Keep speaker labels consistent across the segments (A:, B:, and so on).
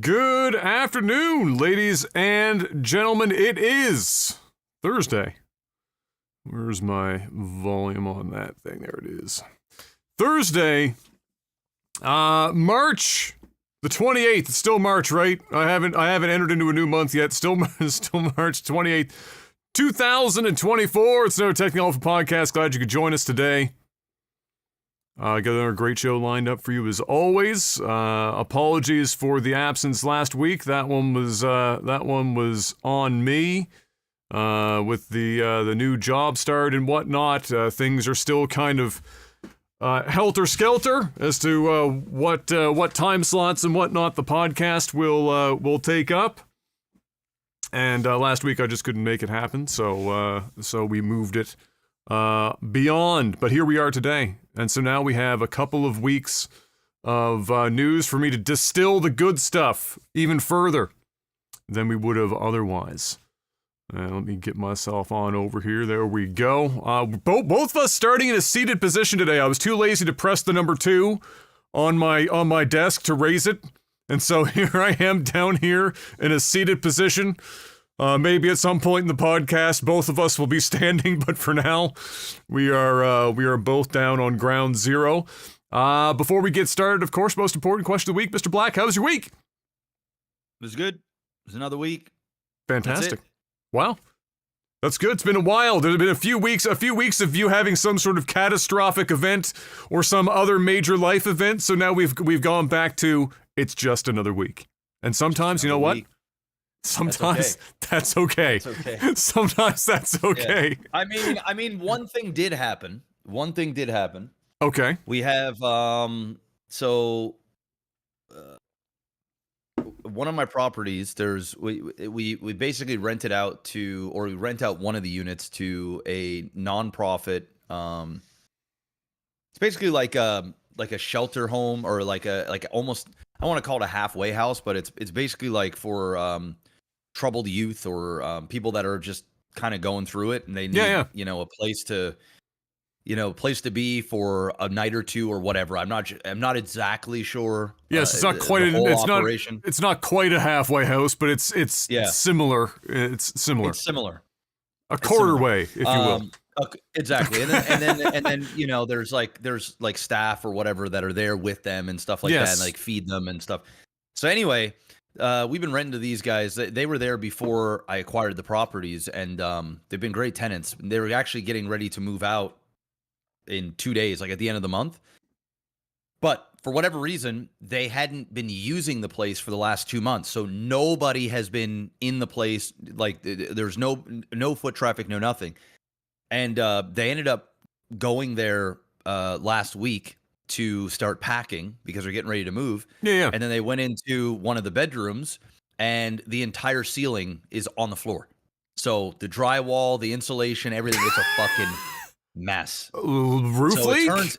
A: Good afternoon, ladies and gentlemen. It is Thursday. Where's my volume on that thing? There it is. Thursday, March the 28th. It's still March, right? I haven't entered into a new month yet. Still March 28th, 2024. It's another Technical Alpha podcast. Glad you could join us today. Got another great show lined up for you as always. Apologies for the absence last week. That one was on me. With the new job start and whatnot, things are still kind of helter skelter as to what time slots and whatnot the podcast will take up. And last week I just couldn't make it happen, so we moved it beyond. But here we are today. And so now we have a couple of weeks of news for me to distill the good stuff even further than we would have otherwise. Let me get myself on over here. There we go. Both of us starting in a seated position today. I was too lazy to press the number 2 on my desk to raise it. And so here I am down here in a seated position. Maybe at some point in the podcast, both of us will be standing, but for now, we are both down on ground zero. Before we get started, of course, most important question of the week, Mr. Black, how was your week?
B: It was good. It was another week.
A: Fantastic. Wow. That's good. It's been a while. There's been a few weeks of you having some sort of catastrophic event or some other major life event. So now we've gone back to it's just another week. And sometimes, you know what? Sometimes that's okay. Sometimes that's okay.
B: Yeah. I mean, one thing did happen.
A: Okay.
B: We have one of my properties. We basically rent it out to, or we rent out one of the units to a nonprofit. It's basically like a shelter home, or like almost, I want to call it a halfway house, but it's basically like for troubled youth or people that are just kind of going through it, and they need a place to be for a night or two or whatever. I'm not exactly sure.
A: Yes, it's not quite it's not quite a halfway house, but it's similar. It's similar. A quarter way, if you will.
B: Exactly. And then there's like staff or whatever that are there with them and stuff like that, and like feed them and stuff. So anyway, we've been renting to these guys. They were there before I acquired the properties, and they've been great tenants. They were actually getting ready to move out in 2 days, like at the end of the month. But for whatever reason, they hadn't been using the place for the last 2 months. So nobody has been in the place. Like there's no foot traffic, no nothing. And they ended up going there last week to start packing because they're getting ready to move.
A: Yeah.
B: And then they went into one of the bedrooms, and the entire ceiling is on the floor. So the drywall, the insulation, everything, it's a fucking mess.
A: Roof leak?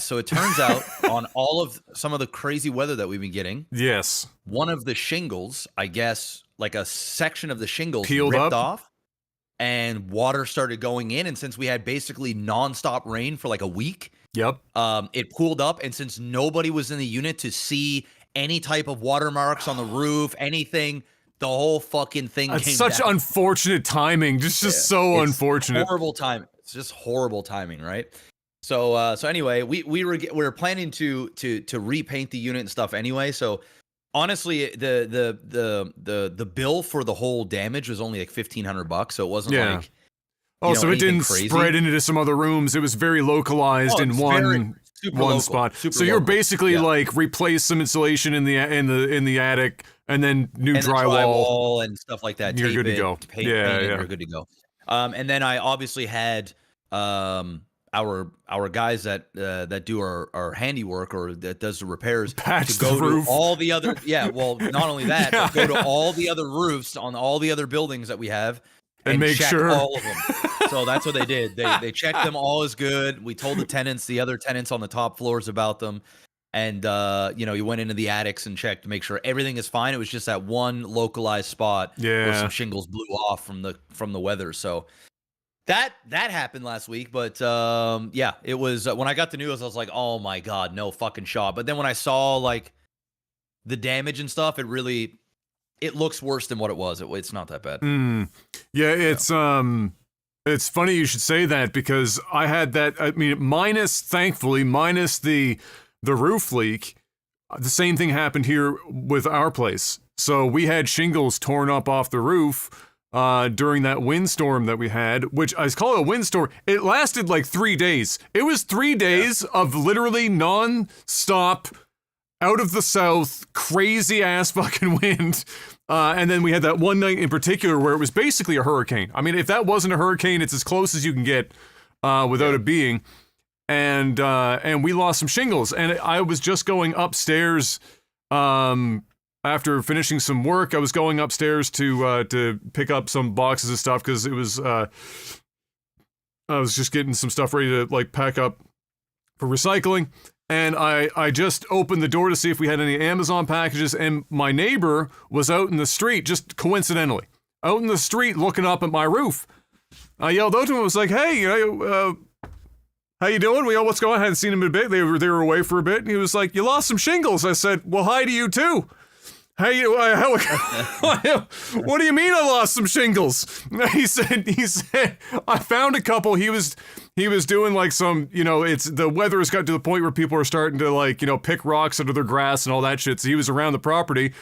B: So it turns out on all of some of the crazy weather that we've been getting.
A: Yes.
B: One of the shingles, I guess, like a section of the shingles
A: peeled
B: ripped off, and water started going in. And since we had basically nonstop rain for like a week, it pooled up. And since nobody was in the unit to see any type of watermarks on the roof, anything, the whole fucking thing came
A: such
B: down.
A: Unfortunate timing. So unfortunate.
B: Horrible time. It's just horrible timing, right? So anyway, we were planning to repaint the unit and stuff anyway. So honestly, the bill for the whole damage was only like $1,500. So it wasn't like
A: so it didn't
B: crazy. Spread
A: into some other rooms. It was very localized in one spot. So you're basically like replace some insulation in the attic, and then new drywall
B: and stuff like that.
A: You're good to go.
B: You're good to go. And then I obviously had our guys that do our handiwork, or that does the repairs,
A: patch
B: to go
A: the roof.
B: to all the other not only that, but go to all the other roofs on all the other buildings that we have and
A: make
B: check
A: sure
B: all of them. So that's what they did. They checked them, all is good. We told the other tenants on the top floors about them. And, you went into the attics and checked to make sure everything is fine. It was just that one localized spot where some shingles blew off from the weather. So that happened last week. But, it was when I got the news, I was like, oh, my God, no fucking shot. But then when I saw, like, the damage and stuff, it looks worse than what it was. It's not that bad.
A: Yeah, it's funny you should say that, because I had that. I mean, thankfully, minus the roof leak. The same thing happened here with our place. So we had shingles torn up off the roof during that windstorm that we had, which I call it a windstorm. It lasted like 3 days. It was 3 days of literally non-stop, out of the south, crazy ass fucking wind. And then we had that one night in particular where it was basically a hurricane. I mean, if that wasn't a hurricane, it's as close as you can get without it being. And we lost some shingles. And I was just going upstairs after finishing some work. I was going upstairs to pick up some boxes of stuff, because it was I was just getting some stuff ready to like pack up for recycling. And I just opened the door to see if we had any Amazon packages, and my neighbor was out in the street, just coincidentally, out in the street looking up at my roof. I yelled out to him, I was like, hey, how you doing? What's going on? I hadn't seen him in a bit. They were away for a bit, and he was like, you lost some shingles. I said, well, hi to you too. Hey, what do you mean I lost some shingles? He said, I found a couple. He was doing like some, the weather has got to the point where people are starting to like, pick rocks out of their grass and all that shit. So he was around the property,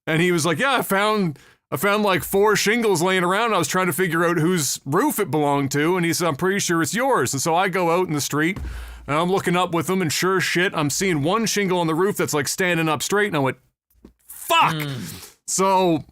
A: and he was like, yeah, I found like 4 shingles laying around. I was trying to figure out whose roof it belonged to. And he said, I'm pretty sure it's yours. And so I go out in the street and I'm looking up with him, and sure as shit, I'm seeing one shingle on the roof that's like standing up straight. And I went, fuck! So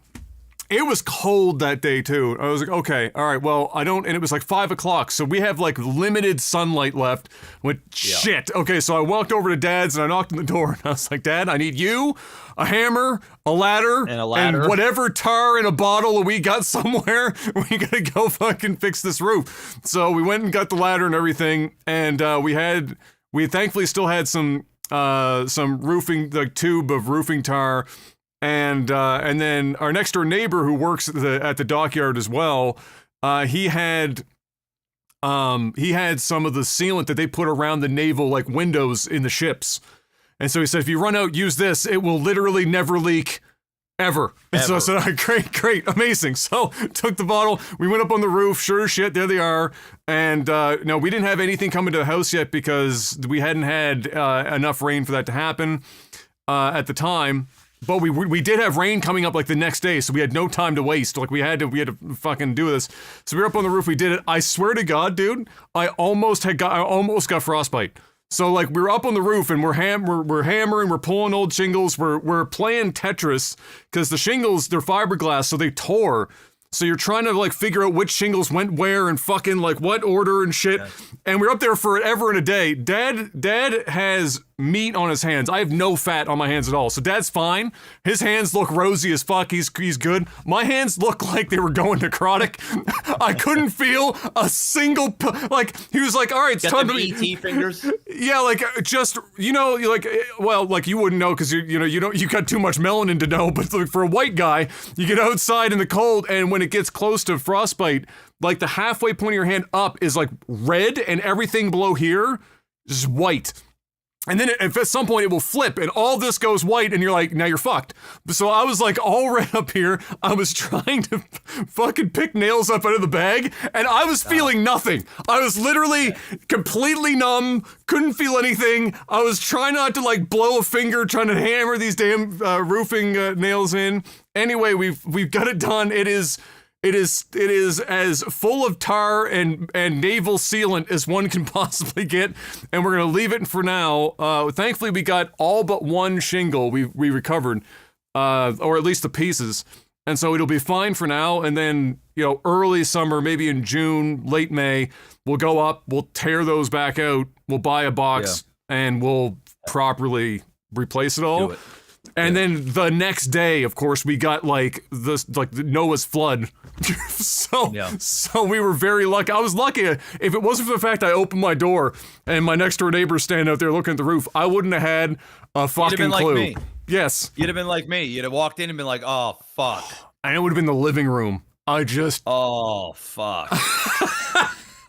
A: it was cold that day too. I was like, okay, all right, well, and it was like 5 o'clock, so we have like limited sunlight left. Went, shit. Okay, so I walked over to Dad's and I knocked on the door, and I was like, Dad, I need you, a hammer, a ladder, and whatever tar in a bottle we got somewhere. We gotta go fucking fix this roof. So we went and got the ladder and everything, and we thankfully still had some roofing, like tube of roofing tar. And then our next door neighbor, who works at the dockyard as well, he had some of the sealant that they put around the naval like windows in the ships, and so he said, if you run out, use this. It will literally never leak, ever. And so I said, oh, great, amazing. So took the bottle, we went up on the roof. Sure as shit, there they are. And no, we didn't have anything coming to the house yet because we hadn't had enough rain for that to happen at the time. But we did have rain coming up like the next day, so we had no time to waste. Like we had to fucking do this. So we were up on the roof, we did it. I swear to God, dude, I almost got frostbite. So like we were up on the roof and we're hammering, we're pulling old shingles, we're playing Tetris, because the shingles, they're fiberglass, so they tore. So you're trying to like figure out which shingles went where and fucking like what order and shit. Yeah. And we're up there forever and a day. Dad has meat on his hands. I have no fat on my hands at all. So Dad's fine. His hands look rosy as fuck. He's good. My hands look like they were going necrotic. I couldn't feel a single like he was like, all right, it's time to
B: ET fingers.
A: Yeah, like just like you wouldn't know because you got too much melanin to know. But like, for a white guy, you get outside in the cold, and when it gets close to frostbite, like the halfway point of your hand up is like red, and everything below here is white. And then at some point it will flip and all this goes white and you're like, now you're fucked. So I was like all red up here. I was trying to fucking pick nails up out of the bag and I was feeling nothing. I was literally completely numb, couldn't feel anything. I was trying not to like blow a finger, trying to hammer these damn roofing nails in. Anyway, we've got it done. It is as full of tar and naval sealant as one can possibly get, and we're gonna leave it for now. Thankfully, we got all but one shingle we recovered, or at least the pieces, and so it'll be fine for now. And then early summer, maybe in June, late May, we'll go up, we'll tear those back out, we'll buy a box, and we'll properly replace it all. And then the next day, of course, we got like Noah's flood. So we were very lucky. I was lucky. If it wasn't for the fact I opened my door and my next door neighbor's standing out there looking at the roof, I wouldn't have had a fucking clue.
B: Like me.
A: Yes.
B: You'd have been like me. You'd have walked in and been like, oh, fuck.
A: And it would have been the living room.
B: Oh, fuck.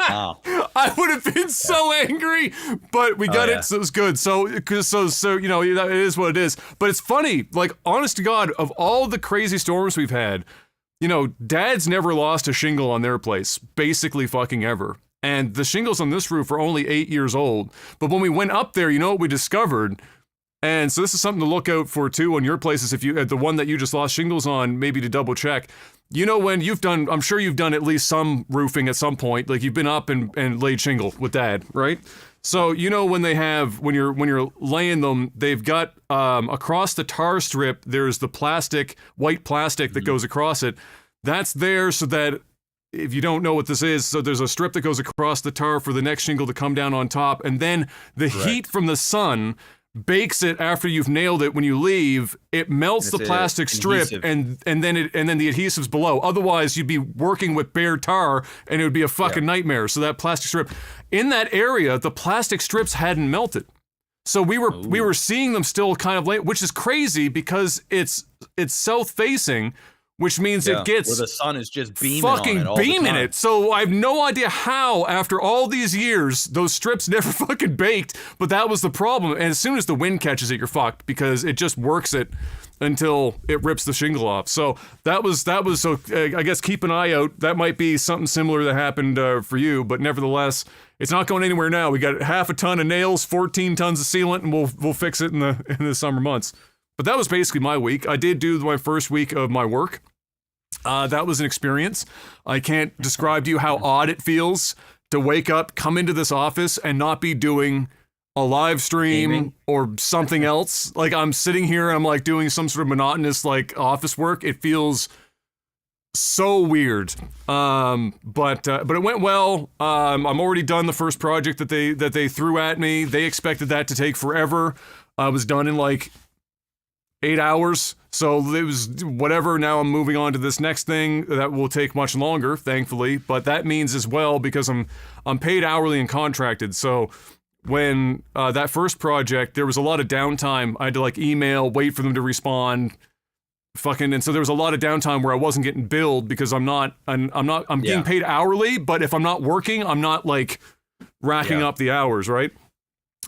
B: Wow.
A: I would have been so angry, but we got it, so it was good. So you know, it is what it is. But it's funny, like, honest to God, of all the crazy storms we've had, you know, Dad's never lost a shingle on their place, basically fucking ever. And the shingles on this roof are only 8 years old. But when we went up there, you know what we discovered? And so this is something to look out for too on your places. If you the one that you just lost shingles on, maybe to double check. You know, when you've done, I'm sure you've done at least some roofing at some point. Like you've been up and laid shingle with Dad, right? So you know when they have when you're laying them, they've got across the tar strip. There's the white plastic that goes across it. That's there so that if you don't know what this is, so there's a strip that goes across the tar for the next shingle to come down on top, and then the heat from the sun bakes it after you've nailed it. When you leave, it melts the plastic strip and then the adhesive's below. Otherwise, you'd be working with bare tar and it would be a fucking nightmare. So that plastic strip in that area, the plastic strips hadn't melted. So we were seeing them still kind of late, which is crazy because it's south facing, which means it gets
B: where the sun is just beaming
A: fucking
B: on it all
A: beaming
B: the time.
A: it. So I have no idea how, after all these years, those strips never fucking baked. But that was the problem. And as soon as the wind catches it, you're fucked because it just works it until it rips the shingle off. So that was so. I guess keep an eye out. That might be something similar that happened for you. But nevertheless, it's not going anywhere now. We got half a ton of nails, 14 tons of sealant, and we'll fix it in the summer months. But that was basically my week. I did do my first week of my work. That was an experience. I can't describe to you how odd it feels to wake up, come into this office, and not be doing a live stream or something else. Like I'm sitting here and I'm like doing some sort of monotonous like office work. It feels so weird. But it went well. I'm already done the first project that they threw at me. They expected that to take forever. I was done in like 8 hours. So it was whatever. Now I'm moving on to this next thing that will take much longer, thankfully. But that means as well, because I'm paid hourly and contracted. So when that first project, there was a lot of downtime. I had to like email, wait for them to respond, and so there was a lot of downtime where I wasn't getting billed because I'm getting paid hourly. But if I'm not working, I'm not like racking up the hours, right?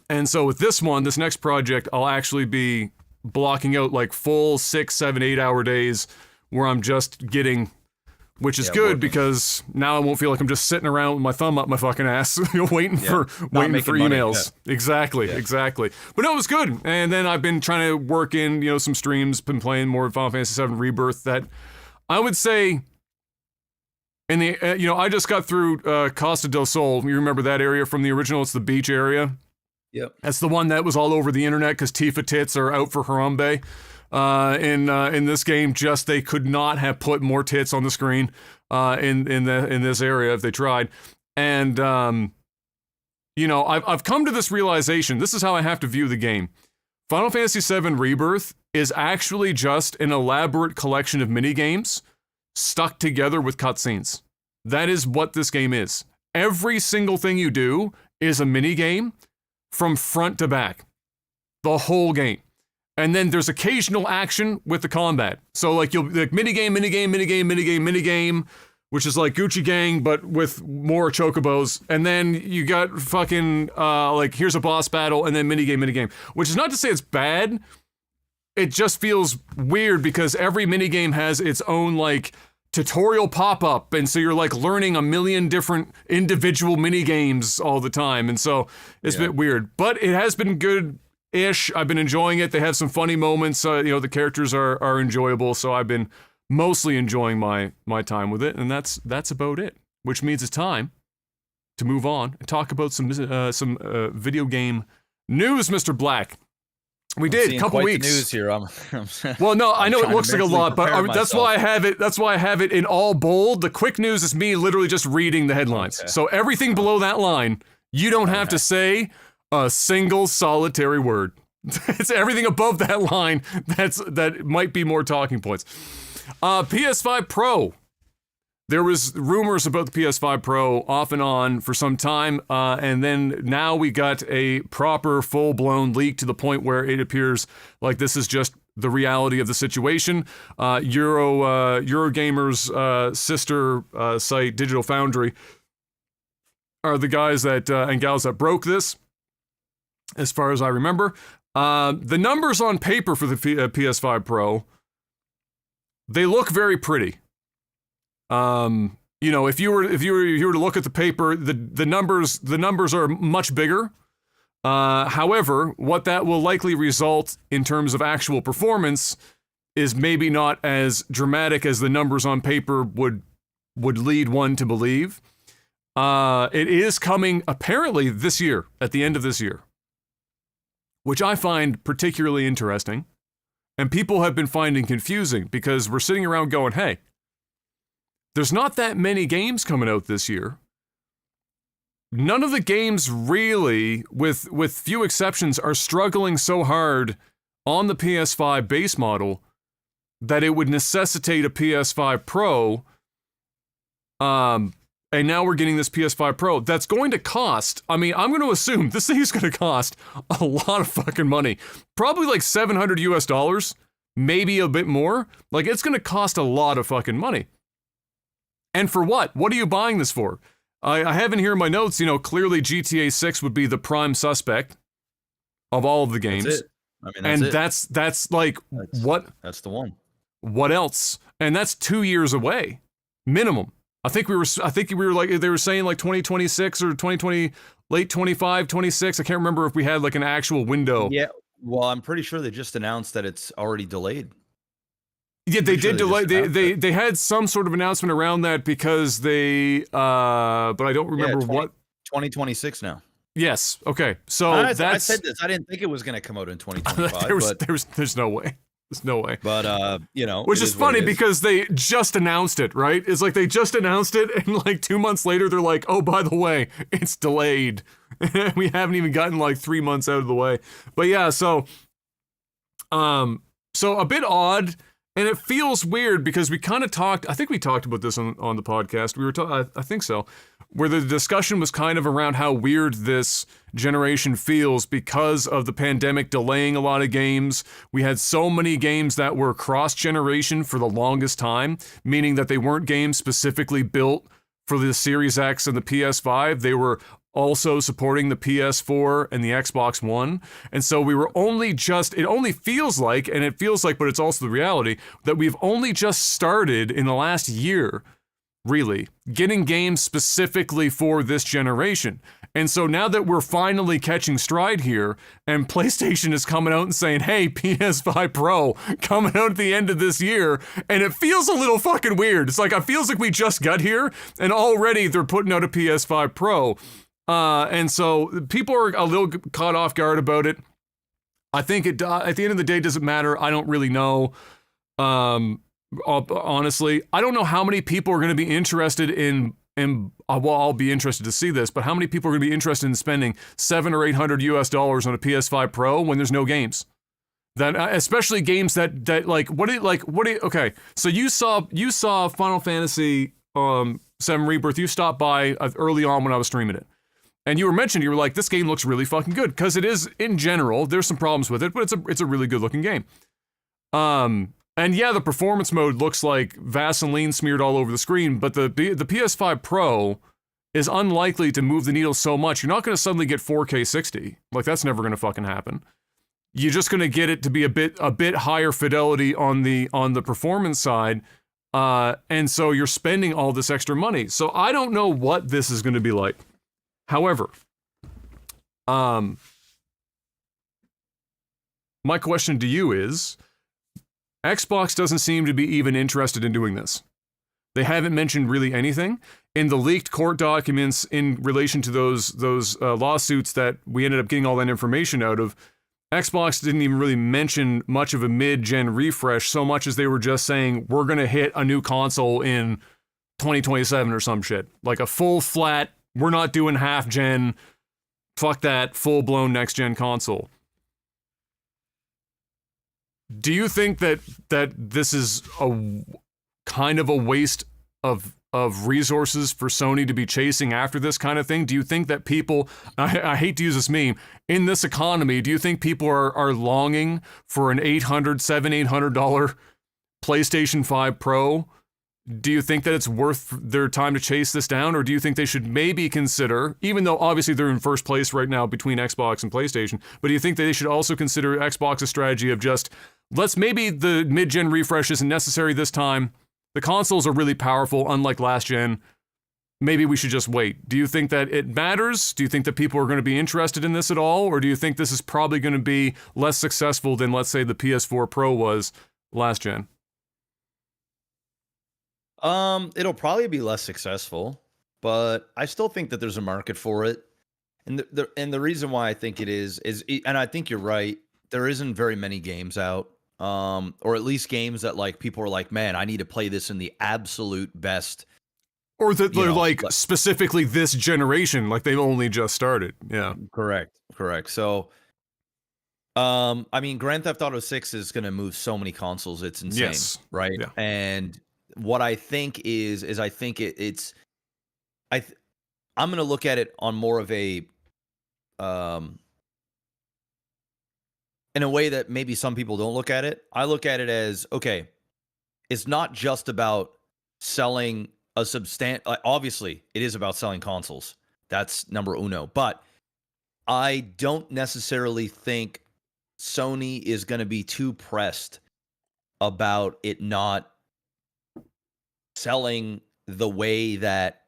A: And so with this next project, I'll actually be blocking out like full 6, 7, 8 hour days where I'm just getting, which is good because now I won't feel like I'm just sitting around with my thumb up my fucking ass, waiting for emails. Exactly. But no, it was good. And then I've been trying to work in, some streams, been playing more Final Fantasy VII Rebirth that I would say in the, I just got through Costa del Sol. You remember that area from the original? It's the beach area.
B: Yep.
A: That's the one that was all over the internet because Tifa tits are out for Harambe. In this game, just they could not have put more tits on the screen in this area if they tried. And I've come to this realization. This is how I have to view the game. Final Fantasy VII Rebirth is actually just an elaborate collection of minigames stuck together with cutscenes. That is what this game is. Every single thing you do is a minigame from front to back. The whole game. And then there's occasional action with the combat. So like you'll like minigame, which is like Gucci Gang, but with more chocobos. And then you got fucking like here's a boss battle and then minigame. Which is not to say it's bad. It just feels weird because every minigame has its own like tutorial pop-up, and so you're like learning a million different individual mini games all the time, and so it's a bit weird, but it has been good-ish. I've been enjoying it. They have some funny moments. The characters are enjoyable, so I've been mostly enjoying my time with it, and that's about it. Which means it's time to move on and talk about some video game news, Mr. Black. We did a couple weeks.
B: The news here.
A: Well, no, I know it looks like a lot, but that's why I have it. That's why I have it in all bold. The quick news is me literally just reading the headlines. Okay. So everything below that line, you don't have to say a single solitary word. It's everything above that line that might be more talking points. PS5 Pro. There was rumors about the PS5 Pro off and on for some time, and then now we got a proper full-blown leak to the point where it appears like this is just the reality of the situation. Eurogamer's sister site, Digital Foundry, are the guys that and gals that broke this, as far as I remember. The numbers on paper for the PS5 Pro, they look very pretty. You know, if you were to look at the paper, the numbers are much bigger. However, what that will likely result in terms of actual performance is maybe not as dramatic as the numbers on paper would lead one to believe. It is coming apparently this year, at the end of this year, which I find particularly interesting, and people have been finding confusing because we're sitting around going, hey, there's not that many games coming out this year. None of the games really, with few exceptions, are struggling so hard on the PS5 base model that it would necessitate a PS5 Pro. And now we're getting this PS5 Pro that's going to cost, I mean, I'm going to assume this thing is going to cost a lot of fucking money. Probably like $700 US, maybe a bit more. Like, it's going to cost a lot of fucking money. And for what? What are you buying this for? I have in here in my notes, you know, clearly GTA 6 would be the prime suspect of all of the games.
B: That's it. I mean,
A: that's like, what?
B: That's the one.
A: What else? And that's 2 years away, minimum. I think we were like, they were saying like 2026 or 2020, late 25, 26. I can't remember if we had like an actual window.
B: Yeah. Well, I'm pretty sure they just announced that it's already delayed.
A: Yeah, they did delay. They had some sort of announcement around that because they, but I don't remember what.
B: 2026 now.
A: Yes. Okay. So
B: I
A: that's.
B: said this. I didn't think it was going to come out in 2025.
A: There's no way. There's no way.
B: But you know,
A: which is funny because they just announced it, right? It's like they just announced it, and like 2 months later, they're like, "Oh, by the way, it's delayed." We haven't even gotten like 3 months out of the way. But yeah, so a bit odd. And it feels weird because we kind of talked, I think we talked about this on the podcast. We were I think so, where the discussion was kind of around how weird this generation feels because of the pandemic delaying a lot of games. We had so many games that were cross-generation for the longest time, meaning that they weren't games specifically built for the Series X and the PS5. They were also supporting the PS4 and the Xbox One. And so we were it only feels like, and it feels like, but it's also the reality, that we've only just started in the last year, really, getting games specifically for this generation. And so now that we're finally catching stride here, and PlayStation is coming out and saying, hey, PS5 Pro coming out at the end of this year, and it feels a little fucking weird. It's like, it feels like we just got here, and already they're putting out a PS5 Pro. And so people are a little caught off guard about it. I think at the end of the day, does it matter? I don't really know. Honestly, I don't know how many people are going to be interested in well, I'll be interested to see this, but how many people are going to be interested in spending $700 or $800 US on a PS5 Pro when there's no games? That especially games that okay, so you saw Final Fantasy 7 Rebirth. You stopped by early on when I was streaming it. And you were like, this game looks really fucking good. Because it is, in general, there's some problems with it, but it's a really good looking game. And yeah, the performance mode looks like Vaseline smeared all over the screen, but the PS5 Pro is unlikely to move the needle so much. You're not going to suddenly get 4K 60. Like, that's never going to fucking happen. You're just going to get it to be a bit higher fidelity on the performance side. And so you're spending all this extra money. So I don't know what this is going to be like. However, my question to you is, Xbox doesn't seem to be even interested in doing this. They haven't mentioned really anything. In the leaked court documents in relation to those lawsuits that we ended up getting all that information out of, Xbox didn't even really mention much of a mid-gen refresh, so much as they were just saying, we're going to hit a new console in 2027 or some shit. Like a full flat, we're not doing half-gen, fuck that, full-blown next-gen console. Do you think that this is a kind of a waste of resources for Sony to be chasing after this kind of thing? Do you think that people, I hate to use this meme, in this economy, do you think people are longing for an $800 $800 PlayStation 5 Pro do you think that it's worth their time to chase this down, or do you think they should maybe consider, even though obviously they're in first place right now between Xbox and PlayStation, but do you think that they should also consider Xbox's strategy of just, maybe the mid-gen refresh isn't necessary this time, the consoles are really powerful, unlike last gen, maybe we should just wait. Do you think that it matters? Do you think that people are going to be interested in this at all, or do you think this is probably going to be less successful than, let's say, the PS4 Pro was last gen?
B: It'll probably be less successful, but I still think that there's a market for it. And the reason why I think it is, and I think you're right, there isn't very many games out, or at least games that like people are like, man, I need to play this in the absolute best.
A: Or that they're like specifically this generation, like they've only just started. Yeah.
B: Correct. So, I mean, Grand Theft Auto 6 is going to move so many consoles. It's insane.
A: Yes.
B: Right.
A: Yeah.
B: And what I think is I think I'm going to look at it on more of a, in a way that maybe some people don't look at it. I look at it as, okay, it's not just about selling a obviously it is about selling consoles. That's number uno. But I don't necessarily think Sony is going to be too pressed about it not selling the way that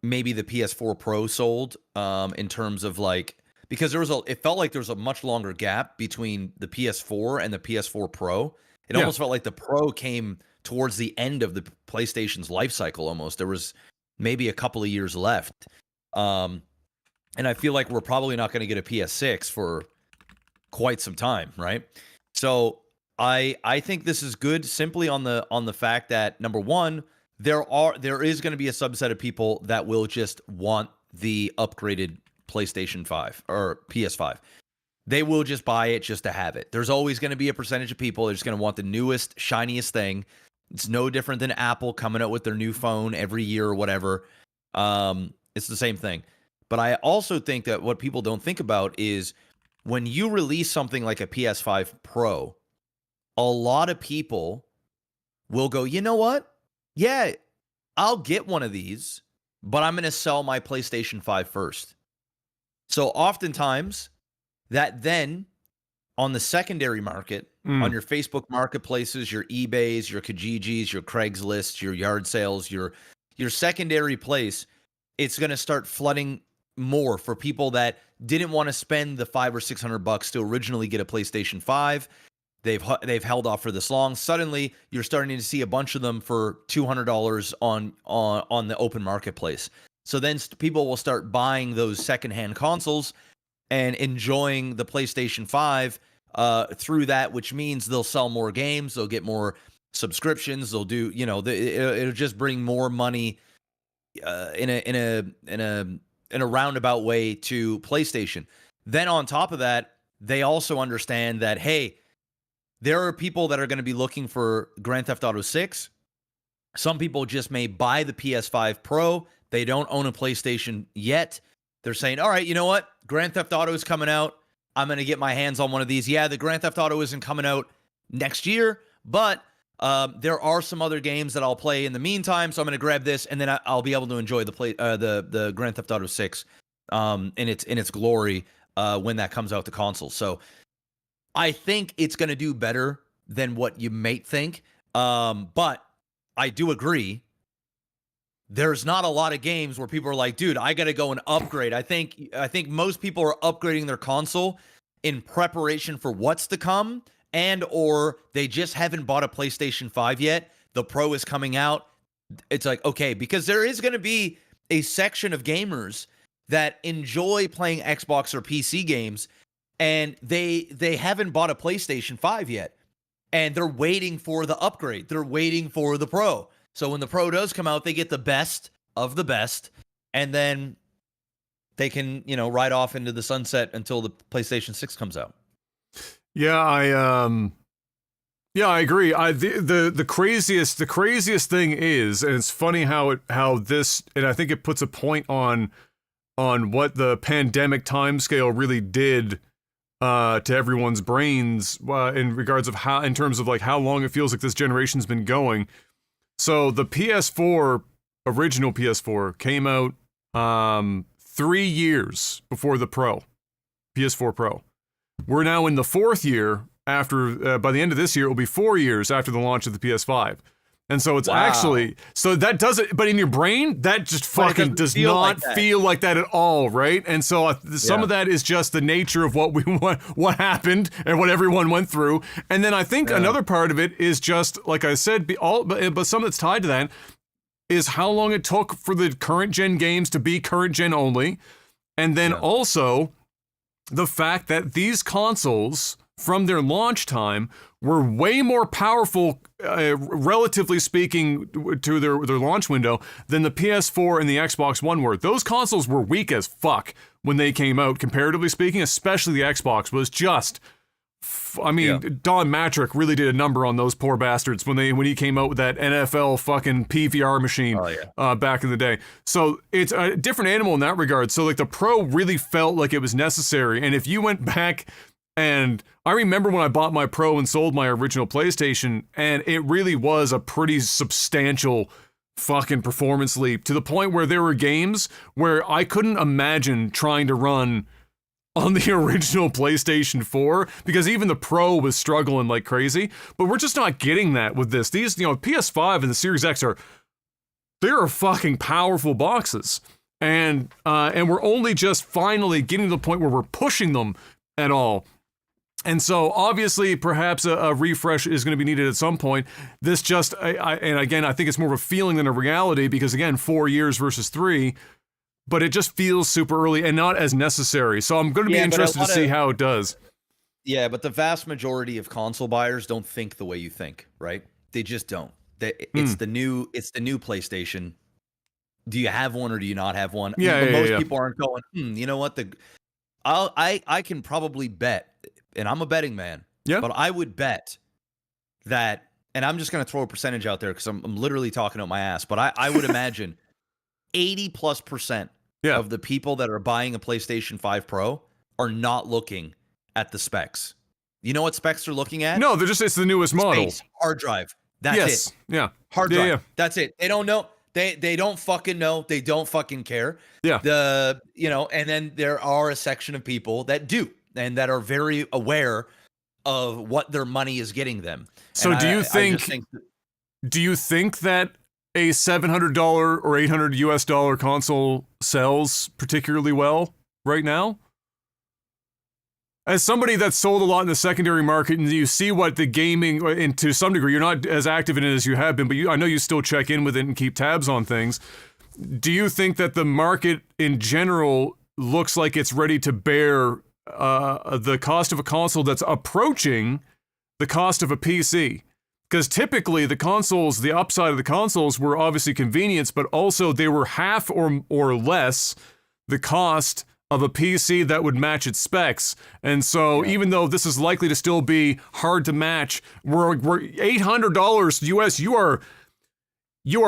B: maybe the PS4 Pro sold, in terms of like, because it felt like there was a much longer gap between the PS4 and the PS4 Pro. It almost felt like the Pro came towards the end of the PlayStation's life cycle almost. There was maybe a couple of years left. And I feel like we're probably not going to get a PS6 for quite some time, right? So I think this is good simply on the fact that, number one, there is going to be a subset of people that will just want the upgraded PlayStation 5 or PS5. They will just buy it just to have it. There's always going to be a percentage of people that are just going to want the newest, shiniest thing. It's no different than Apple coming out with their new phone every year or whatever. It's the same thing. But I also think that what people don't think about is when you release something like a PS5 Pro, a lot of people will go, you know what? Yeah, I'll get one of these, but I'm going to sell my PlayStation 5 first. So oftentimes, that then on the secondary market, on your Facebook marketplaces, your eBays, your Kijijis, your Craigslist, your yard sales, your secondary place, it's going to start flooding more for people that didn't want to spend the $500 or $600 to originally get a PlayStation 5. They've held off for this long. Suddenly, you're starting to see a bunch of them for $200 on the open marketplace. So then people will start buying those secondhand consoles and enjoying the PlayStation 5 through that, which means they'll sell more games, they'll get more subscriptions, they'll do, it'll just bring more money in a roundabout way to PlayStation. Then on top of that, they also understand that, hey, there are people that are going to be looking for Grand Theft Auto 6. Some people just may buy the PS5 Pro. They don't own a PlayStation yet. They're saying, all right, you know what? Grand Theft Auto is coming out. I'm going to get my hands on one of these. Yeah, the Grand Theft Auto isn't coming out next year, but there are some other games that I'll play in the meantime, so I'm going to grab this, and then I'll be able to enjoy the Grand Theft Auto 6 in its glory when that comes out to consoles. So I think it's going to do better than what you may think, but I do agree. There's not a lot of games where people are like, dude, I got to go and upgrade. I think most people are upgrading their console in preparation for what's to come, and or they just haven't bought a PlayStation 5 yet. The Pro is coming out. It's like, okay, because there is going to be a section of gamers that enjoy playing Xbox or PC games, and they haven't bought a PlayStation 5 yet, and they're waiting for the upgrade. They're waiting for the Pro. So when the Pro does come out, they get the best of the best, and then they can, ride off into the sunset until the PlayStation 6 comes out.
A: Yeah, I agree. The craziest thing is, and it's funny how this, and I think it puts a point on what the pandemic timescale really did to everyone's brains in regards of in terms of like how long it feels like this generation's been going. So the PS4, original PS4, came out 3 years before the Pro, PS4 Pro. We're now in the 4th year after, by the end of this year, it will be 4 years after the launch of the PS5. And so it's actually, so that doesn't, but in your brain, that just fucking does not feel like that at all, right? And so some of that is just the nature of what we want, what happened and what everyone went through. And then I think another part of it is just, like I said, but some that's tied to that is how long it took for the current gen games to be current gen only. And then also the fact that these consoles, from their launch time, were way more powerful, relatively speaking, to their launch window than the PS4 and the Xbox One were. Those consoles were weak as fuck when they came out, comparatively speaking, especially the Xbox was just... Don Matrick really did a number on those poor bastards when he came out with that NFL fucking PVR machine back in the day. So it's a different animal in that regard. So like the Pro really felt like it was necessary. And if you went back... And I remember when I bought my Pro and sold my original PlayStation, and it really was a pretty substantial fucking performance leap, to the point where there were games where I couldn't imagine trying to run on the original PlayStation 4, because even the Pro was struggling like crazy. But we're just not getting that with this. These, PS5 and the Series X they're fucking powerful boxes. And we're only just finally getting to the point where we're pushing them at all. And so, obviously, perhaps a refresh is going to be needed at some point. This just, and again, I think it's more of a feeling than a reality, because, again, 4 years versus 3, but it just feels super early and not as necessary. So I'm going to be interested to see how it does.
B: Yeah, but the vast majority of console buyers don't think the way you think, right? They just don't. It's the new PlayStation. Do you have one or do you not have one? Most people aren't going, you know what? I can probably bet, and I'm a betting man, but I would bet that, and I'm just going to throw a percentage out there because I'm literally talking out my ass, but I would imagine 80+% of the people that are buying a PlayStation 5 Pro are not looking at the specs. You know what specs they're looking at?
A: No, it's the newest model.
B: Space, hard drive. That's it.
A: Yeah.
B: Hard drive. Yeah. That's it. They don't know. They don't fucking know. They don't fucking care.
A: Yeah.
B: And then there are a section of people that do, and that are very aware of what their money is getting them.
A: So do you think that a $700 or $800 US console sells particularly well right now? As somebody that's sold a lot in the secondary market, and you see what the gaming, and to some degree, you're not as active in it as you have been, but I know you still check in with it and keep tabs on things. Do you think that the market in general looks like it's ready to bear the cost of a console that's approaching the cost of a PC? Because typically the upside of the consoles were obviously convenience, but also they were half or less the cost of a PC that would match its specs. And so even though this is likely to still be hard to match, we're $800 US, you are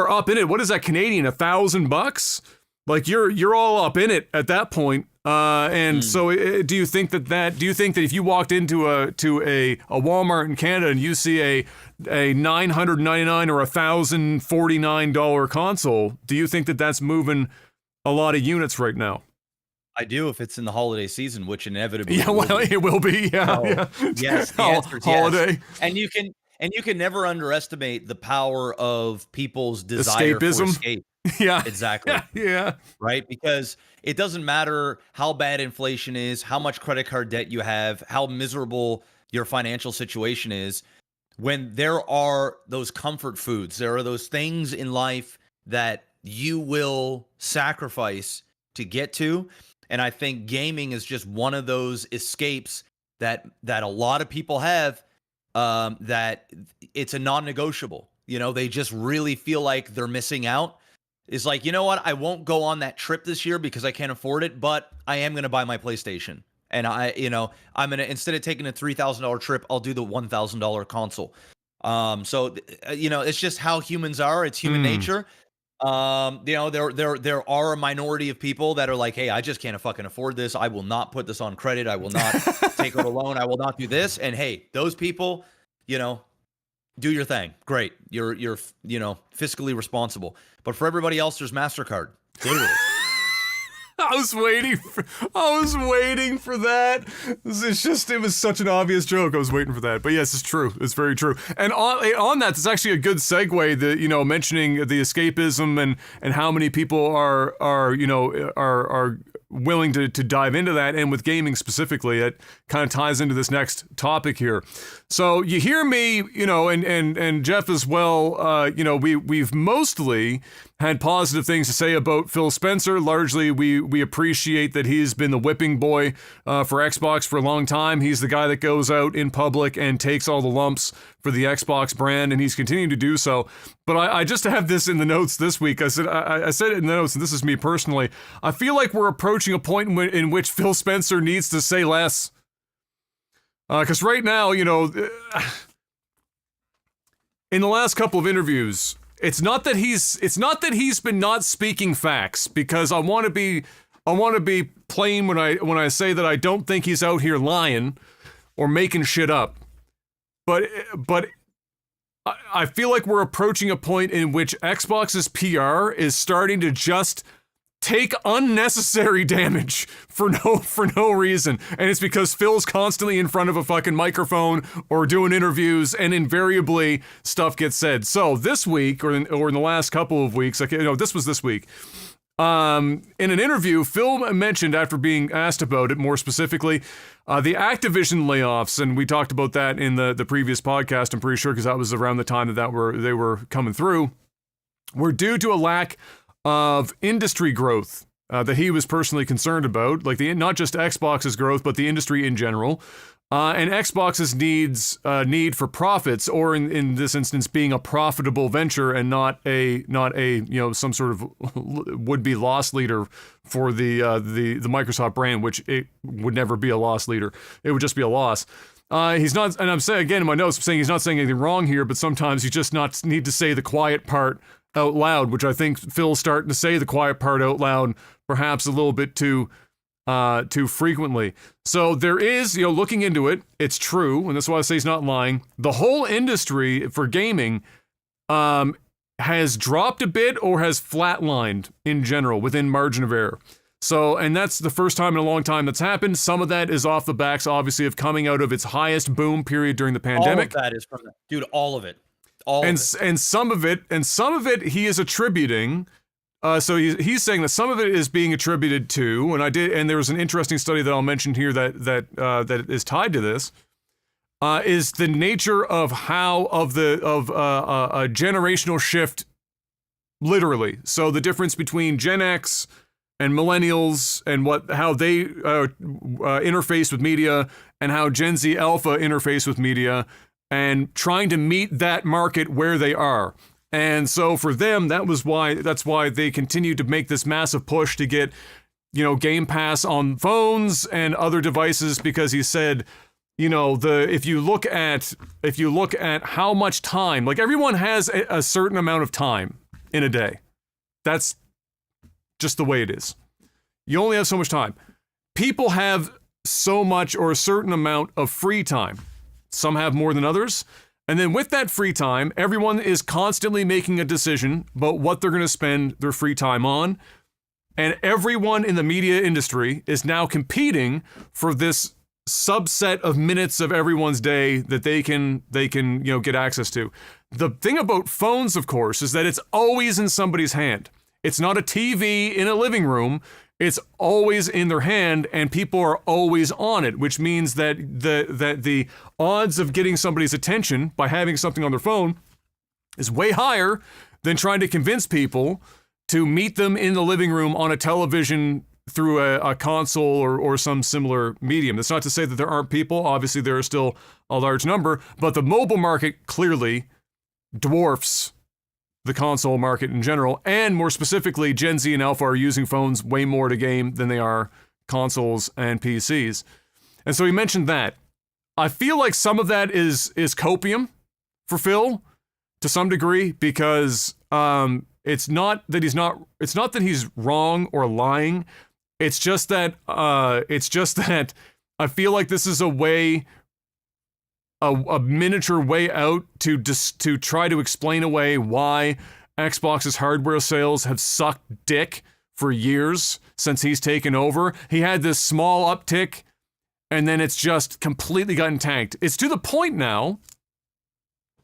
A: up in it. What is that, Canadian? $1,000? Like you're all up in it at that point. So do you think that if you walked into a Walmart in Canada and you see a $999 or $1,049 console, do you think that that's moving a lot of units right now?
B: I do, if it's in the holiday season, which inevitably
A: it will be.
B: Yes, the answer is
A: holiday.
B: Yes. And you can never underestimate the power of people's desire
A: Escapism.
B: for escape.
A: Yeah,
B: exactly.
A: Yeah,
B: right. Because it doesn't matter how bad inflation is, how much credit card debt you have, how miserable your financial situation is. When there are those comfort foods, there are those things in life that you will sacrifice to get to. And I think gaming is just one of those escapes that a lot of people have, that it's a non-negotiable. They just really feel like they're missing out. It's like, you know what? I won't go on that trip this year because I can't afford it, but I am going to buy my PlayStation. And I'm going to, instead of taking a $3,000 trip, I'll do the $1,000 console. It's just how humans are. It's human nature. There are a minority of people that are like, hey, I just can't fucking afford this. I will not put this on credit. I will not take out a loan. I will not do this. And hey, those people, Do your thing. Great. You're fiscally responsible. But for everybody else, there's MasterCard. Literally.
A: I was waiting for that. It was such an obvious joke. I was waiting for that. But yes, it's true. It's very true. And on that, it's actually a good segue that, mentioning the escapism and how many people are willing to dive into that, and with gaming specifically, it kind of ties into this next topic here. So you hear me, and Jeff as well, we've mostly had positive things to say about Phil Spencer. Largely, we appreciate that he's been the whipping boy for Xbox for a long time. He's the guy that goes out in public and takes all the lumps for the Xbox brand, and he's continuing to do so. But I just have this in the notes this week. I said it in the notes, and this is me personally. I feel like we're approaching a point in which Phil Spencer needs to say less. Because right now, in the last couple of interviews, it's not that he's been not speaking facts, because I want to be plain when I say that I don't think he's out here lying or making shit up. But I feel like we're approaching a point in which Xbox's PR is starting to just take unnecessary damage for no reason. And it's because Phil's constantly in front of a fucking microphone or doing interviews, and invariably stuff gets said. So this week, or in the last couple of weeks, this was this week, in an interview, Phil mentioned, after being asked about it more specifically, the Activision layoffs, and we talked about that in the previous podcast, I'm pretty sure, because that was around the time that they were coming through, were due to a lack of industry growth that he was personally concerned about, like not just Xbox's growth, but the industry in general, and Xbox's need for profits, or in this instance, being a profitable venture and not a some sort of would-be loss leader for the Microsoft brand, which it would never be a loss leader. It would just be a loss. He's not, and I'm saying again in my notes, I'm saying he's not saying anything wrong here, but sometimes you just need to say the quiet part out loud, which I think Phil's starting to say the quiet part out loud, perhaps a little bit too frequently. So there is, looking into it, it's true, and that's why I say he's not lying. The whole industry for gaming has dropped a bit or has flatlined in general within margin of error. So, and that's the first time in a long time that's happened. Some of that is off the backs, obviously, of coming out of its highest boom period during the pandemic.
B: All of that is from that. Dude, all of it.
A: And some of it he is attributing. So he's saying that some of it is being attributed to, and there was an interesting study that I'll mention here that is tied to this, is the nature of a generational shift, literally. So the difference between Gen X and millennials, and how they interface with media, and how Gen Z Alpha interface with media, and trying to meet that market where they are. And so for them, that's why they continue to make this massive push to get, Game Pass on phones and other devices, because he said, if you look at how much time, like, everyone has a certain amount of time in a day. That's just the way it is. You only have so much time. People have so much, or a certain amount, of free time. Some have more than others. And then with that free time, everyone is constantly making a decision about what they're going to spend their free time on. And everyone in the media industry is now competing for this subset of minutes of everyone's day that they can get access to. The thing about phones, of course, is that it's always in somebody's hand. It's not a TV in a living room. It's always in their hand, and people are always on it, which means that the odds of getting somebody's attention by having something on their phone is way higher than trying to convince people to meet them in the living room on a television through a console or some similar medium. That's not to say that there aren't people. Obviously, there are still a large number, but the mobile market clearly dwarfs the console market in general, and more specifically, Gen Z and Alpha are using phones way more to game than they are consoles and PCs. And so he mentioned that. I feel like some of that is copium for Phil to some degree, because it's not that he's wrong or lying. It's just that I feel like this is a way a miniature way out to try to explain away why Xbox's hardware sales have sucked dick for years since he's taken over. He had this small uptick, and then it's just completely gotten tanked. It's to the point now,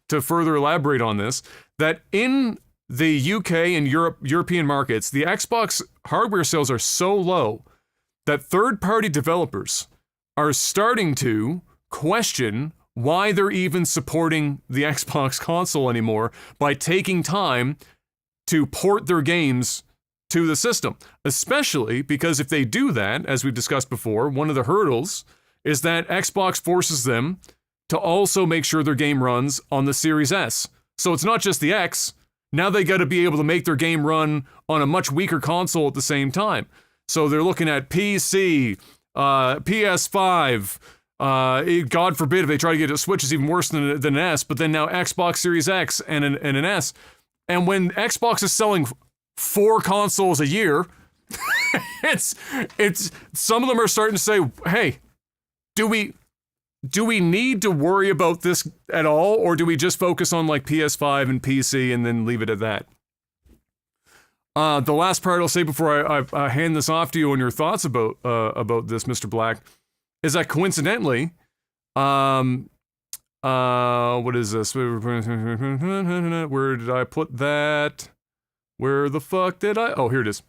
A: to further elaborate on this, that in the UK and European markets, the Xbox hardware sales are so low that third-party developers are starting to question why they're even supporting the Xbox console anymore by taking time to port their games to the system. Especially because if they do that, as we've discussed before, one of the hurdles is that Xbox forces them to also make sure their game runs on the Series S. So it's not just the X. Now they got to be able to make their game run on a much weaker console at the same time. So they're looking at PC, PS5, God forbid if they try to get a Switch, is even worse than an S, but then now Xbox Series X and an S. And when Xbox is selling 4 consoles a year, it's some of them are starting to say, hey, do we need to worry about this at all, or do we just focus on like PS5 and PC and then leave it at that? The last part I'll say before I hand this off to you on your thoughts about this, Mr. Black, is that coincidentally, what is this? Where did I put that? Where the fuck did I? Oh, here it is.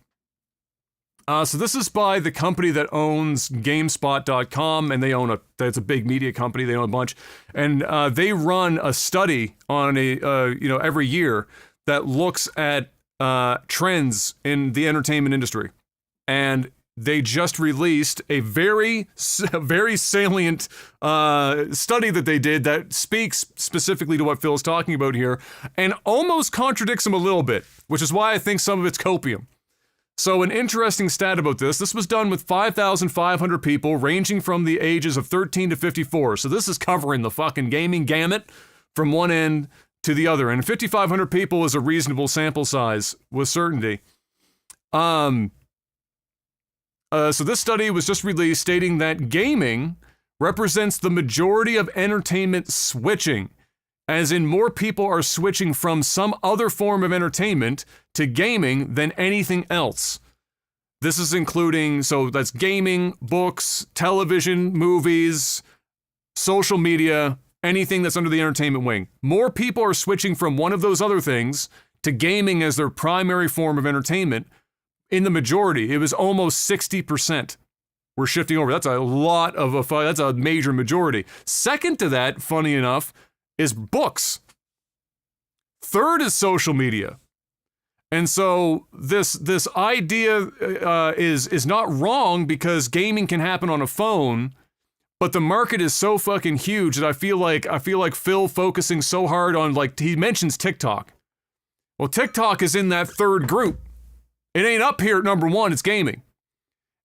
A: So this is by the company that owns GameSpot.com, and that's a big media company. They own a bunch, and they run a study on every year that looks at trends in the entertainment industry, and they just released a very salient study that they did that speaks specifically to what Phil's talking about here, and almost contradicts him a little bit, which is why I think some of it's copium. So an interesting stat about this was done with 5,500 people ranging from the ages of 13 to 54. So this is covering the fucking gaming gamut from one end to the other. And 5,500 people is a reasonable sample size with certainty. So this study was just released stating that gaming represents the majority of entertainment switching, as in more people are switching from some other form of entertainment to gaming than anything else. This is including, so that's gaming, books, television, movies, social media, anything that's under the entertainment wing. More people are switching from one of those other things to gaming as their primary form of entertainment. In the majority, it was almost 60%. We're shifting over. That's that's a major majority. Second to that, funny enough, is books. Third is social media. And so this idea is not wrong, because gaming can happen on a phone, but the market is so fucking huge that I feel like Phil focusing so hard on, like, he mentions TikTok. Well, TikTok is in that third group. It ain't up here at number 1, it's gaming.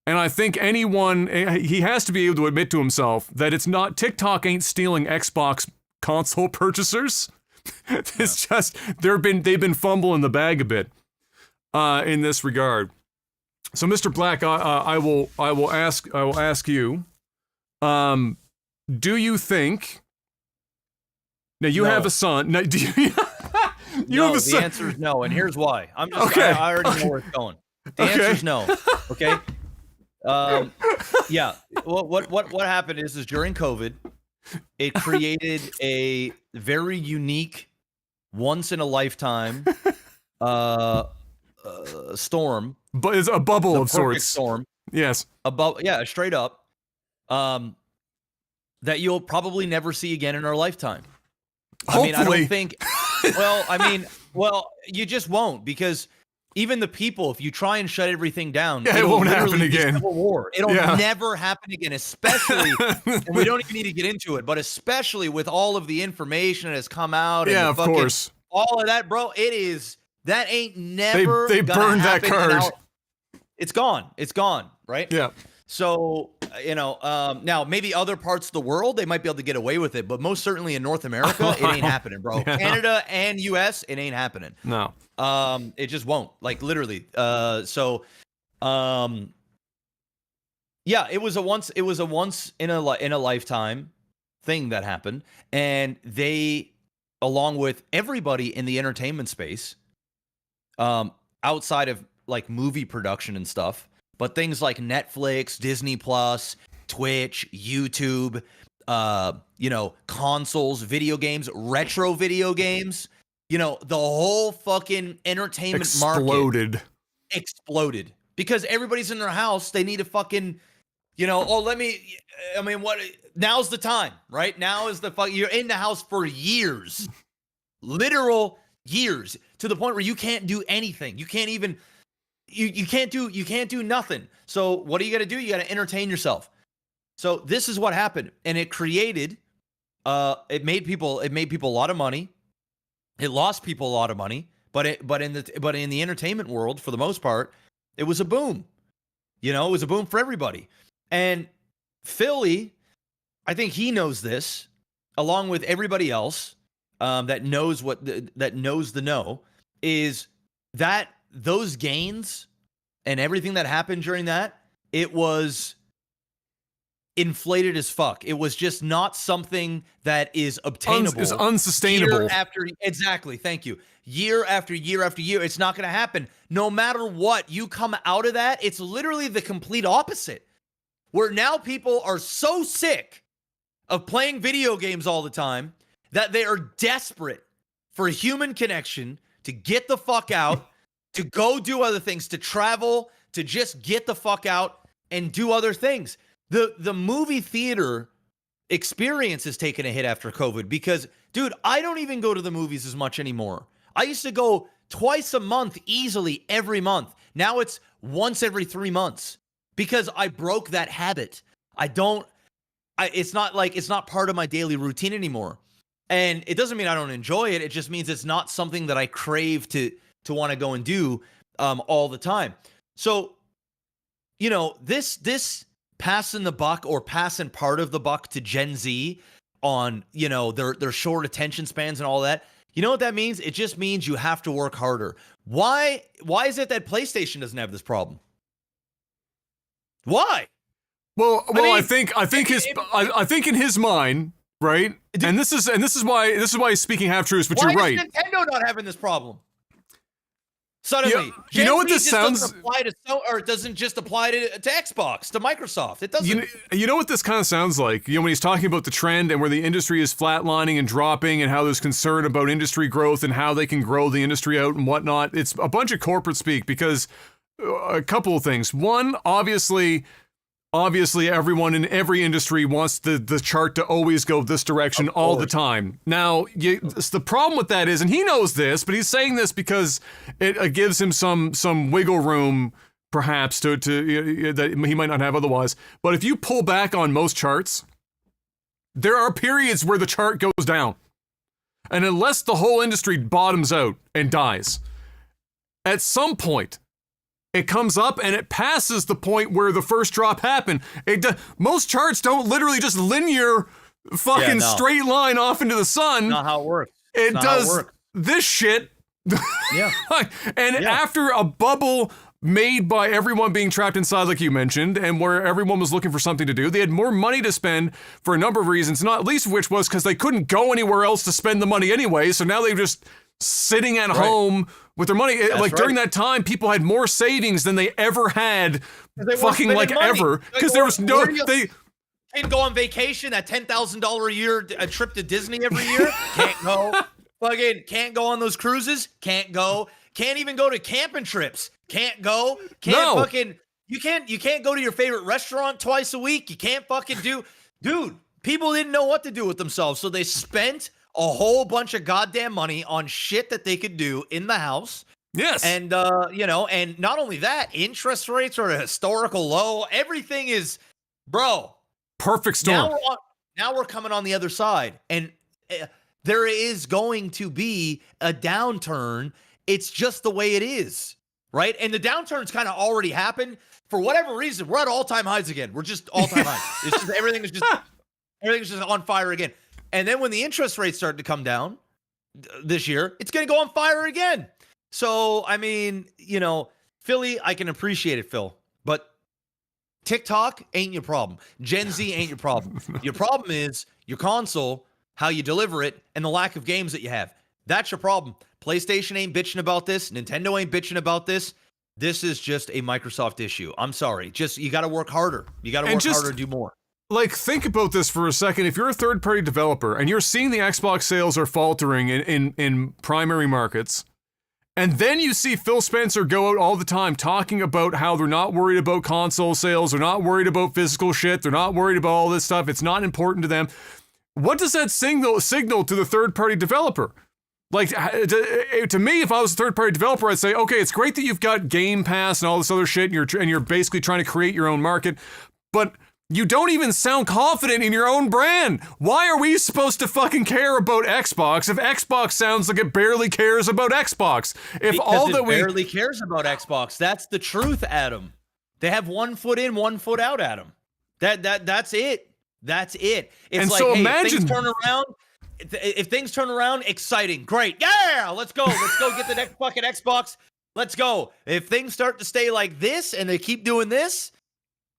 A: And I think he has to be able to admit to himself that it's not, TikTok ain't stealing Xbox console purchasers. It's just they've been fumbling the bag a bit in this regard. So, Mr. Black, I will ask you, do you think, now you have a son, now, do you have a son?
B: The answer is no, and here's why. I already know where it's going. The answer is no. Okay. Yeah. What happened is during COVID, it created a very unique, once in a lifetime storm.
A: But it's a bubble of sorts.
B: Storm.
A: Yes.
B: Straight up. That you'll probably never see again in our lifetime.
A: Hopefully.
B: I don't think. Well, you just won't, because even the people, if you try and shut everything down,
A: it won't happen again.
B: Civil war. It'll never happen again, especially, and we don't even need to get into it, but especially with all of the information that has come out.
A: Yeah,
B: and
A: of course.
B: All of that, bro. That ain't never.
A: They burned that card.
B: It's gone. It's gone. Right.
A: Yeah.
B: So, now maybe other parts of the world, they might be able to get away with it, but most certainly in North America, it ain't happening, bro. Yeah. Canada and US, it ain't happening.
A: No.
B: It just won't, like, literally. Yeah, it was a once in a lifetime thing that happened, and they, along with everybody in the entertainment space, outside of like movie production and stuff, but things like Netflix, Disney Plus, Twitch, YouTube, consoles, video games, retro video games, the whole fucking entertainment market exploded because everybody's in their house. They need a fucking, now's the time, right? Now is you're in the house for years, literal years, to the point where you can't do anything. You can't even, you can't do nothing. So what do you got to do? You got to entertain yourself. So this is what happened, and it created, it made people a lot of money. It lost people a lot of money, but in the entertainment world, for the most part, it was a boom. It was a boom for everybody. And Philly, I think he knows this, along with everybody else that knows the know, is that those gains and everything that happened during that, it was inflated as fuck. It was just not something that is obtainable.
A: It's unsustainable.
B: Exactly. Thank you. Year after year after year, it's not going to happen. No matter what, you come out of that, it's literally the complete opposite. Where now people are so sick of playing video games all the time that they are desperate for human connection, to get the fuck out, to go do other things, to travel, to just get the fuck out and do other things. The movie theater experience is taking a hit after COVID because, dude, I don't even go to the movies as much anymore. I used to go twice a month easily every month. Now it's once every 3 months because I broke that habit. It's not part of my daily routine anymore. And it doesn't mean I don't enjoy it. It just means it's not something that I crave to want to go and do all the time. So, this passing the buck or passing part of the buck to Gen Z on, their short attention spans and all that. You know what that means? It just means you have to work harder. Why is it that PlayStation doesn't have this problem? Why?
A: Well, I think in his mind, right? And this is why he's speaking half truths, but you're right.
B: Why is Nintendo not having this problem? Suddenly,
A: you know what this sounds?
B: It doesn't just apply to Xbox, to Microsoft. It doesn't.
A: You know what this kind of sounds like? When he's talking about the trend and where the industry is flatlining and dropping, and how there's concern about industry growth and how they can grow the industry out and whatnot. It's a bunch of corporate speak because a couple of things. One, obviously, everyone in every industry wants the chart to always go this direction all the time. Now, the problem with that is, and he knows this, but he's saying this because it gives him some wiggle room, perhaps, to that he might not have otherwise. But if you pull back on most charts, there are periods where the chart goes down. And unless the whole industry bottoms out and dies, at some point, it comes up and it passes the point where the first drop happened. Most charts don't literally just linear fucking straight line off into the sun.
B: Not how it works.
A: It does this shit.
B: Yeah.
A: After a bubble made by everyone being trapped inside, like you mentioned, and where everyone was looking for something to do, they had more money to spend for a number of reasons, not least of which was because they couldn't go anywhere else to spend the money anyway. So now they're just sitting at home with their money. During that time, people had more savings than they ever had, fucking ever, because there was no. They
B: can't go on vacation. That $10,000 a year trip to Disney every year. Can't go. Fucking can't go on those cruises. Can't go. Can't even go to camping trips. Can't go. You can't go to your favorite restaurant twice a week. You can't fucking do. Dude, people didn't know what to do with themselves, so they spent a whole bunch of goddamn money on shit that they could do in the house.
A: Yes.
B: And, and not only that, interest rates are at a historical low. Everything is, bro.
A: Perfect storm.
B: Now we're coming on the other side. And there is going to be a downturn. It's just the way it is, right? And the downturn's kind of already happened. For whatever reason, we're at all-time highs again. We're just all-time highs. It's just everything's just on fire again. And then when the interest rates start to come down this year, it's going to go on fire again. So, I mean, Philly, I can appreciate it, Phil. But TikTok ain't your problem. Gen Z ain't your problem. Your problem is your console, how you deliver it, and the lack of games that you have. That's your problem. PlayStation ain't bitching about this. Nintendo ain't bitching about this. This is just a Microsoft issue. I'm sorry. Just, you got to work harder. You got to work harder and do more.
A: Like, think about this for a second. If you're a third-party developer and you're seeing the Xbox sales are faltering in primary markets, and then you see Phil Spencer go out all the time talking about how they're not worried about console sales, they're not worried about physical shit, they're not worried about all this stuff, it's not important to them. What does that signal to the third-party developer? Like, to me, if I was a third-party developer, I'd say, okay, it's great that you've got Game Pass and all this other shit, and you're basically trying to create your own market, but you don't even sound confident in your own brand. Why are we supposed to fucking care about Xbox if Xbox sounds like it barely cares about Xbox?
B: Barely cares about Xbox. That's the truth, Adam. They have 1 foot in, 1 foot out, Adam. That's it. That's it. It's
A: and
B: like,
A: so
B: hey,
A: imagine,
B: if things turn around, if things turn around, exciting, great, yeah, let's go get the next fucking Xbox. Let's go. If things start to stay like this and they keep doing this,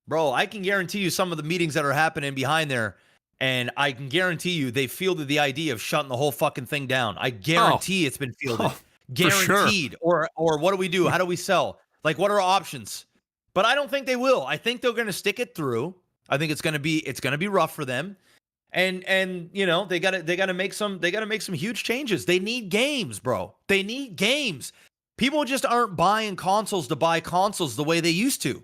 B: bro, I can guarantee you some of the meetings that are happening behind there, and I can guarantee you they fielded the idea of shutting the whole fucking thing down. I guarantee it's been fielded. Guaranteed.
A: Sure.
B: Or what do we do? How do we sell? Like, what are our options? But I don't think they will. I think they're going to stick it through. I think it's going to be rough for them. And you know, they got to make some huge changes. They need games, bro. They need games. People just aren't buying consoles to buy consoles the way they used to.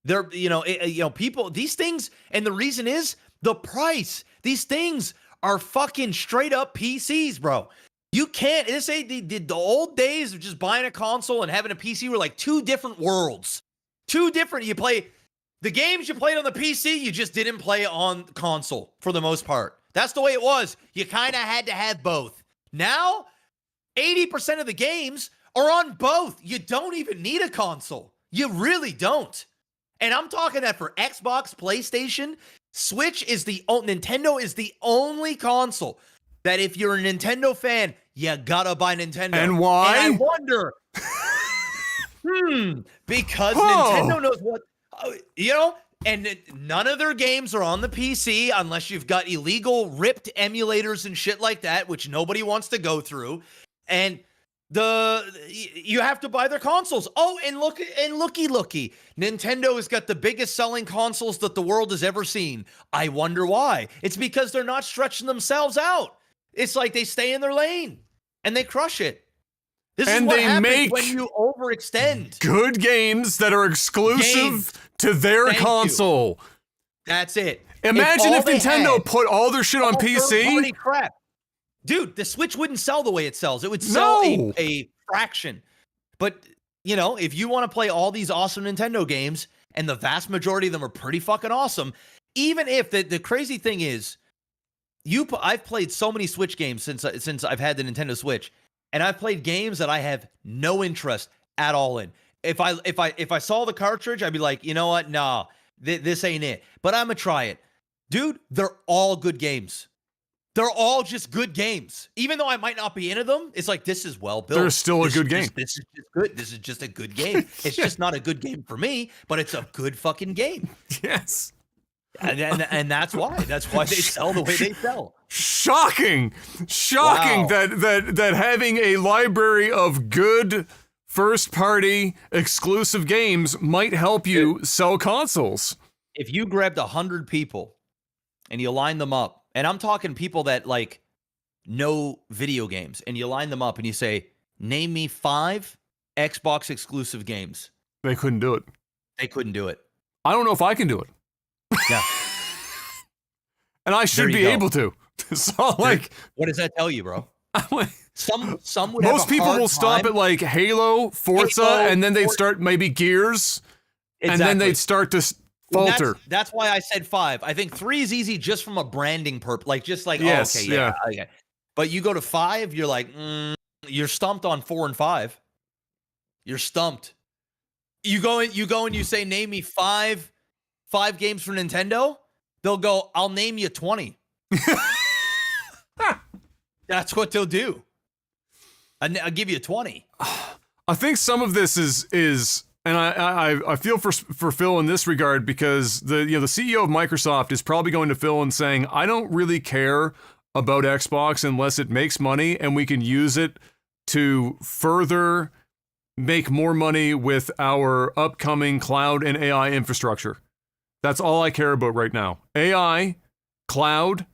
B: They're, people, these things, and the reason is the price. These things are fucking straight up PCs, bro. You can't, the old days of just buying a console and having a PC were like two different worlds. The games you played on the PC, you just didn't play on console for the most part. That's the way it was. You kind of had to have both. Now, 80% of the games are on both. You don't even need a console. You really don't. And I'm talking that for Xbox, PlayStation, Switch Nintendo is the only console that if you're a Nintendo fan, you gotta buy Nintendo.
A: And why?
B: And I wonder, because Nintendo knows what, and none of their games are on the PC unless you've got illegal ripped emulators and shit like that, which nobody wants to go through. And you have to buy their consoles. Oh, and looky. Nintendo has got the biggest selling consoles that the world has ever seen. I wonder why. It's because they're not stretching themselves out. It's like they stay in their lane and they crush it. This is what happens when you overextend.
A: Good games that are exclusive to their console.
B: That's it.
A: Imagine if Nintendo put all their shit on PC.
B: Crap. Dude, the Switch wouldn't sell the way it sells. It would sell a fraction. But, if you want to play all these awesome Nintendo games, and the vast majority of them are pretty fucking awesome, even if the crazy thing is, I've played so many Switch games since I've had the Nintendo Switch, and I've played games that I have no interest at all in. If I saw the cartridge, I'd be like, you know what? Nah, this ain't it. But I'm gonna try it. Dude, they're all good games. They're all just good games. Even though I might not be into them, it's like, this is well built.
A: They're still a good game.
B: This is just good. This is just a good game. It's just not a good game for me, but it's a good fucking game.
A: Yes.
B: And that's why. That's why they sell the way they sell.
A: Shocking wow. that having a library of good first-party exclusive games might help you sell consoles.
B: If you grabbed 100 people and you line them up, and I'm talking people that know video games, and you line them up and you say, name me 5 Xbox exclusive games.
A: They couldn't do it.
B: They couldn't do it.
A: I don't know if I can do it.
B: Yeah.
A: And I should be able to. So what
B: does that tell you, bro? Some would
A: most people will stop at Halo, Forza, and then they'd start maybe Gears, and then they'd start to falter.
B: That's why I said 5. I think 3 is easy just from a branding purpose.
A: Yes,
B: okay. But you go to 5, you're like, you're stumped on 4 and 5. You're stumped. You go and you say, name me 5 games for Nintendo. They'll go, I'll name you 20. That's what they'll do. I'll give you 20.
A: I think some of this is And I feel for Phil in this regard, because the CEO of Microsoft is probably going to Phil and saying, I don't really care about Xbox unless it makes money and we can use it to further make more money with our upcoming cloud and AI infrastructure. That's all I care about right now. AI, cloud,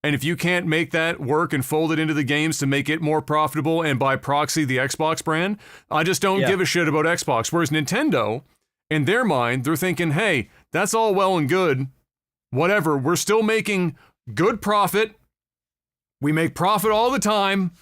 A: and if you can't make that work and fold it into the games to make it more profitable and by proxy the Xbox brand, I just don't give a shit about Xbox. Whereas Nintendo, in their mind, they're thinking, hey, that's all well and good. Whatever, we're still making good profit. We make profit all the time.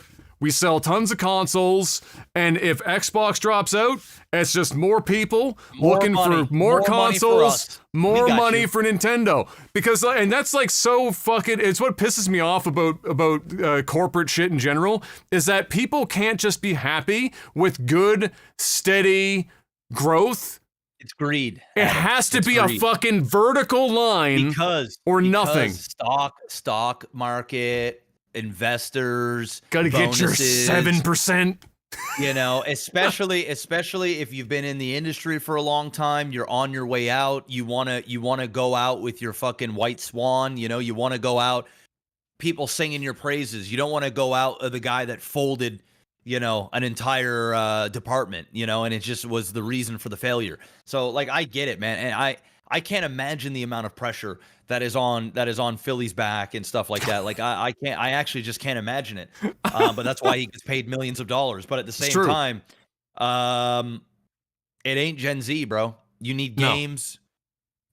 A: We sell tons of consoles. And if Xbox drops out, it's just more people looking for more consoles, more money for Nintendo. Because, and that's like so fucking, it's what pisses me off about corporate shit in general, is that people can't just be happy with good, steady growth.
B: It's greed.
A: It has to be greed. A fucking vertical line because nothing.
B: Stock market, investors,
A: gotta get your 7%.
B: You know, especially if you've been in the industry for a long time, you're on your way out. You wanna go out with your fucking white swan. You know, you want to go out, people singing your praises. You don't want to go out of the guy that folded, you know, an entire department. You know, and it just was the reason for the failure. So, like, I get it, man, and I can't imagine the amount of pressure that is on Philly's back and stuff like that. Like I actually just can't imagine it. But that's why he gets paid millions of dollars. But at the same time, it ain't Gen Z, bro. You need games,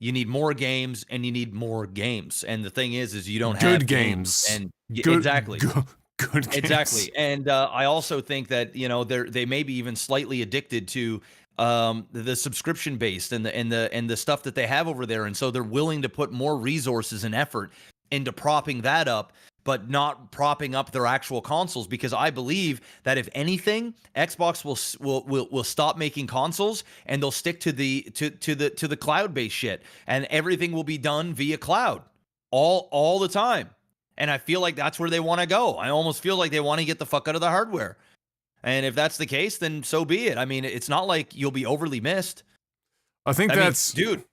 B: you need more games, and you need more games. And the thing is you don't have
A: good games.
B: And
A: good,
B: exactly.
A: Good games.
B: Exactly. And I also think that, you know, they may be even slightly addicted to the subscription based and the stuff that they have over there, and so they're willing to put more resources and effort into propping that up, but not propping up their actual consoles, because I believe that if anything, Xbox will stop making consoles and they'll stick to the cloud based shit, and everything will be done via cloud all the time. And I feel like that's where they want to go. I almost feel like they want to get the fuck out of the hardware. And if that's the case, then so be it. I mean, it's not like you'll be overly missed.
A: I think that's...
B: dude,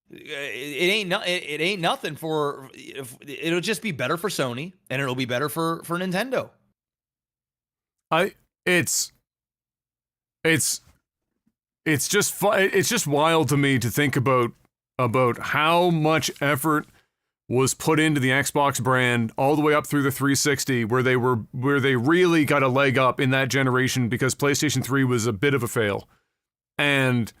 B: it ain't nothing for... It'll just be better for Sony, and it'll be better for Nintendo.
A: It's just wild to me to think about how much effort was put into the Xbox brand all the way up through the 360, where they really got a leg up in that generation, because PlayStation 3 was a bit of a fail. And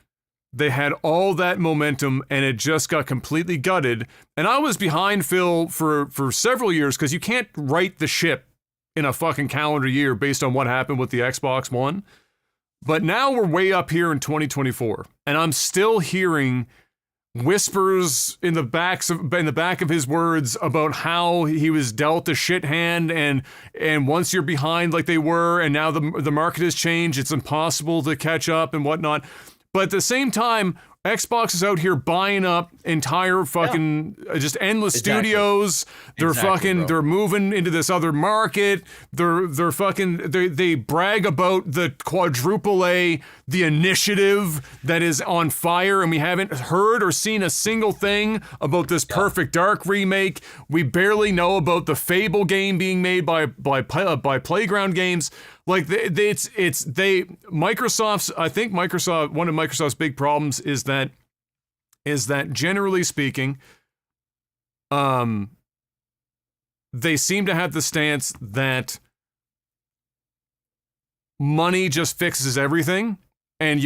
A: they had all that momentum and it just got completely gutted. And I was behind Phil for several years, because you can't right the ship in a fucking calendar year based on what happened with the Xbox One. But now we're way up here in 2024, and I'm still hearing whispers in the back of his words about how he was dealt a shit hand, and once you're behind like they were, and now the market has changed, it's impossible to catch up and whatnot. But at the same time, Xbox is out here buying up entire fucking just endless studios. They're they're moving into this other market. They brag about the quadruple A, the initiative that is on fire, and we haven't heard or seen a single thing about this Perfect Dark remake. We barely know about the Fable game being made by Playground Games. Like Microsoft's, I think one of Microsoft's big problems is that generally speaking, they seem to have the stance that money just fixes everything, and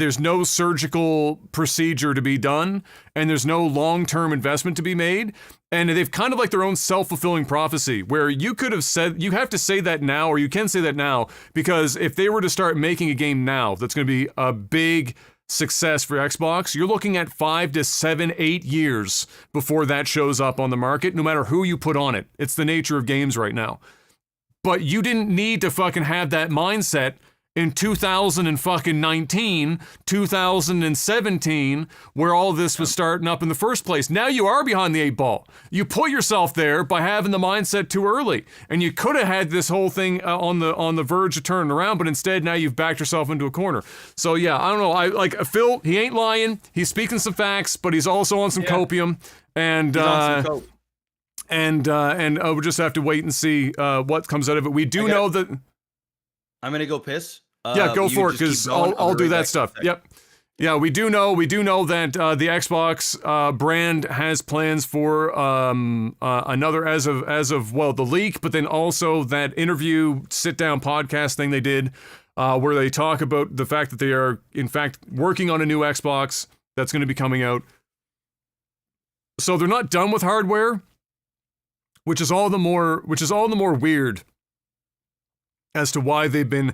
A: there's no surgical procedure to be done, and there's no long-term investment to be made. And they've kind of like their own self-fulfilling prophecy, where you could have said, you have to say that now, or you can say that now, because if they were to start making a game now that's going to be a big success for Xbox, you're looking at 5 to 7, 8 years before that shows up on the market, no matter who you put on it. It's the nature of games right now. But you didn't need to fucking have that mindset in 2019, 2017, where all this was starting up in the first place. Now you are behind the 8 ball. You put yourself there by having the mindset too early, and you could have had this whole thing on the verge of turning around, but instead now you've backed yourself into a corner. So yeah, I don't know. I like Phil. He ain't lying. He's speaking some facts, but he's also on some copium, and we'll just have to wait and see what comes out of it. We do know that.
B: I'm gonna go piss.
A: Yeah, go for it, because I'll do that stuff. Yep. Yeah, we do know that the Xbox brand has plans for another as of the leak, but then also that interview sit-down podcast thing they did where they talk about the fact that they are in fact working on a new Xbox that's going to be coming out. So they're not done with hardware, which is all the more weird as to why they've been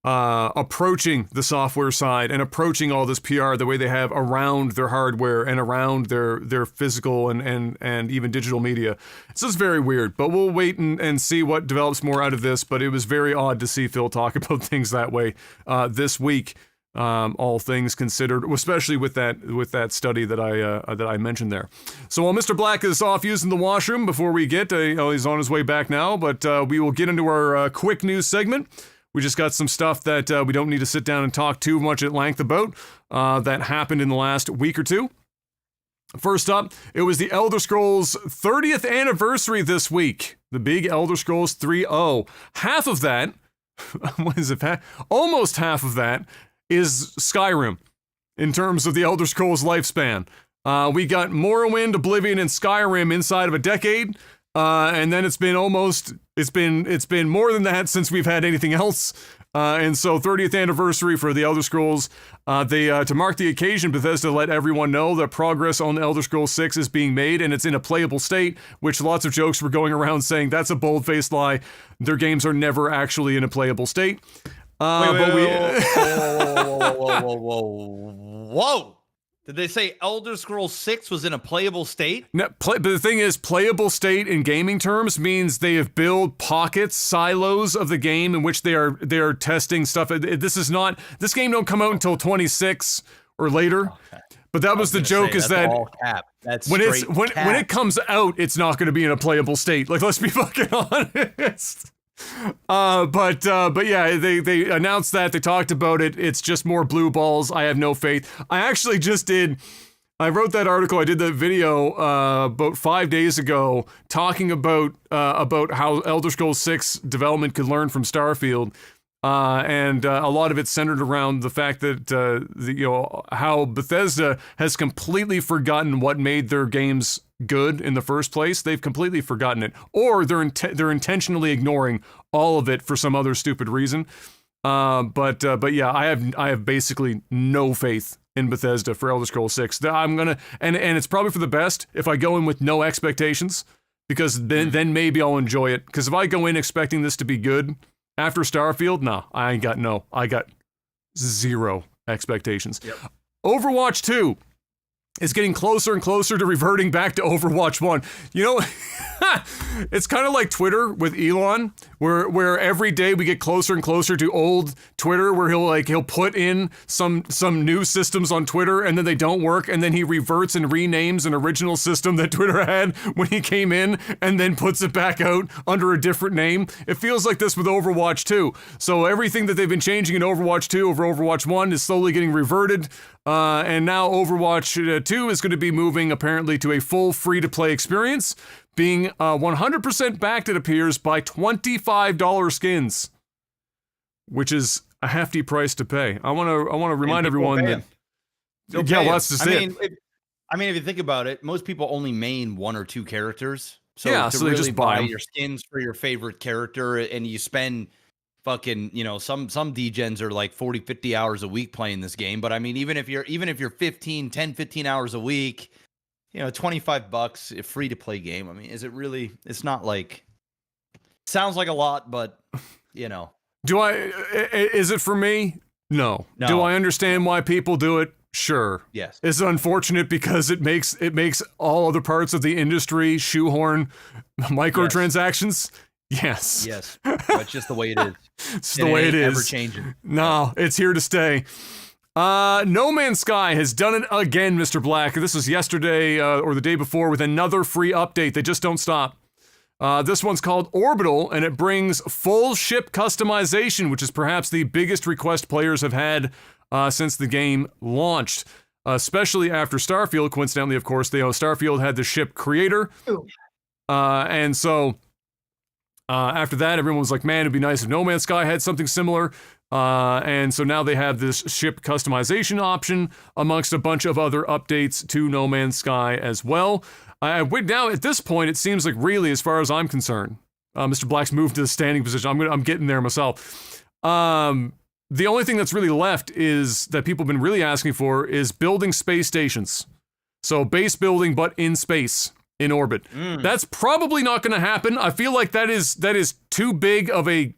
A: approaching the software side and approaching all this PR the way they have around their hardware and around their physical and even digital media. So it's very weird, but we'll wait and see what develops more out of this. But it was very odd to see Phil talk about things that way this week, all things considered, especially with that study that I mentioned there. So while Mr. Black is off using the washroom before we get, he's on his way back now, but we will get into our quick news segment. We just got some stuff that we don't need to sit down and talk too much at length about that happened in the last week or two. First up, it was the Elder Scrolls 30th anniversary this week. The big Elder Scrolls 3.0. Half of that, what is it? Almost half of that is Skyrim in terms of the Elder Scrolls lifespan. We got Morrowind, Oblivion, and Skyrim inside of a decade. And then it's been more than that since we've had anything else. And so 30th anniversary for the Elder Scrolls. To mark the occasion, Bethesda let everyone know that progress on the Elder Scrolls 6 is being made and it's in a playable state, which lots of jokes were going around saying that's a bold-faced lie. Their games are never actually in a playable state.
B: Whoa! Did they say Elder Scrolls 6 was in a playable state?
A: No, but the thing is, playable state in gaming terms means they have built pockets, silos of the game in which they are testing stuff. This game don't come out until 26 or later. Okay. But that was the joke, is that
B: all cap. That's
A: when it comes out, it's not going to be in a playable state. Like, let's be fucking honest. But yeah, they announced that, they talked about it. It's just more blue balls. I have no faith. I wrote that article. I did that video about 5 days ago talking about how Elder Scrolls 6 development could learn from Starfield. And a lot of it centered around the fact that how Bethesda has completely forgotten what made their games good in the first place. They've completely forgotten it, or they're intentionally ignoring all of it for some other stupid reason. But yeah, I have basically no faith in Bethesda for Elder Scrolls 6. I'm gonna and it's probably for the best if I go in with no expectations, because then maybe I'll enjoy it. Because if I go in expecting this to be good after Starfield, I got zero expectations. Yep. Overwatch 2 is getting closer and closer to reverting back to Overwatch 1. You know, it's kind of like Twitter with Elon, where every day we get closer and closer to old Twitter, where he'll put in some new systems on Twitter and then they don't work, and then he reverts and renames an original system that Twitter had when he came in and then puts it back out under a different name. It feels like this with Overwatch 2. So everything that they've been changing in Overwatch 2 over Overwatch 1 is slowly getting reverted. And now Overwatch 2 is going to be moving apparently to a full free-to-play experience, being 100% backed, it appears, by $25 skins, which is a hefty price to pay. I want to remind everyone that. Yeah, well, that's just it.
B: I mean, if you think about it, most people only main one or two characters. So
A: yeah,
B: to
A: so
B: really
A: they just buy
B: your skins for your favorite character, and you spend fucking, some degens are like 40, 50 hours a week playing this game. But I mean, even if you're 10, 15 hours a week, $25, a free to play game. I mean, is it really? It's not like, sounds like a lot, but
A: is it for me? No. Do I understand why people do it? Sure.
B: Yes.
A: It's unfortunate because it makes all other parts of the industry shoehorn microtransactions Yes.
B: Yes. That's just the way it is.
A: It's the way it is.
B: Ever changing.
A: No, it's here to stay. No Man's Sky has done it again, Mr. Black. This was yesterday or the day before with another free update. They just don't stop. This one's called Orbital, and it brings full ship customization, which is perhaps the biggest request players have had since the game launched, especially after Starfield. Coincidentally, of course, Starfield had the ship creator. And so after that, everyone was like, man, it'd be nice if No Man's Sky had something similar. And so now they have this ship customization option amongst a bunch of other updates to No Man's Sky as well. Now, at this point, it seems like really, as far as I'm concerned, Mr. Black's moved to the standing position. I'm getting there myself. The only thing that's really left is that people have been really asking for is building space stations. So base building, but in space, in orbit. That's probably not going to happen. I feel like that is too big of a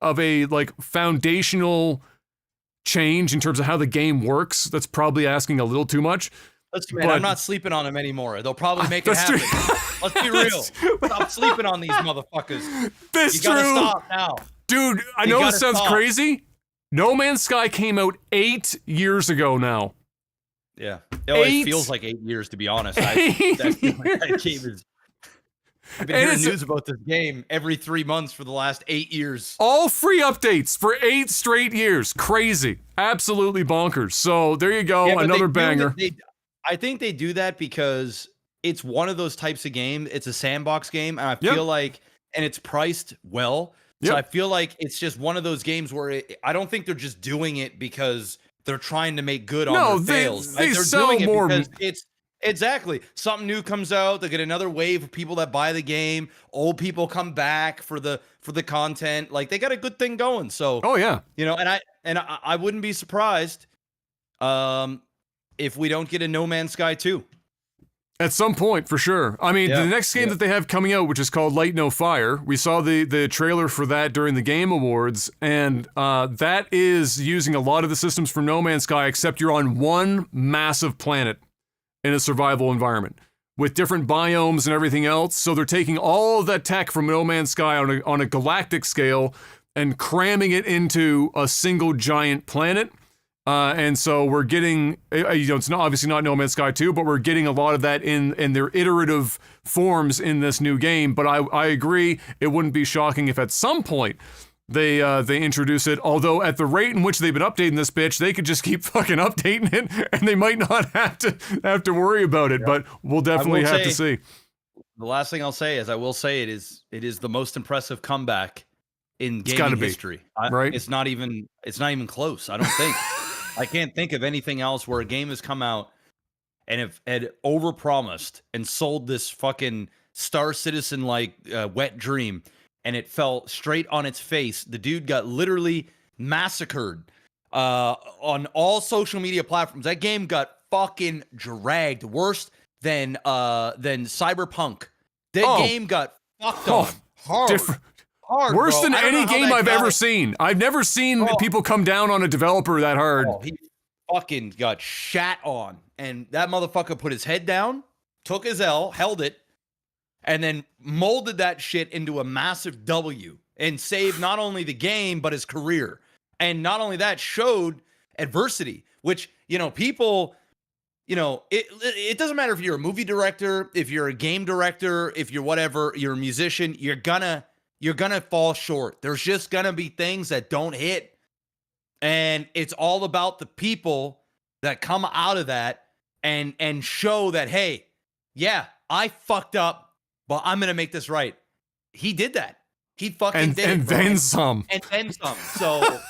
A: like foundational change in terms of how the game works. That's probably asking a little too much.
B: Listen, man, I'm not sleeping on them anymore. They'll probably make it happen. Let's be real. Stop sleeping on these motherfuckers.
A: That's true.
B: You gotta stop now.
A: Dude, I know this sounds crazy. No Man's Sky came out 8 years ago now.
B: Yeah. It feels like 8 years, to be honest. That game is... I've been hearing news about this game every 3 months for the last 8 years.
A: All free updates for 8 straight years. Crazy. Absolutely bonkers. So there you go. Another banger.
B: I think they do that because it's one of those types of game. It's a sandbox game. And I feel like, and it's priced well. So I feel like it's just one of those games where I don't think they're just doing it because they're trying to make good on their fails.
A: They're doing it
B: because it's exactly something new comes out. They get another wave of people that buy the game. Old people come back for the content. Like they got a good thing going. So and I wouldn't be surprised if we don't get a No Man's Sky 2.
A: At some point, for sure. I mean, the next game that they have coming out, which is called Light No Fire, we saw the trailer for that during the Game Awards, and that is using a lot of the systems from No Man's Sky, except you're on one massive planet in a survival environment with different biomes and everything else. So they're taking all of that tech from No Man's Sky on a galactic scale and cramming it into a single giant planet. And so we're getting, it's not obviously not No Man's Sky 2, but we're getting a lot of that in their iterative forms in this new game. But I agree, it wouldn't be shocking if at some point they introduce it. Although at the rate in which they've been updating this bitch, they could just keep fucking updating it, and they might not have to worry about it. But we'll definitely have to see.
B: The last thing I'll say is it is the most impressive comeback in gaming history.
A: Right?
B: It's not even close. I don't think. I can't think of anything else where a game has come out and had overpromised and sold this fucking Star Citizen like wet dream, and it fell straight on its face. The dude got literally massacred on all social media platforms. That game got fucking dragged worse than Cyberpunk. That game got fucked on hard. Hard,
A: worse
B: bro.
A: than any game I've ever seen. I've never seen people come down on a developer that hard.
B: He fucking got shat on. And that motherfucker put his head down, took his L, held it, and then molded that shit into a massive W and saved not only the game, but his career. And not only that, showed adversity, which, people, it doesn't matter if you're a movie director, if you're a game director, if you're whatever, you're a musician, you're gonna fall short. There's just gonna be things that don't hit. And it's all about the people that come out of that and show that, hey, yeah, I fucked up, but I'm gonna make this right. He did that. He fucking did it.
A: And then some.
B: And then some. So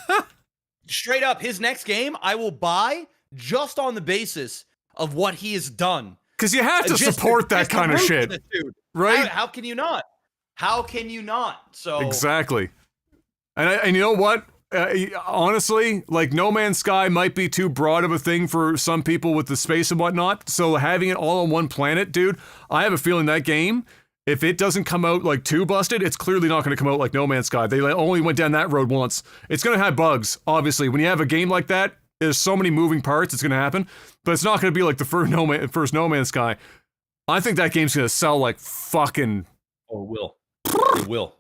B: straight up, his next game I will buy just on the basis of what he has done.
A: Because you have to support that kind of shit. Right?
B: How can you not? How can you not? So
A: exactly. And you know what? Honestly, like No Man's Sky might be too broad of a thing for some people with the space and whatnot. So having it all on one planet, dude, I have a feeling that game, if it doesn't come out like too busted, it's clearly not going to come out like No Man's Sky. They only went down that road once. It's going to have bugs, obviously. When you have a game like that, there's so many moving parts, it's going to happen. But it's not going to be like the first No Man's Sky. I think that game's going to sell like fucking...
B: Oh, it will. It will.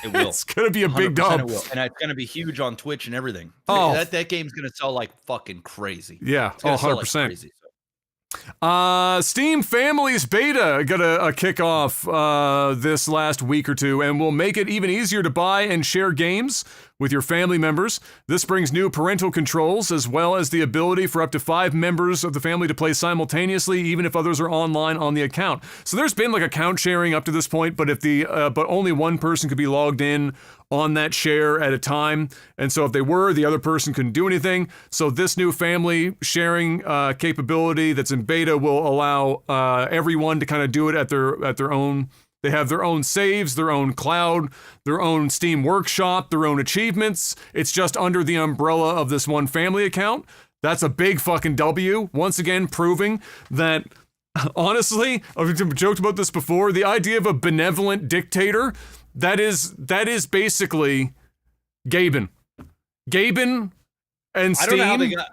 B: It will.
A: It's gonna be a big
B: 100%
A: dub.
B: It will. And it's gonna be huge on Twitch and everything.
A: Oh.
B: That game's gonna sell like fucking crazy.
A: Yeah.
B: It's gonna sell
A: 100%.
B: like crazy, so.
A: Steam Families Beta got a kickoff this last week or two, and will make it even easier to buy and share games with your family members. This brings new parental controls, as well as the ability for up to 5 members of the family to play simultaneously, even if others are online on the account. So there's been like account sharing up to this point, but but only one person could be logged in on that share at a time. And so if they were, the other person couldn't do anything. So this new family sharing capability that's in beta will allow everyone to kind of do it at their own. They have their own saves, their own cloud, their own Steam Workshop, their own achievements. It's just under the umbrella of this one family account. That's a big fucking W. Once again, proving that, honestly, I've joked about this before, the idea of a benevolent dictator, that is basically Gaben. Gaben and Steam.
B: I don't know how they got.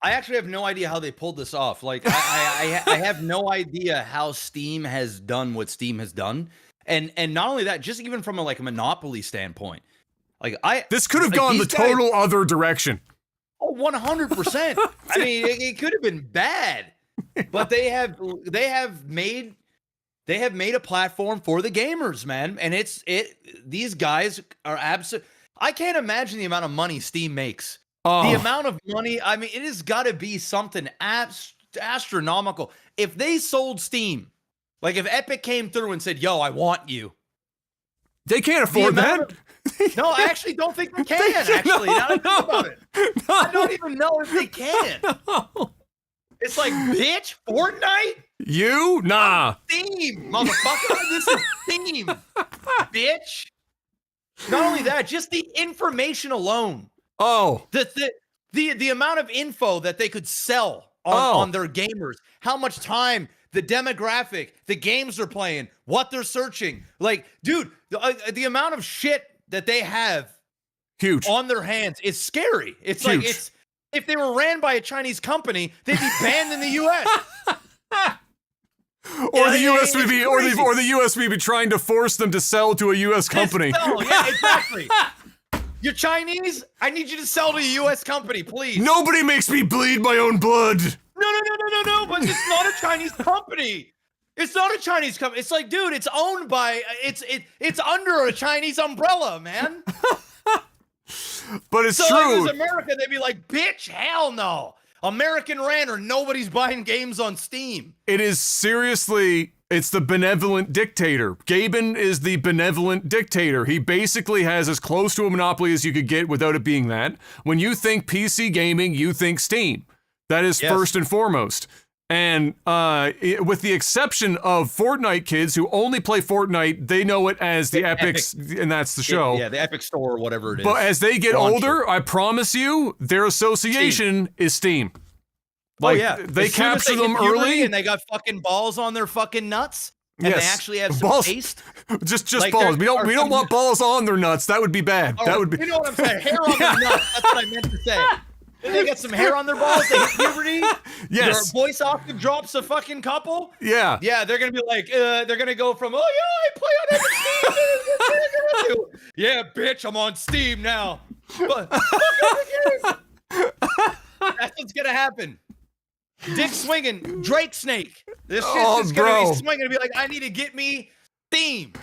B: I actually have no idea how they pulled this off. Like, I have no idea how Steam has done what Steam has done, and not only that, just even from a monopoly standpoint, this
A: could have gone the total other direction.
B: Oh, 100%. I mean, it could have been bad, but they have made a platform for the gamers, man, and these guys are absolute. I can't imagine the amount of money Steam makes.
A: Oh.
B: The amount of money, I mean, it has got to be something astronomical. If they sold Steam, like if Epic came through and said, yo, I want you.
A: They can't afford that.
B: No, I actually don't think they can, actually. Now that I think about it. No. I don't even know if they can. No. It's like, bitch, Fortnite?
A: You? Nah.
B: Steam, motherfucker. This is Steam, bitch. Not only that, just the information alone.
A: Oh,
B: the amount of info that they could sell on their gamers, how much time, the demographic, the games they're playing, what they're searching. Like, dude, the amount of shit that they have
A: huge
B: on their hands is scary. It's
A: huge.
B: Like if they were ran by a Chinese company, they'd be banned in the U.S.
A: Or the U.S. would be, or the U.S. would be trying to force them to sell to a U.S. company.
B: Yeah, exactly. You're Chinese? I need you to sell to a U.S. company, please.
A: Nobody makes me bleed my own blood.
B: No, but it's not a Chinese company. It's not a Chinese company. It's like, dude, it's owned by, it's under a Chinese umbrella, man.
A: But it's
B: so
A: true.
B: If it was America, they'd be like, bitch, hell no. American ran or nobody's buying games on Steam.
A: It is seriously, it's the benevolent dictator. Gaben is the benevolent dictator. He basically has as close to a monopoly as you could get without it being that. When you think PC gaming, you think Steam. That is first and foremost. And with the exception of Fortnite kids who only play Fortnite, they know it as the Epic, and that's the show.
B: Yeah, the Epic Store or whatever it is.
A: But as they get older, I promise you, their association is Steam. Like, they capture them early,
B: and they got fucking balls on their fucking nuts, and they actually have some taste.
A: Just like balls. We don't want balls on their nuts. That would be bad. That would be.
B: You know what I'm saying? Hair on their nuts. That's what I meant to say. They got some hair on their balls. They hit puberty.
A: Yes.
B: Their voice octave drops a fucking couple.
A: Yeah.
B: Yeah, they're gonna be like, they're gonna go from, oh yeah, I play on Epic Steam. Yeah, bitch, I'm on Steam now. But that's what's gonna happen. Dick swinging, Drake snake. This shit's just gonna be swinging and be like, I need to get me Steam.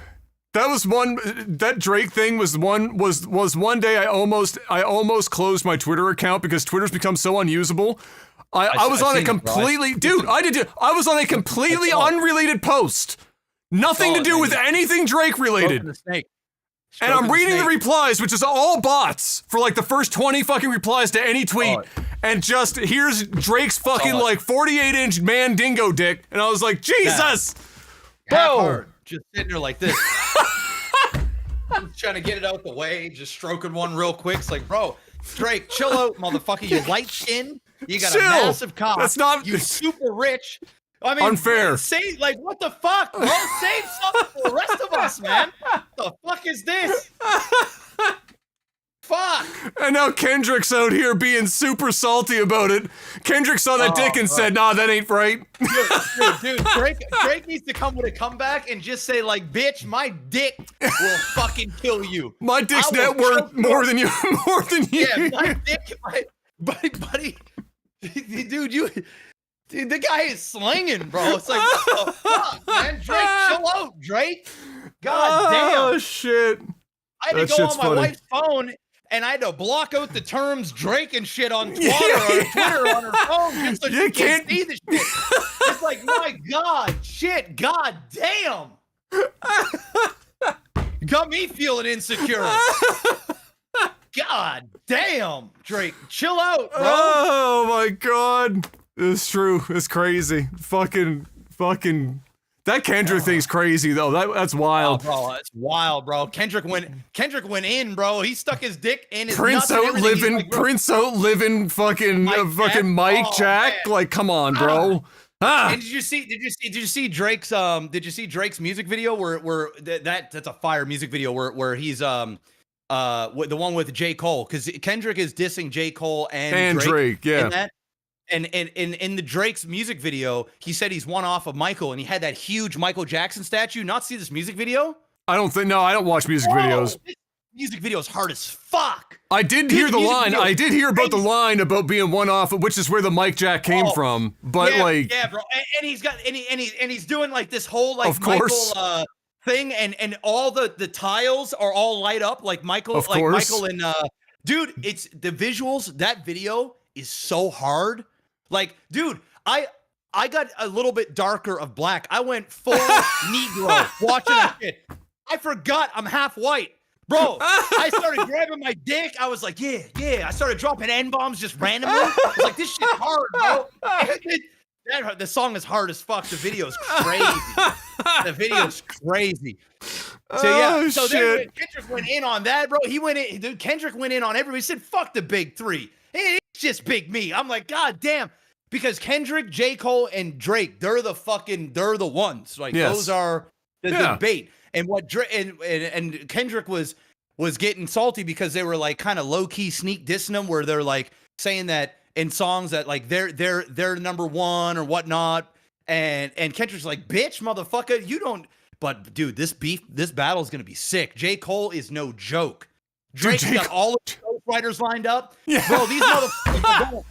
A: That was one. That Drake thing was one day I almost closed my Twitter account because Twitter's become so unusable. I was on a completely I was on a completely unrelated post, nothing to do with anything Drake related. And I'm reading the replies, which is all bots for like the first 20 fucking replies to any tweet, and just here's Drake's fucking like 48-inch man dingo dick, and I was like, Jesus,
B: bro. Just sitting there like this. I'm trying to get it out the way, just stroking one real quick. It's like, bro, Drake, chill out, motherfucker. You light skin, you got a massive cock.
A: That's not.
B: You super rich. I mean,
A: unfair.
B: Say like, what the fuck, bro? Save something for the rest of us, man. What the fuck is this? Fuck.
A: And now Kendrick's out here being super salty about it. Kendrick saw that dick and said, "Nah, that ain't right."
B: Dude, Drake needs to come with a comeback and just say like, "Bitch, my dick will fuck kill you.
A: My dick's net worth more than you, more than you."
B: Yeah, my dick, buddy, dude, the guy is slinging, bro. It's like, what the fuck, man? Drake, chill out, Drake. God damn.
A: Oh shit.
B: I had to go on my wife's phone. And I had to block out the terms Drake and shit on Twitter, on her phone just so she can't see the shit. It's like, my God, shit, God damn. Got me feeling insecure. God damn, Drake, chill out, bro.
A: Oh my God. It's true. It's crazy. Fucking. That Kendrick thing's crazy though. That's wild.
B: Oh, bro, that's wild, bro. Kendrick went in, bro. He stuck his dick in his
A: Prince
B: nuts
A: outliving,
B: like,
A: Prince outliving fucking Mike Jack.
B: Man.
A: Like, come on, bro.
B: And did you see Drake's music video where that's a fire music video where he's the one with J. Cole, because Kendrick is dissing J. Cole and Drake,
A: yeah.
B: In that. And in the Drake's music video, he said he's one off of Michael, and he had that huge Michael Jackson statue. Not see this music video?
A: I don't watch music videos.
B: This music video is hard as fuck.
A: I did hear the line. I did hear about the line about being one off, which is where the Mike Jack came from. But
B: yeah, bro. And he's got and he's doing like this whole like
A: of course.
B: Michael thing, and all the tiles are all light up like Michael,
A: of course.
B: Michael and dude. It's the visuals. That video is so hard. Like, dude, I got a little bit darker of black. I went full Negro watching that shit. I forgot I'm half white. Bro, I started grabbing my dick. I was like, yeah. I started dropping N-bombs just randomly. I was like, this shit's hard, bro. The song is hard as fuck. The video's crazy. So yeah, then Kendrick went in on that, bro. Kendrick went in on everybody. He said, fuck the big three. It's just big me. I'm like, God damn. Because Kendrick, J. Cole, and Drake, they're the ones. Like, those are the debate. And what Drake and Kendrick was getting salty because they were like kind of low key sneak dissing them, where they're like saying that in songs that like they're number one or whatnot. And Kendrick's like, bitch, motherfucker, you don't. But dude, this battle is gonna be sick. J. Cole is no joke. Drake's got all of the ghostwriters lined up. Yeah. Bro, these motherfuckers are going.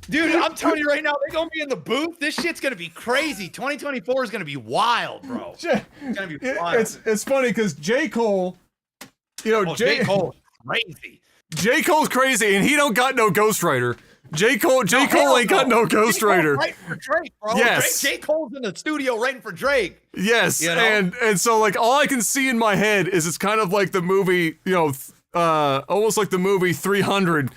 B: Dude, I'm telling you right now, they're going to be in the booth. This shit's going to be crazy. 2024 is going to be wild, bro. It's going to be wild.
A: It's funny because J. Cole,
B: J. Cole's crazy.
A: J. Cole's crazy, and he don't got no ghostwriter. J. Cole ain't got no ghostwriter.
B: Writing for Drake, bro.
A: Yes.
B: J. Cole's in the studio writing for Drake.
A: Yes, and so like all I can see in my head is it's kind of like the movie, almost like the movie 300,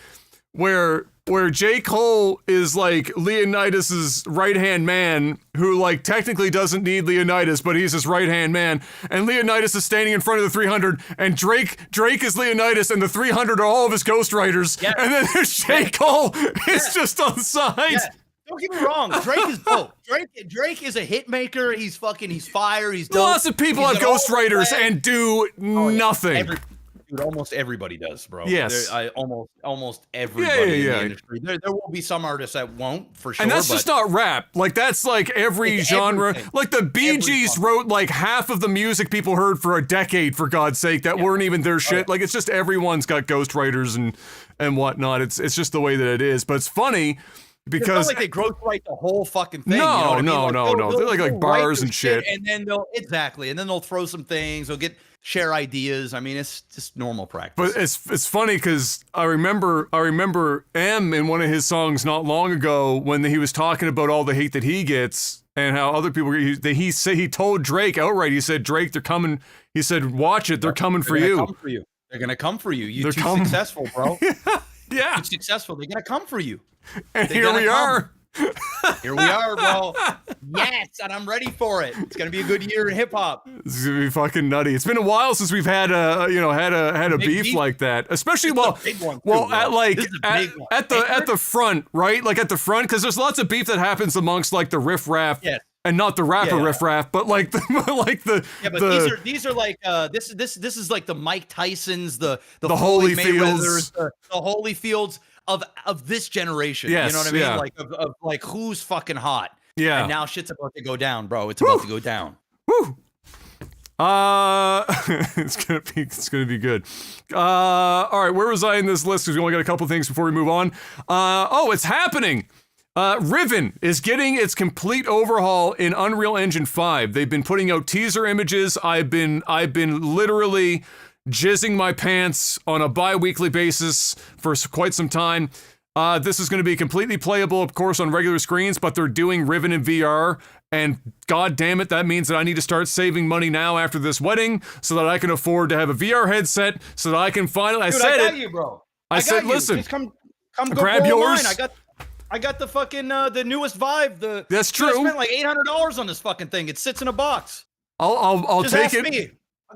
A: where J. Cole is like Leonidas's right-hand man, who like technically doesn't need Leonidas, but he's his right-hand man. And Leonidas is standing in front of the 300, and Drake is Leonidas, and the 300 are all of his ghostwriters. Yes. And then there's J. Cole is just on the side.
B: Yes. Don't get me wrong. Drake is both. Drake is a hit maker. He's fire. He's dope.
A: Lots of people have ghostwriters and do nothing.
B: Dude, almost everybody does, bro.
A: Yes.
B: Almost everybody in the industry. There will be some artists that won't, for sure.
A: And that's just not rap. Like, that's like every genre. Everything. Like, the Bee Gees wrote like half of the music people heard for a decade, for God's sake, that weren't even their shit. Like, it's just everyone's got ghostwriters and whatnot. It's just the way that it is. But it's funny because...
B: It's not like they ghostwrite the whole fucking thing.
A: No,
B: you know what I mean?
A: no. They're like bars and shit.
B: And then they'll throw some things. They'll share ideas. I mean, it's just normal practice.
A: But it's funny because I remember M in one of his songs not long ago when he was talking about all the hate that he gets and how other people he told Drake outright. He said, Drake, they're coming. He said, watch it. They're coming for you.
B: They're gonna come for you. You're too successful, bro.
A: Yeah.
B: You're successful. They're gonna come for you.
A: And here we are.
B: Here we are, bro. Yes, and I'm ready for it. It's gonna be a good year in hip hop.
A: This is gonna be fucking nutty. It's been a while since we've had a beef like that, especially at the front, right? Like at the front, because there's lots of beef that happens amongst like the riff raff and not the rapper Riff Raff, but like the
B: these are like this is like the Mike Tysons, the
A: Holyfields,
B: the Holyfields of this generation.
A: Yes,
B: you know what I mean? Like of like who's fucking hot.
A: Yeah.
B: And now shit's about to go down, bro. It's about to go down.
A: Woo. It's gonna be good. All right, where was I in this list? Because we only got a couple things before we move on. It's happening. Riven is getting its complete overhaul in Unreal Engine 5. They've been putting out teaser images. I've been literally jizzing my pants on a bi-weekly basis for quite some time. This is going to be completely playable, of course, on regular screens, but they're doing Riven in VR. And god damn it, that means that I need to start saving money now after this wedding so that I can afford to have a VR headset so that I can finally.
B: Dude, I got you, bro.
A: I said, listen,
B: just come
A: grab yours.
B: I got the fucking the newest Vive.
A: That's true.
B: I spent like $800 on this fucking thing. It sits in a box.
A: I'll
B: just
A: take
B: ask
A: it.
B: Me.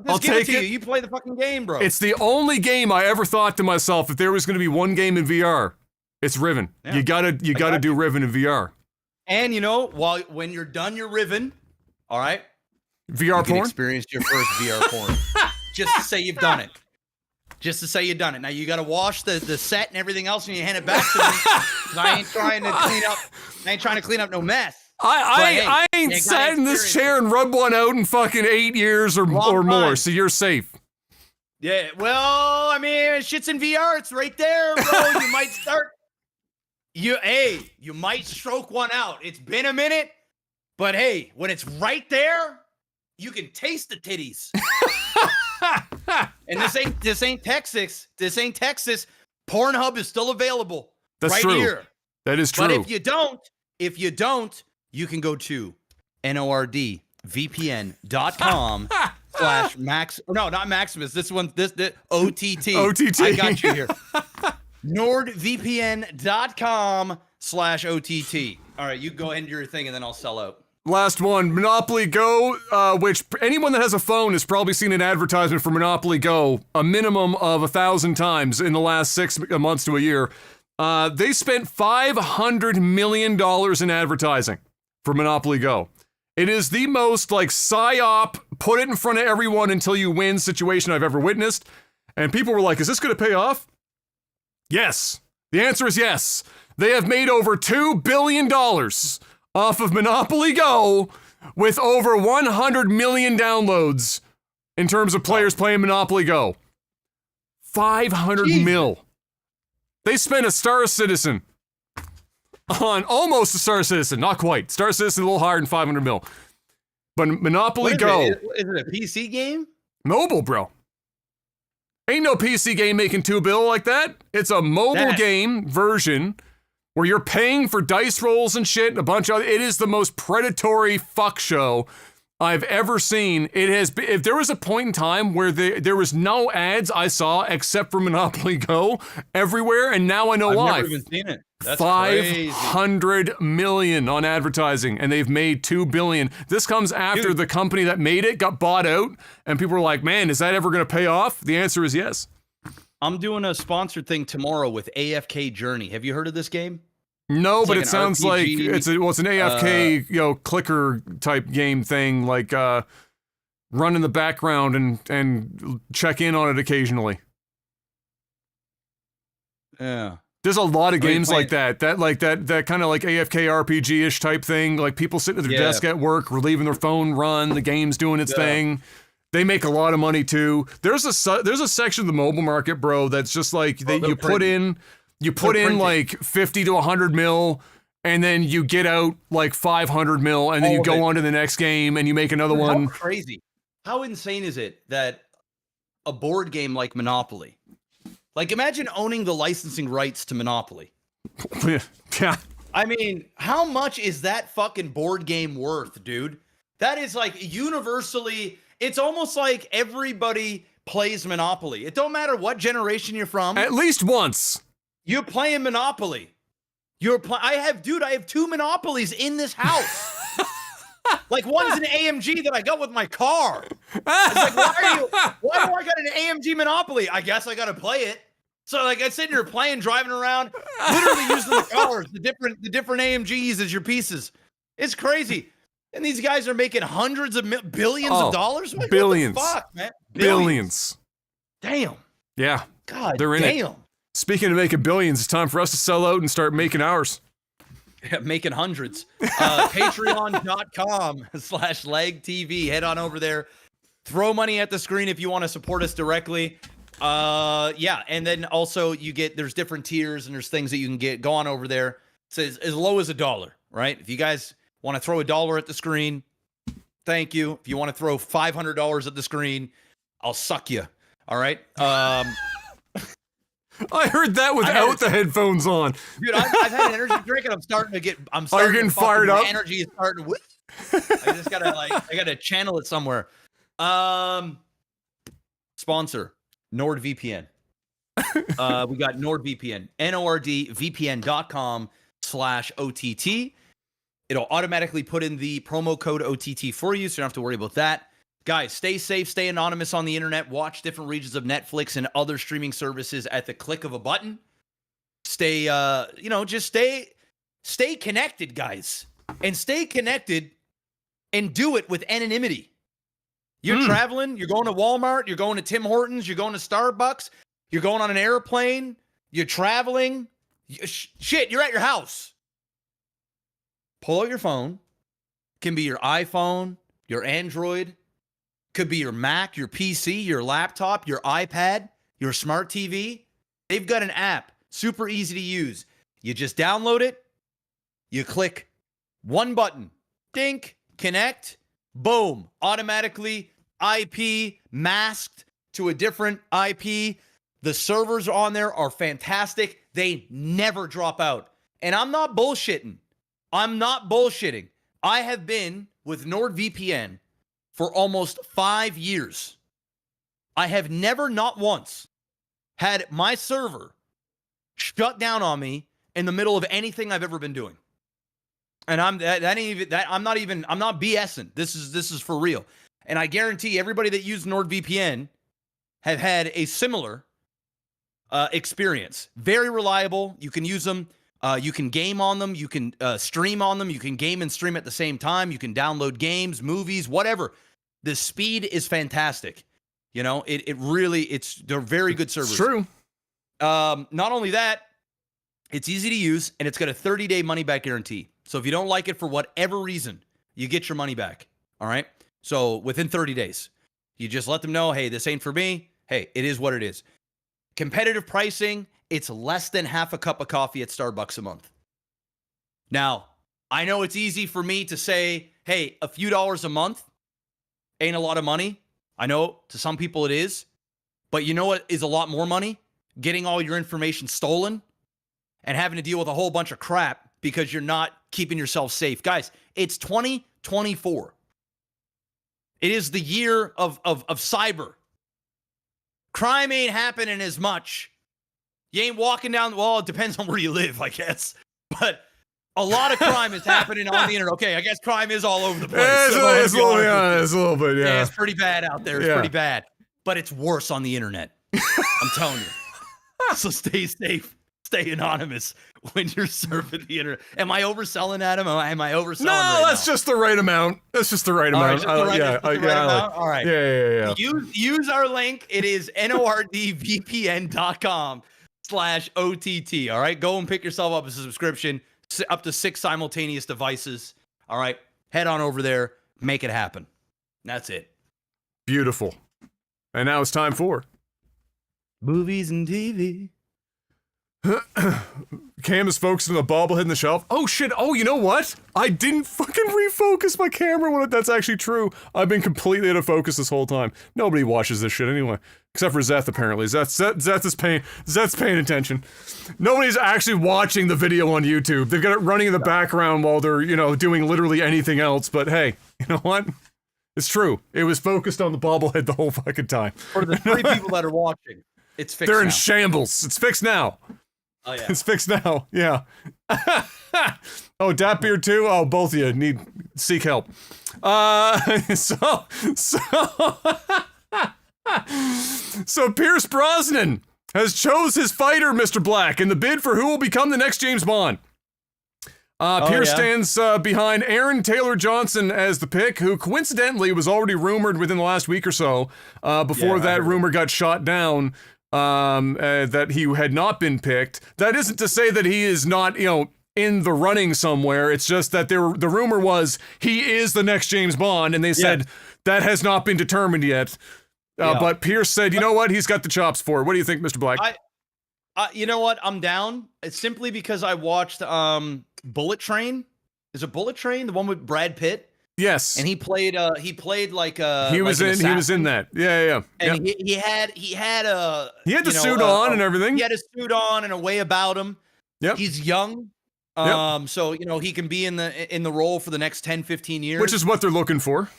A: I'll
B: give
A: take
B: it to
A: it.
B: You. You play the fucking game, bro.
A: It's the only game I ever thought to myself, if there was going to be one game in VR, it's Riven. Yeah. You gotta do Riven in VR.
B: And when you're done your Riven, all right,
A: VR porn.
B: Experience your first VR porn. Just to say you've done it. Just to say you've done it. Now you got to wash the set and everything else, and you hand it back to me. 'Cause I ain't trying to clean up. I ain't trying to clean up no mess.
A: I ain't sat in this chair and rubbed one out in fucking 8 years or more. So you're safe.
B: Yeah. Well, I mean, shit's in VR. It's right there, bro. You might start. You might stroke one out. It's been a minute, but hey, when it's right there, you can taste the titties. And this ain't Texas. This ain't Texas. Pornhub is still available.
A: That's
B: right
A: true.
B: Here.
A: That is true.
B: But if you don't, you can go to nordvpn.com/max. No, not Maximus. This OTT.
A: OTT.
B: I got you here. nordvpn.com/OTT. All right, you go ahead and do your thing, and then I'll sell out.
A: Last one, Monopoly Go, which anyone that has a phone has probably seen an advertisement for Monopoly Go a minimum of 1,000 times in the last 6 months to a year. They spent $500 million in advertising for Monopoly Go. It is the most psyop, put it in front of everyone until you win situation I've ever witnessed. And people were like, is this going to pay off? Yes. The answer is yes. They have made over $2 billion off of Monopoly Go with over 100 million downloads in terms of players playing Monopoly Go. 500 mil. They spent a Star Citizen on almost a Star Citizen, not quite. Star Citizen a little higher than 500 mil. But Monopoly Go.
B: Is it a PC game?
A: Mobile, bro. Ain't no PC game making $2 billion like that. It's a mobile game version where you're paying for dice rolls and shit and a bunch of it is the most predatory fuck show I've ever seen. It has been, if there was a point in time where there was no ads I saw except for Monopoly Go everywhere, and now I know why.
B: I've never even seen it. That's
A: 500 million on advertising, and they've made $2 billion. This comes after the company that made it got bought out, and people were like, man, is that ever going to pay off? The answer is yes.
B: I'm doing a sponsored thing tomorrow with AFK Journey. Have you heard of this game?
A: No, but it sounds RPG, like it's an AFK, clicker type game thing, run in the background and check in on it occasionally.
B: Yeah.
A: There's a lot of games like that kind of AFK RPG-ish type thing. Like people sitting at their desk at work, leaving their phone run, the game's doing its thing. They make a lot of money too. There's a section of the mobile market, bro, that's just like you put in like 50 to 100 mil, and then you get out like 500 mil, and then you go on to the next game and you make another one.
B: How crazy. How insane is it that a board game like Monopoly, imagine owning the licensing rights to Monopoly.
A: Yeah.
B: I mean, how much is that fucking board game worth, dude? That is universally, it's almost like everybody plays Monopoly. It don't matter what generation you're from.
A: At least once.
B: You're playing Monopoly. I have 2 Monopolies in this house. One's an AMG that I got with my car. It's why do I got an AMG Monopoly? I guess I got to play it. So I'm sitting here playing, driving around, literally using the cars, the different AMGs as your pieces. It's crazy. And these guys are making hundreds of billions of dollars? Like,
A: billions.
B: What the fuck, man?
A: Billions.
B: Damn.
A: Yeah.
B: God
A: they're in it. Speaking of making billions, it's time for us to sell out and start making ours.
B: Yeah, making hundreds. Patreon.com/legtv. Head on over there. Throw money at the screen if you want to support us directly. Yeah, and then also there's different tiers and there's things that you can get. Go on over there. It says as low as $1, right? If you guys want to throw $1 at the screen, thank you. If you want to throw $500 at the screen, I'll suck you. All right.
A: I heard that without the headphones on.
B: Dude, I've had an energy drink and I'm starting to get.
A: You're getting fired up.
B: My energy is starting to. I just gotta I gotta channel it somewhere. Sponsor NordVPN. We got NordVPN. NordVPN.com/OTT. It'll automatically put in the promo code OTT for you, so you don't have to worry about that. Guys, stay safe, stay anonymous on the internet. Watch different regions of Netflix and other streaming services at the click of a button. Stay, just stay connected, guys. And stay connected and do it with anonymity. You're traveling, you're going to Walmart, you're going to Tim Hortons, you're going to Starbucks, you're going on an airplane, you're traveling. Shit, you're at your house. Pull out your phone. Can be your iPhone, your Android. Could be your Mac, your PC, your laptop, your iPad, your smart TV. They've got an app, super easy to use. You just download it. You click one button. Dink, connect, boom. Automatically IP masked to a different IP. The servers on there are fantastic. They never drop out. And I'm not bullshitting. I have been with NordVPN for almost 5 years. I have never, not once, had my server shut down on me in the middle of anything I've ever been doing. And I'm not BSing. This is for real. And I guarantee everybody that used NordVPN have had a similar experience. Very reliable. You can use them. You can game on them. You can stream on them. You can game and stream at the same time. You can download games, movies, whatever. The speed is fantastic. You know, they're very good servers.
A: It's true.
B: Not only that, it's easy to use and it's got a 30-day money back guarantee. So if you don't like it for whatever reason, you get your money back. All right. So within 30 days, you just let them know, hey, this ain't for me. Hey, it is what it is. Competitive pricing. It's less than half a cup of coffee at Starbucks a month. Now, I know it's easy for me to say, hey, a few dollars a month ain't a lot of money. I know to some people it is. But you know what is a lot more money? Getting all your information stolen and having to deal with a whole bunch of crap because you're not keeping yourself safe. Guys, it's 2024. It is the year of cyber. Crime ain't happening as much. You ain't walking down, well, it depends on where you live, I guess. But a lot of crime is happening on the internet. Okay, I guess crime is all over the place.
A: It's a little bit, yeah.
B: It's pretty bad out there. It's pretty bad. But it's worse on the internet. I'm telling you. So stay safe. Stay anonymous when you're surfing the internet. Am I overselling, Adam? Am I overselling?
A: No, that's just the right amount. That's just the right amount.
B: All right.
A: Yeah.
B: Use our link. It is NordVPN.com/OTT. All right. Go and pick yourself up a subscription, up to 6 simultaneous devices. All right. Head on over there. Make it happen. That's it.
A: Beautiful. And now it's time for
B: movies and TV.
A: Cam is focused on the bobblehead in the shelf. Oh shit, oh you know what? I didn't fucking refocus my camera when that's actually true. I've been completely out of focus this whole time. Nobody watches this shit anyway. Except for Zeth apparently. Zeth's paying attention. Nobody's actually watching the video on YouTube. They've got it running in the background while they're, doing literally anything else. But hey, you know what? It's true. It was focused on the bobblehead the whole fucking time.
B: For the 3 people that are watching, it's fixed.
A: They're
B: now.
A: In shambles. It's fixed now.
B: Oh, yeah.
A: It's fixed now, yeah. Oh, Datbeard too? Oh, both of you seek help. So Pierce Brosnan has chose his fighter, Mr. Black, in the bid for who will become the next James Bond. Pierce stands behind Aaron Taylor Johnson as the pick, who coincidentally was already rumored within the last week or so, before that rumor got shot down, that he had not been picked. That isn't to say that he is not, in the running somewhere. It's just that the rumor was he is the next James Bond, and they said that has not been determined yet. But Pierce said, you know what? He's got the chops for it. What do you think, Mr. Black?
B: You know what? I'm down. It's simply because I watched Bullet Train. Is it Bullet Train? The one with Brad Pitt?
A: Yes.
B: And he played like
A: he was in that. Yeah.
B: And he had
A: the suit on and everything.
B: He had a suit on and a way about him.
A: Yep.
B: He's young. So he can be in the role for the next 10, 15 years.
A: Which is what they're looking for.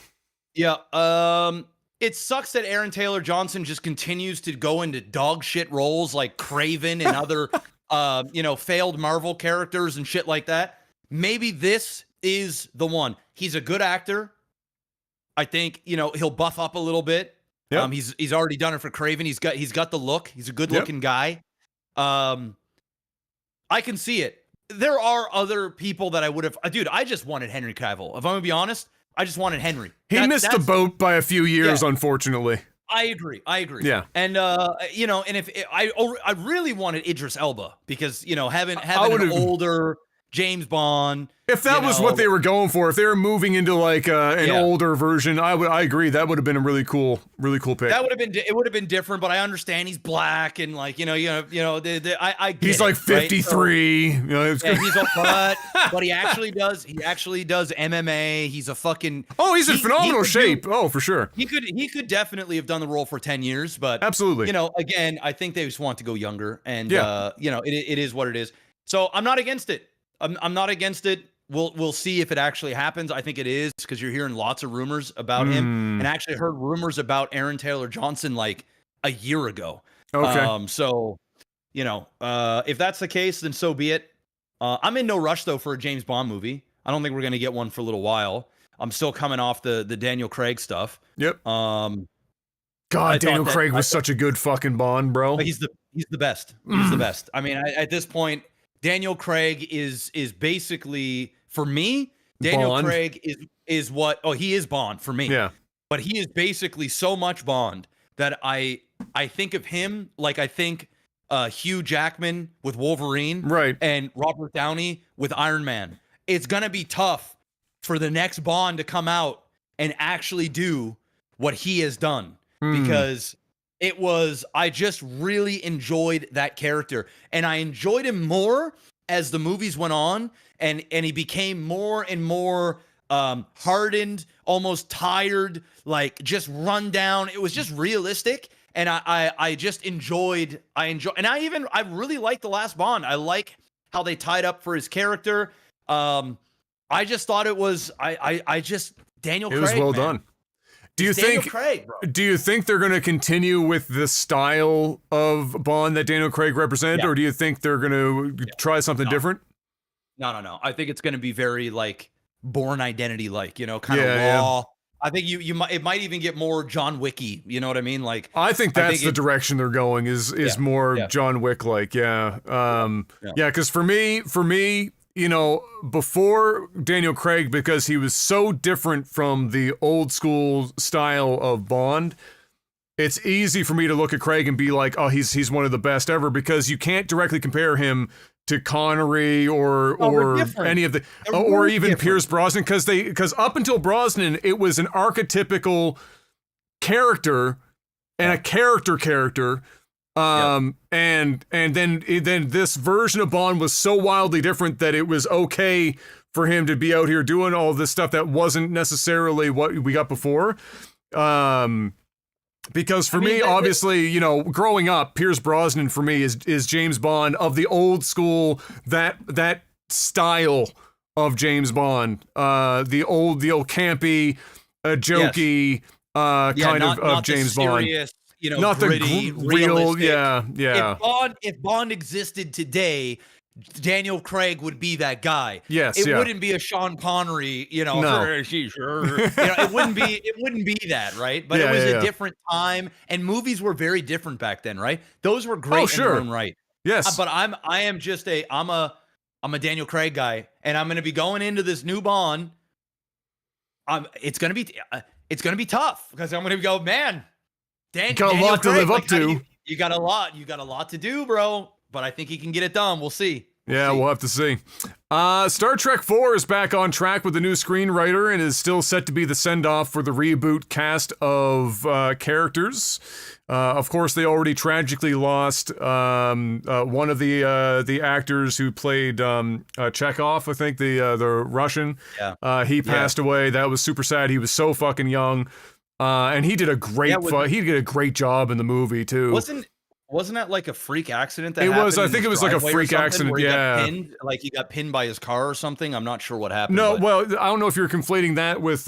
B: Yeah. It sucks that Aaron Taylor Johnson just continues to go into dog shit roles like Craven and other, failed Marvel characters and shit like that. Maybe this is the one. He's a good actor. I think, he'll buff up a little bit. Yep. He's already done it for Craven. He's got the look. He's a good looking guy. I can see it. There are other people that I would have, dude, I just wanted Henry Cavill. If I'm gonna be honest, I just wanted Henry.
A: He missed the boat by a few years, unfortunately.
B: I agree.
A: Yeah.
B: And and if I really wanted Idris Elba because having an older James Bond.
A: If that was what they were going for, if they were moving into like an older version, I agree that would have been a really cool pick.
B: That would have been it would have been different, but I understand he's black and like I get
A: he's like 53.
B: Right? So, he's a but he actually does MMA. He's a fucking
A: he's in phenomenal shape. For sure.
B: He could definitely have done the role for 10 years, but
A: absolutely.
B: Again, I think they just want to go younger, and it is what it is. So I'm not against it. I'm not against it. We'll see if it actually happens. I think it is because you're hearing lots of rumors about him, and I actually heard rumors about Aaron Taylor Johnson like a year ago.
A: Okay.
B: So, if that's the case, then so be it. I'm in no rush though for a James Bond movie. I don't think we're gonna get one for a little while. I'm still coming off the Daniel Craig stuff.
A: Yep. God, Daniel Craig was such a good fucking Bond, bro.
B: He's the best. He's the best. I mean, at this point, Daniel Craig is basically, for me, Daniel
A: Bond.
B: Craig is what, he is Bond for me.
A: Yeah.
B: But he is basically so much Bond that I think of him like I think Hugh Jackman with Wolverine.
A: Right.
B: And Robert Downey with Iron Man. It's going to be tough for the next Bond to come out and actually do what he has done. Because I just really enjoyed that character, and I enjoyed him more as the movies went on, and he became more and more hardened, almost tired, like just run down. It was just realistic, and I just enjoyed. And I really liked the last Bond. I like how they tied up for his character. I just thought it was Daniel Craig.
A: It was well done. Do you think they're going to continue with the style of Bond that Daniel Craig represented, or do you think they're going to try something different?
B: No. I think it's going to be very like Bourne Identity, like kind of raw. Yeah. I think it might even get more John Wicky. You know what I mean? Like
A: I think that's the direction they're going. Is more John Wick like. Because for me. Before Daniel Craig, because he was so different from the old school style of Bond, it's easy for me to look at Craig and be like, oh, he's one of the best ever, because you can't directly compare him to Connery or any of the, or even different. Pierce Brosnan, because up until Brosnan, it was an archetypical character and a character. And then this version of Bond was so wildly different that it was okay for him to be out here doing all this stuff that wasn't necessarily what we got before. Because for me, obviously, growing up, Pierce Brosnan for me is James Bond of the old school, that style of James Bond, the old campy, jokey, kind of James Bond. Not
B: gritty,
A: the real,
B: yeah. If Bond existed today, Daniel Craig would be that guy.
A: Yes,
B: it wouldn't be a Sean Connery,
A: No.
B: It wouldn't be that, right? But it was a different time, and movies were very different back then, right? Those were great in their own right.
A: Yes,
B: but I'm I'm a Daniel Craig guy, and I'm going to be going into this new Bond. It's going to be tough because I'm going to go, man.
A: Got a lot to live up to.
B: You got a lot to do, bro. But I think he can get it done. We'll see.
A: We'll have to see. Star Trek 4 is back on track with a new screenwriter and is still set to be the send-off for the reboot cast of characters. Of course, they already tragically lost one of the actors who played Chekhov, I think, the Russian.
B: Yeah.
A: He passed away. That was super sad. He was so fucking young. And he did a great job in the movie, too.
B: Wasn't that like a freak accident that
A: it
B: happened?
A: Was. I think it was like a freak accident. Yeah.
B: He got pinned by his car or something. I'm not sure what happened.
A: No, well, I don't know if you're conflating that with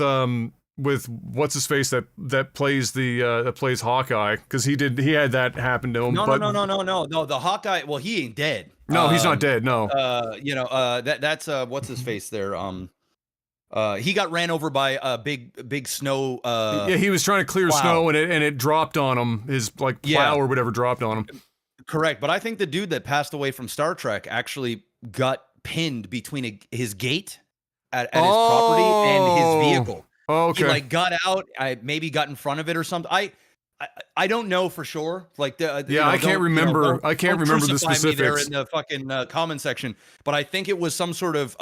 A: what's his face that plays plays Hawkeye, because he had that happen to him.
B: No. The Hawkeye. Well, he ain't dead.
A: No, he's not dead. No.
B: That's what's his face there. He got ran over by a big snow.
A: He was trying to clear snow and it dropped on him. His plow or whatever dropped on him.
B: Correct, but I think the dude that passed away from Star Trek actually got pinned between his gate at his property and his vehicle.
A: Okay.
B: He got out. Maybe got in front of it or something. I don't know for sure.
A: I can't remember. I can't remember the specifics.
B: Me there in the fucking comment section, but I think it was some sort of.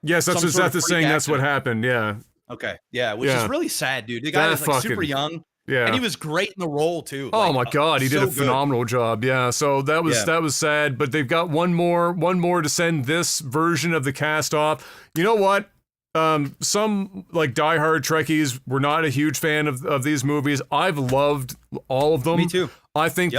A: Yes, that's what Seth is saying. That's what happened. Yeah.
B: Okay. Yeah, which is really sad, dude. The guy was super young.
A: Yeah.
B: And he was great in the role too.
A: Oh my God, he did a phenomenal job. Yeah. So that was sad, but they've got one more to send this version of the cast off. You know what? Some diehard Trekkies were not a huge fan of these movies. I've loved all of them.
B: Me too.
A: I think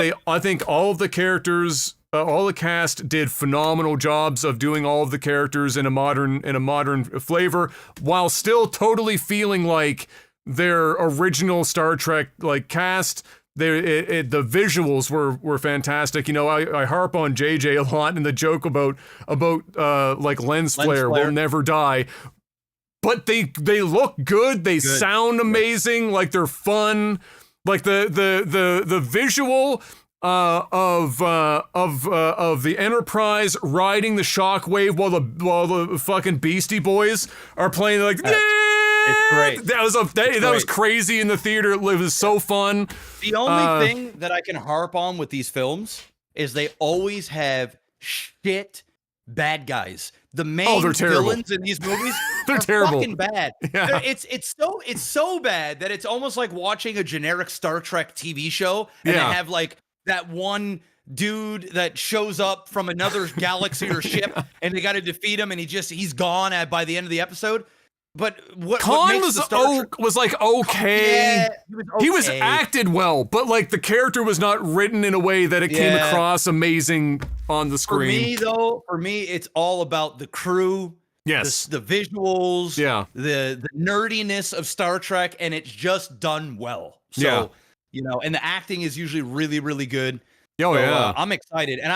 A: all of the characters, all the cast did phenomenal jobs of doing all of the characters in a modern flavor, while still totally feeling like their original Star Trek cast. The visuals were fantastic. I harp on JJ a lot, and the joke about lens flare will never die. But they look good. They sound amazing. They're fun. The visual of the Enterprise riding the shockwave while the fucking Beastie Boys are playing it's great. That was crazy in the theater. It was so fun.
B: The only thing that I can harp on with these films is they always have shit bad guys. The main villains in these movies
A: they're terrible.
B: Fucking bad.
A: Yeah.
B: It's so bad that it's almost like watching a generic Star Trek TV show, and they have that one dude that shows up from another galaxy or ship, and they got to defeat him, and he's gone by the end of the episode. But
A: Khan was okay. He was acted well, but the character was not written in a way that it came across amazing on the screen.
B: For me, it's all about the crew.
A: Yes,
B: the visuals. Yeah, the nerdiness of Star Trek, and it's just done well. So and the acting is usually really, really good. I'm excited, and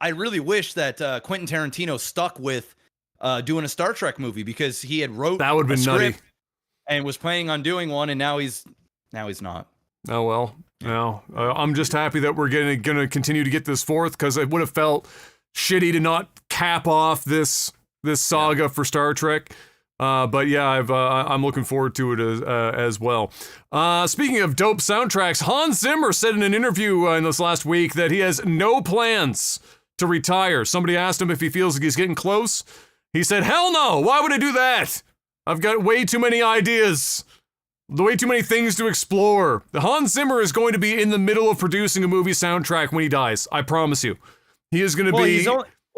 B: I really wish that Quentin Tarantino stuck with doing a Star Trek movie, because he had wrote
A: that would have been nutty
B: and was planning on doing one, and now he's not.
A: Oh well. No, I'm just happy that we're gonna continue to get this forth, because it would have felt shitty to not cap off this saga for Star Trek. But I'm looking forward to it as well. Speaking of dope soundtracks, Hans Zimmer said in an interview in this last week that he has no plans to retire. Somebody asked him if he feels like he's getting close. He said, "Hell no! Why would I do that? I've got way too many ideas. Way too many things to explore." The Hans Zimmer is going to be in the middle of producing a movie soundtrack when he dies. I promise you. He is going to be...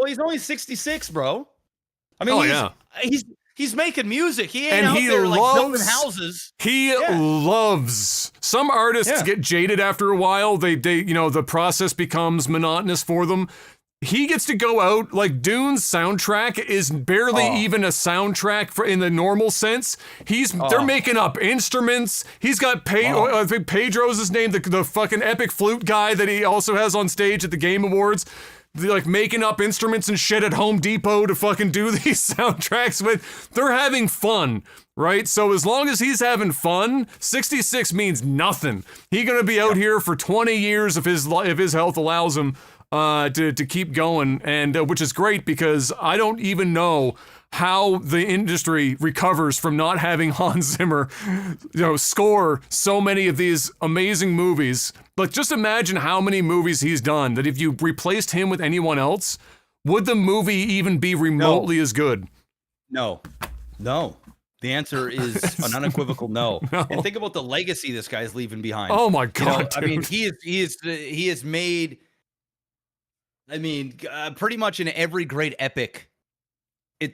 B: He's only 66, bro. I mean, he's making music. He ain't out there building houses.
A: He loves... Some artists get jaded after a while. They the process becomes monotonous for them. He gets to go out, Dune's soundtrack is barely even a soundtrack in the normal sense. They're making up instruments. He's got I think Pedro's his name, the fucking epic flute guy that he also has on stage at the Game Awards. They're making up instruments and shit at Home Depot to fucking do these soundtracks with. They're having fun, right? So as long as he's having fun, 66 means nothing. He's gonna be out here for 20 years if his health allows him. to keep going, and which is great because I don't even know how the industry recovers from not having Hans Zimmer, score so many of these amazing movies. Like, just imagine how many movies he's done that if you replaced him with anyone else, would the movie even be remotely as good?
B: No. The answer is an unequivocal no. And think about the legacy this guy's leaving behind.
A: Oh my God!
B: I mean, he has made. I mean, pretty much in every great epic,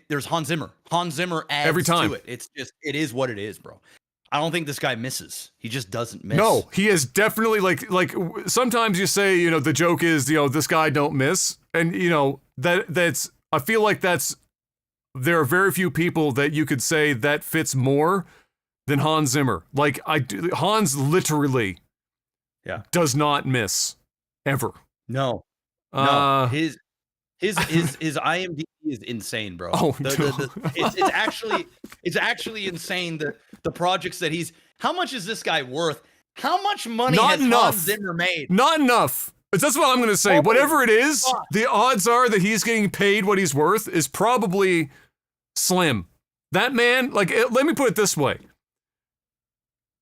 B: there's Hans Zimmer. Hans Zimmer adds
A: every time
B: to it. It is what it is, bro. I don't think this guy misses. He just doesn't miss.
A: No, he is definitely like sometimes you say, the joke is, this guy don't miss. And that's I feel like there are very few people that you could say that fits more than Hans Zimmer. Like Hans literally does not miss ever.
B: No. His IMDb is insane, bro.
A: Oh,
B: it's actually insane the projects that he's. How much is this guy worth? How much money has Hans Zimmer made?
A: Not enough. That's what I'm going to say. Whatever it is, the odds are that he's getting paid what he's worth is probably slim. That man, let me put it this way.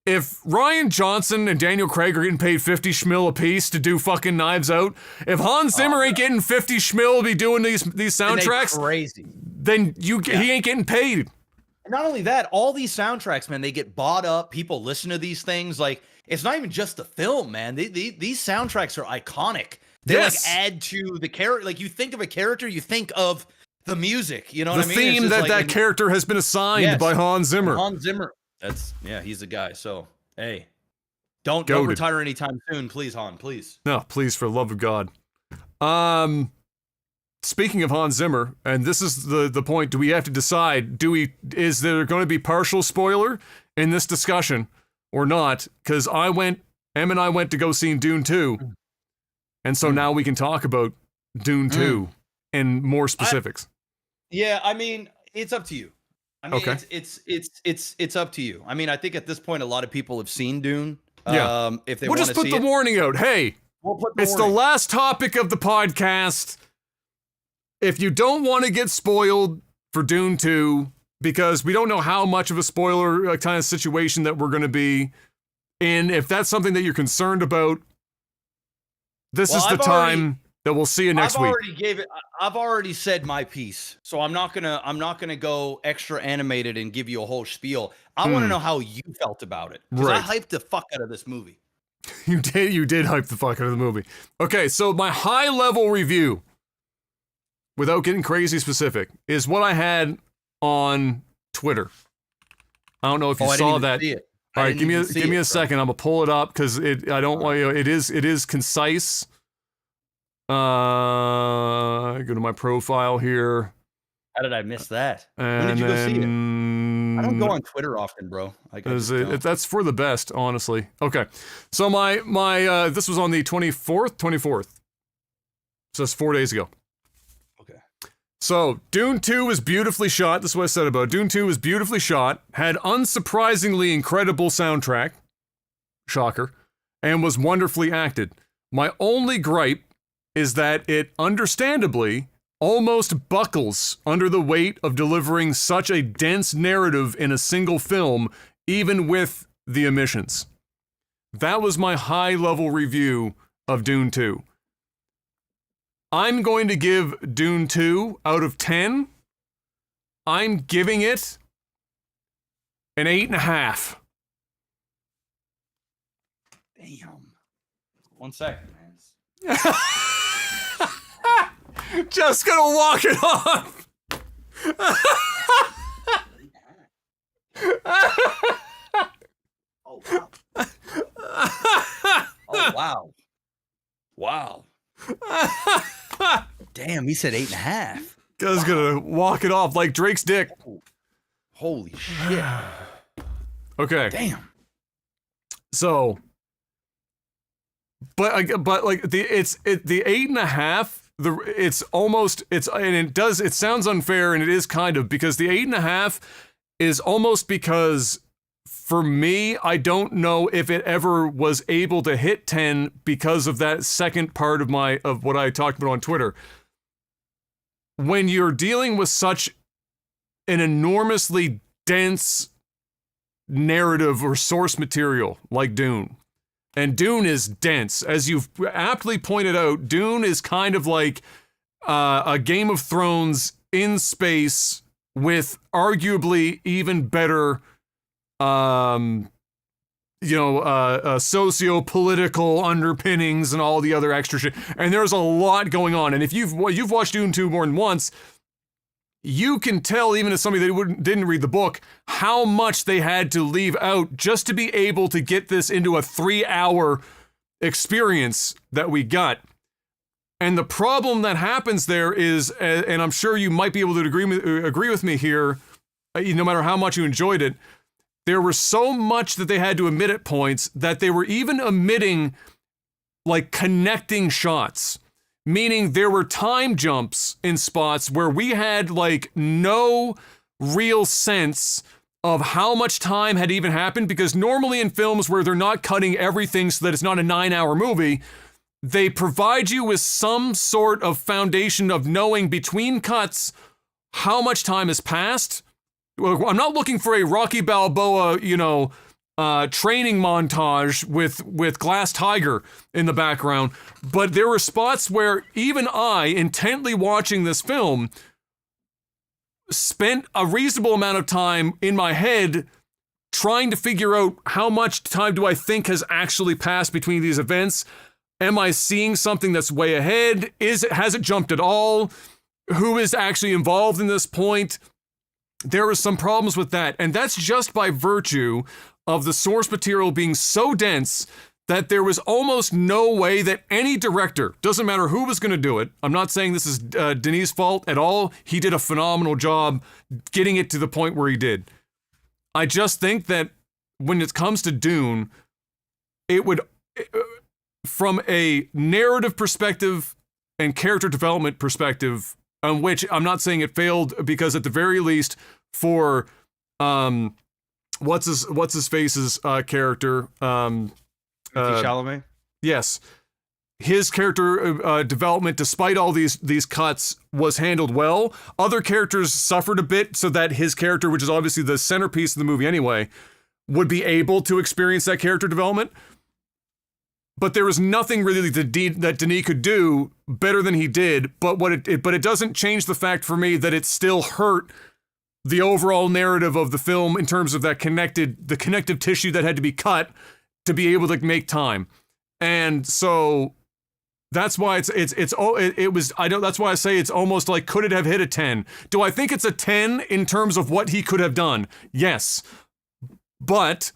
A: If Rian Johnson and Daniel Craig are getting paid 50 schmil a piece to do fucking Knives Out, if Hans Zimmer ain't getting 50 schmil to be doing these soundtracks,
B: crazy.
A: Then he ain't getting paid.
B: And not only that, all these soundtracks, man, they get bought up. People listen to these things. Like, it's not even just the film, man. These soundtracks are iconic. They add to the character. Like, you think of a character, you think of the music. You know what I mean?
A: The theme that character has been assigned by Hans Zimmer.
B: Hans Zimmer. He's the guy. So, hey, don't retire anytime soon, please, Han, please.
A: No, please, for the love of God. Speaking of Hans Zimmer, and this is the point, do we have to decide, is there going to be partial spoiler in this discussion or not? Because Em and I went to go see Dune 2, and so now we can talk about Dune 2 in more specifics.
B: I mean, it's up to you. I mean, okay. It's up to you. I mean, I think at this point, a lot of people have seen Dune.
A: Yeah.
B: If they
A: we'll just put the warning out. Hey, it's the last topic of the podcast. If you don't want to get spoiled for Dune 2, because we don't know how much of a spoiler kind of situation that we're going to be in, if that's something that you're concerned about, this is the time that we'll see you next week.
B: I've already said my piece, so I'm not gonna go extra animated and give you a whole spiel. I want to know how you felt about it, because I hyped the fuck out of this movie.
A: You did hype the fuck out of the movie. Okay, so my high level review, without getting crazy specific, is what I had on Twitter. I don't know if you saw that. All right, give me a second. I'm gonna pull it up because I don't want it is concise. Go to my profile here.
B: How did I miss that? When did you go see it? I don't go on Twitter often, bro.
A: That's for the best, honestly. Okay, so my this was on the 24th. So it's 4 days ago.
B: Okay.
A: So Dune 2 was beautifully shot. This is what I said about it. Dune 2 was beautifully shot, had unsurprisingly incredible soundtrack, shocker, and was wonderfully acted. My only gripe is that it understandably almost buckles under the weight of delivering such a dense narrative in a single film, even with the omissions. That was my high-level review of Dune 2. I'm going to give Dune 2 out of 10. I'm giving it an 8.5.
B: Damn. 1 second, man.
A: Just gonna walk it off.
B: Oh wow. Wow. Damn, he said 8.5.
A: Guy's gonna walk it off like Drake's dick.
B: Holy shit.
A: Okay.
B: Damn.
A: So, but like the 8.5. It sounds unfair, and it is kind of, because the 8.5 is almost because for me, I don't know if it ever was able to hit 10 because of that second part of what I talked about on Twitter. When you're dealing with such an enormously dense narrative or source material like Dune, and Dune is dense, as you've aptly pointed out, Dune is kind of like a Game of Thrones in space with arguably even better socio-political underpinnings and all the other extra shit. And there's a lot going on. And if you've watched Dune 2 more than once, you can tell, even as somebody that didn't read the book, how much they had to leave out just to be able to get this into a 3-hour experience that we got. And the problem that happens there is, and I'm sure you might be able to agree with me here, no matter how much you enjoyed it, there was so much that they had to omit at points that they were even omitting like connecting shots. Meaning there were time jumps in spots where we had like no real sense of how much time had even happened, because normally in films where they're not cutting everything so that it's not a 9-hour movie, they provide you with some sort of foundation of knowing between cuts how much time has passed. I'm not looking for a Rocky Balboa, training montage with Glass Tiger in the background, but there were spots where even I, intently watching this film, spent a reasonable amount of time in my head trying to figure out how much time do I think has actually passed between these events. Am I seeing something that's way ahead? Has it jumped at all? Who is actually involved in this point? There were some problems with that, and that's just by virtue of the source material being so dense that there was almost no way that any director, doesn't matter who was going to do it, I'm not saying this is Denis' fault at all, he did a phenomenal job getting it to the point where he did. I just think that when it comes to Dune, it would, from a narrative perspective and character development perspective, on which I'm not saying it failed, because at the very least for what's his face's character,
B: Chalamet?
A: Yes, his character development, despite all these cuts, was handled well. Other characters suffered a bit, so that his character, which is obviously the centerpiece of the movie anyway, would be able to experience that character development. But there was nothing really that Denis could do better than he did. But it doesn't change the fact for me that it still hurt the overall narrative of the film in terms of the connective tissue that had to be cut to be able to make time. And so that's why that's why I say it's almost like, could it have hit a 10? Do I think it's a 10 in terms of what he could have done? Yes. But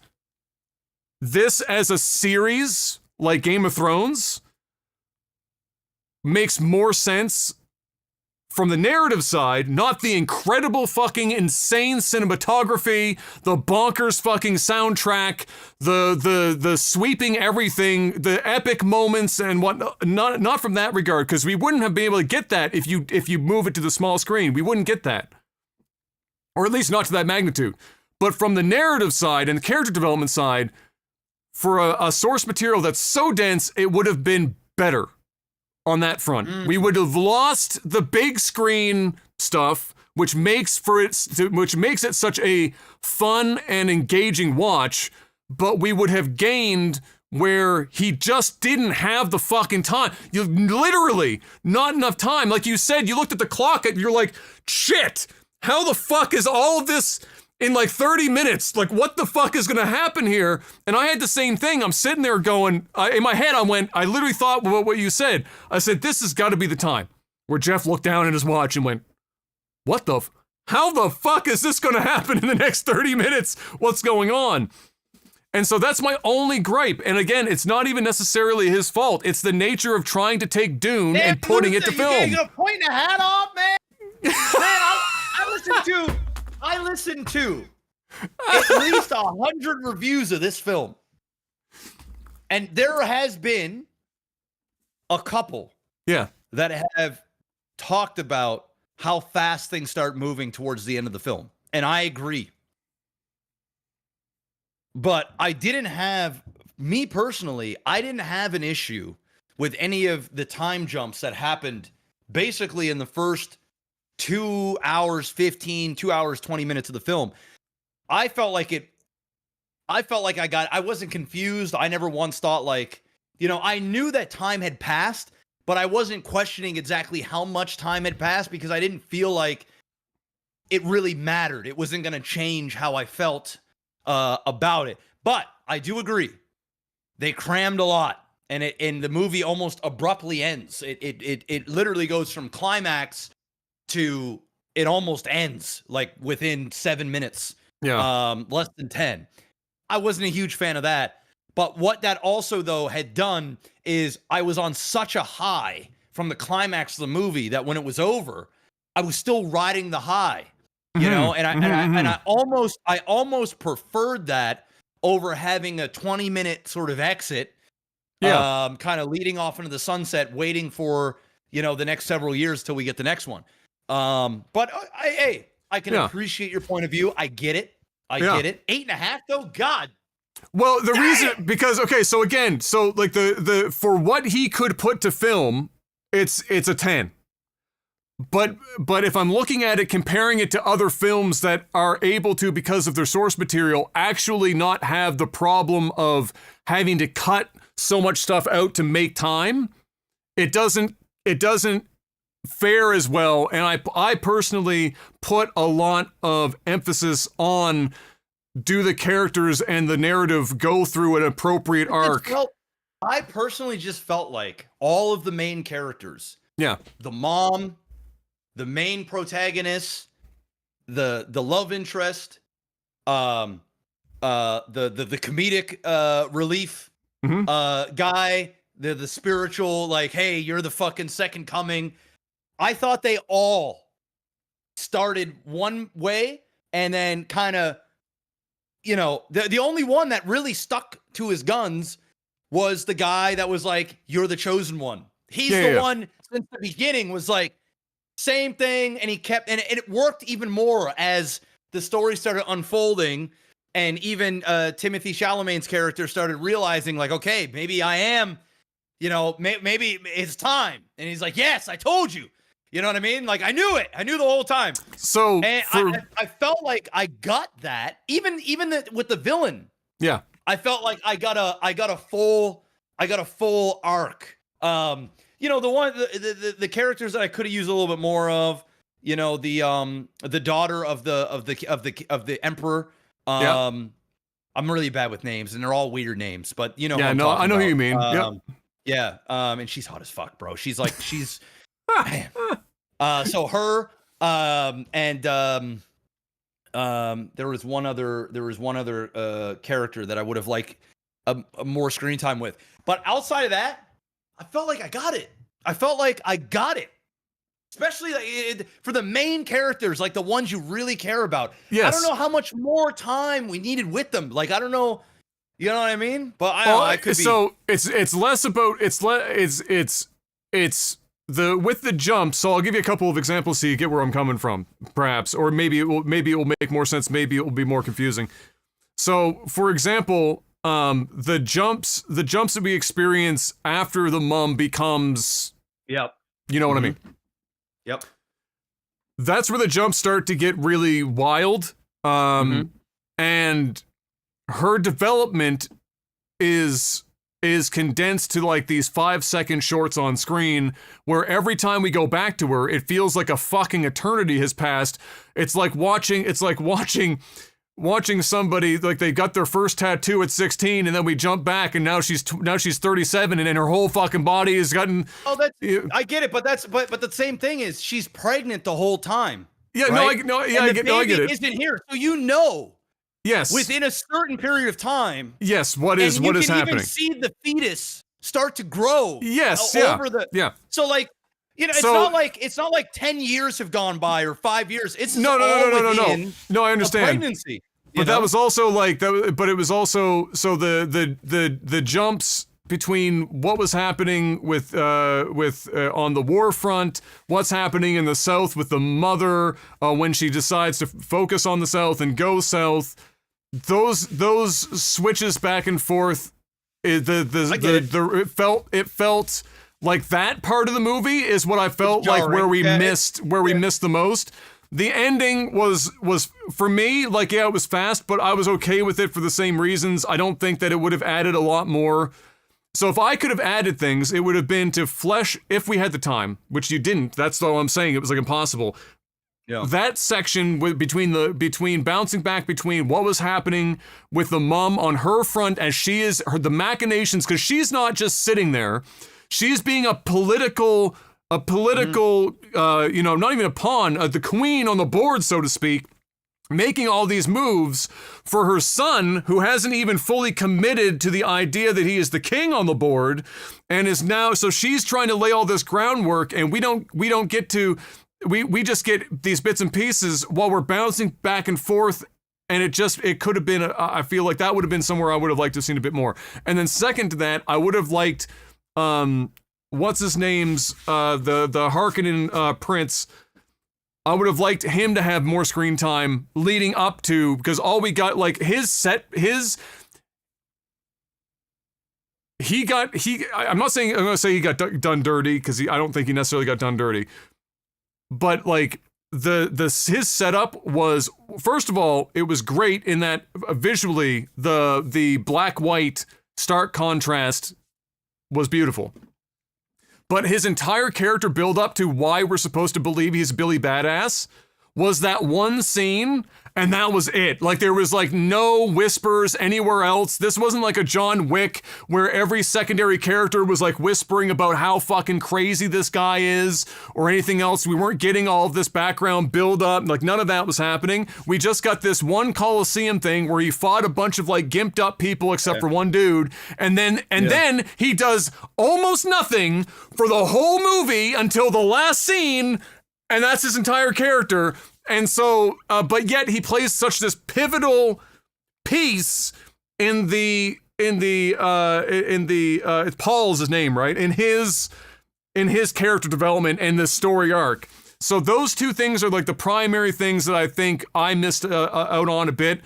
A: this as a series, like Game of Thrones, makes more sense from the narrative side, not the incredible fucking insane cinematography, the bonkers fucking soundtrack, the sweeping everything, the epic moments and what, not from that regard, because we wouldn't have been able to get that if you move it to the small screen. We wouldn't get that. Or at least not to that magnitude. But from the narrative side and the character development side, for a source material that's so dense, it would have been better on that front. We would have lost the big screen stuff, which makes it such a fun and engaging watch, but we would have gained where he just didn't have the fucking time. You literally not enough time. Like you said, you looked at the clock and you're like, shit, how the fuck is all of this in like 30 minutes? Like, what the fuck is going to happen here? And I had the same thing. I'm sitting there going, in my head, I literally thought what you said. I said, this has got to be the time where Jeff looked down at his watch and went, how the fuck is this going to happen in the next 30 minutes? What's going on? And so that's my only gripe. And again, it's not even necessarily his fault. It's the nature of trying to take Dune and putting it to film.
B: You're pointing a hat off, man. I listened to at least 100 reviews of this film. And there has been a couple that have talked about how fast things start moving towards the end of the film. And I agree. But I didn't have, me personally, I didn't have an issue with any of the time jumps that happened basically in the first 2 hours 15, 2 hours 20 minutes of the film. I felt like I wasn't confused. I never once thought like, I knew that time had passed, but I wasn't questioning exactly how much time had passed because I didn't feel like it really mattered. It wasn't going to change how I felt about it. But I do agree. They crammed a lot, and the movie almost abruptly ends. It literally goes from climax to it almost ends like within 7 minutes.
A: Yeah.
B: Less than 10. I wasn't a huge fan of that. But what that also, though, had done is I was on such a high from the climax of the movie that when it was over, I was still riding the high, and I almost preferred that over having a 20-minute sort of exit, kind of leading off into the sunset, waiting for, the next several years till we get the next one. But I can appreciate your point of view. I get it. I get it. 8.5 though? God.
A: Well, the reason, because, okay, so again, so like the for what he could put to film, it's a 10. But if I'm looking at it, comparing it to other films that are able to, because of their source material, actually not have the problem of having to cut so much stuff out to make time, it doesn't fare as well. And I personally put a lot of emphasis on, do the characters and the narrative go through an appropriate arc?
B: I personally just felt like all of the main characters, the mom, the main protagonist, the love interest, the comedic relief guy, the spiritual, like, hey, you're the fucking second coming. I thought they all started one way and then kind of, the only one that really stuck to his guns was the guy that was like, you're the chosen one. He's the one since the beginning was like, same thing. And he kept, and it worked even more as the story started unfolding. And even Timothée Chalamet's character started realizing like, okay, maybe I am, maybe it's time. And he's like, yes, I told you. You know what I mean? Like, I knew it. I knew the whole time.
A: So
B: and I felt like I got that. Even with the villain. Yeah. I felt like I got a full arc. The characters that I could have used a little bit more of, the daughter of the emperor. I'm really bad with names, and they're all weird names, but
A: I know who you mean.
B: And she's hot as fuck, bro. She's man. So her, and there was one other character that I would have liked a more screen time with. But outside of that, I felt like I got it. Especially for the main characters, like the ones you really care about. Yes. I don't know how much more time we needed with them. Like, I don't know. You know what I mean? But I could be.
A: So it's less about, it's with the jumps. So I'll give you a couple of examples so you get where I'm coming from, perhaps. Or maybe it will make more sense. Maybe it will be more confusing. So, for example, the jumps that we experience after the mum becomes.
B: Yep.
A: You know what I mean?
B: Yep.
A: That's where the jumps start to get really wild. And her development is condensed to like these 5-second shorts on screen where every time we go back to her, it feels like a fucking eternity has passed. It's like watching somebody, like they got their first tattoo at 16 and then we jump back and now she's 37 and then her whole fucking body has gotten.
B: Oh, I get it, but the same thing is she's pregnant the whole time.
A: Yeah,
B: right?
A: I get it.
B: Isn't here, so
A: yes,
B: within a certain period of time.
A: Yes, what is happening? You can even
B: see the fetus start to grow.
A: Yes,
B: over the. So like. It's not like 10 years have gone by or 5 years. It's
A: no. I understand.
B: Pregnancy,
A: but that was also like that. But it was also so the jumps between what was happening with on the war front, what's happening in the South with the mother when she decides to focus on the South and go south. those switches back and forth, it felt like that part of the movie is what I felt like where we missed the most. The ending was for me, like, yeah, it was fast, but I was okay with it for the same reasons. I don't think that it would have added a lot more. So if I could have added things, it would have been to flesh, if we had the time, which you didn't. That's all I'm saying. It was like impossible. Yeah. That section between bouncing back between what was happening with the mom on her front as she is the machinations, because she's not just sitting there. She's being a political, not even a pawn, the queen on the board, so to speak, making all these moves for her son, who hasn't even fully committed to the idea that he is the king on the board, and is now, so she's trying to lay all this groundwork, and we don't get to, we just get these bits and pieces while we're bouncing back and forth, and it could have been, I feel like that would have been somewhere I would have liked to have seen a bit more. And then second to that, I would have liked, what's his name's, the Harkonnen prince, I would have liked him to have more screen time leading up to, because all we got, like, I'm not saying, I'm going to say he got done dirty, because I don't think he necessarily got done dirty. But, like, his setup was, first of all, it was great in that visually, the black-white stark contrast was beautiful. But his entire character build up to why we're supposed to believe he's Billy Badass was that one scene, and that was it. Like, there was, like, no whispers anywhere else. This wasn't like a John Wick where every secondary character was, like, whispering about how fucking crazy this guy is or anything else. We weren't getting all of this background build up. Like, none of that was happening. We just got this one Coliseum thing where he fought a bunch of, like, gimped up people except for one dude. And then he does almost nothing for the whole movie until the last scene. And that's his entire character. And so, but yet he plays such this pivotal piece in Paul's his name, right? In his character development and the story arc. So those two things are like the primary things that I think I missed out on a bit.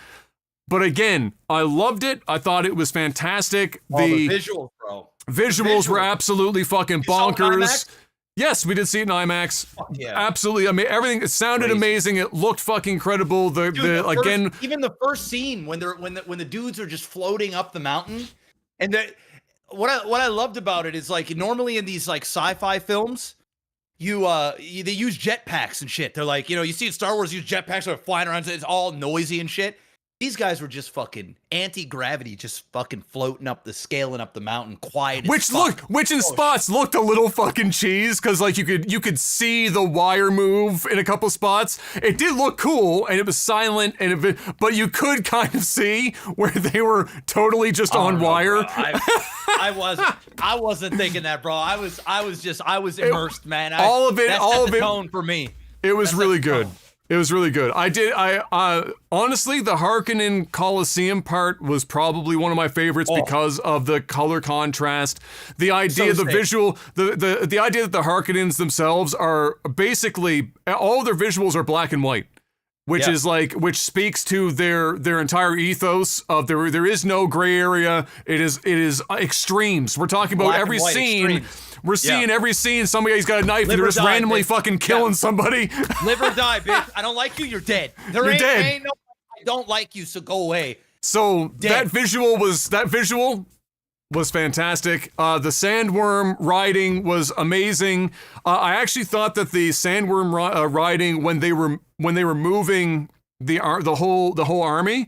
A: But again, I loved it. I thought it was fantastic.
B: The visuals, bro.
A: Visuals were absolutely fucking bonkers. Yes, we did see it in IMAX. Yeah. Absolutely. I mean, everything, it sounded amazing. It looked fucking incredible. Even
B: the first scene when the dudes are just floating up the mountain, and what I loved about it is, like, normally in these, like, sci-fi films, they use jetpacks and shit. They're like, you see in Star Wars, use jetpacks, they're flying around, so it's all noisy and shit. These guys were just fucking anti-gravity, just fucking floating up scaling up the mountain, quiet as fuck.
A: Which in spots looked a little fucking cheese, because, like, you could see the wire move in a couple spots. It did look cool, and it was silent, but you could kind of see where they were totally just on wire.
B: I wasn't thinking that, bro. I was immersed, man.
A: All of it,
B: tone for me.
A: It was really good. It was really good. Honestly, the Harkonnen Coliseum part was probably one of my favorites because of the color contrast. The idea, the visual, the idea that the Harkonnens themselves are basically, all their visuals are black and white, which speaks to their entire ethos of there is no gray area. It is extremes. We're talking about every scene. Extremes. We're seeing every scene somebody's got a knife and they're just randomly fucking killing somebody.
B: Live or die, bitch. I don't like you, you're dead. You're dead. Ain't no, I don't like you, so go away.
A: So that visual was fantastic. The sandworm riding was amazing. I actually thought that the sandworm riding when they were moving the whole army,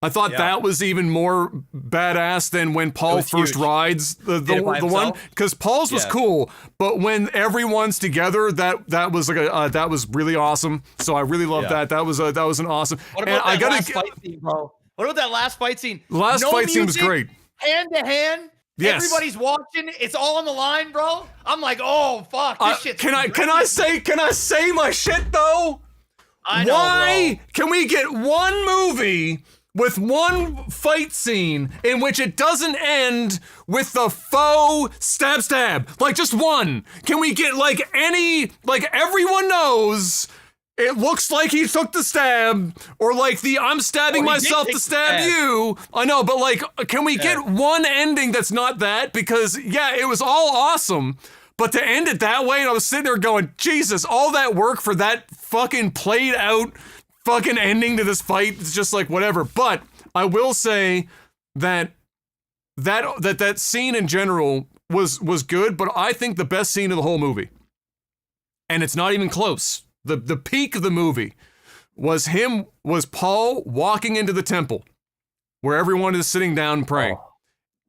A: I thought that was even more badass than when Paul first rides the one, because Paul's was cool, but when everyone's together, that was like that was really awesome. So I really loved that. That was an awesome.
B: What about that last fight scene, bro? What about that last fight scene?
A: The last fight scene was great.
B: Hand to hand. Yes. Everybody's watching. It's all on the line, bro. I'm like, oh fuck, this shit.
A: Can I say my shit though?
B: I know,
A: Why can we get one movie with one fight scene in which it doesn't end with the faux stab? Like, just one. Can we get, like, everyone knows it looks like he took the stab, or like the I'm stabbing myself to stab you. I know, but like, can we get one ending that's not that? Because yeah, it was all awesome, but to end it that way, and I was sitting there going, Jesus, all that work for that fucking played out fucking ending to this fight. It's just like whatever. But I will say that scene in general was good, but I think the best scene of the whole movie, and it's not even close. The peak of the movie was Paul walking into the temple where everyone is sitting down praying.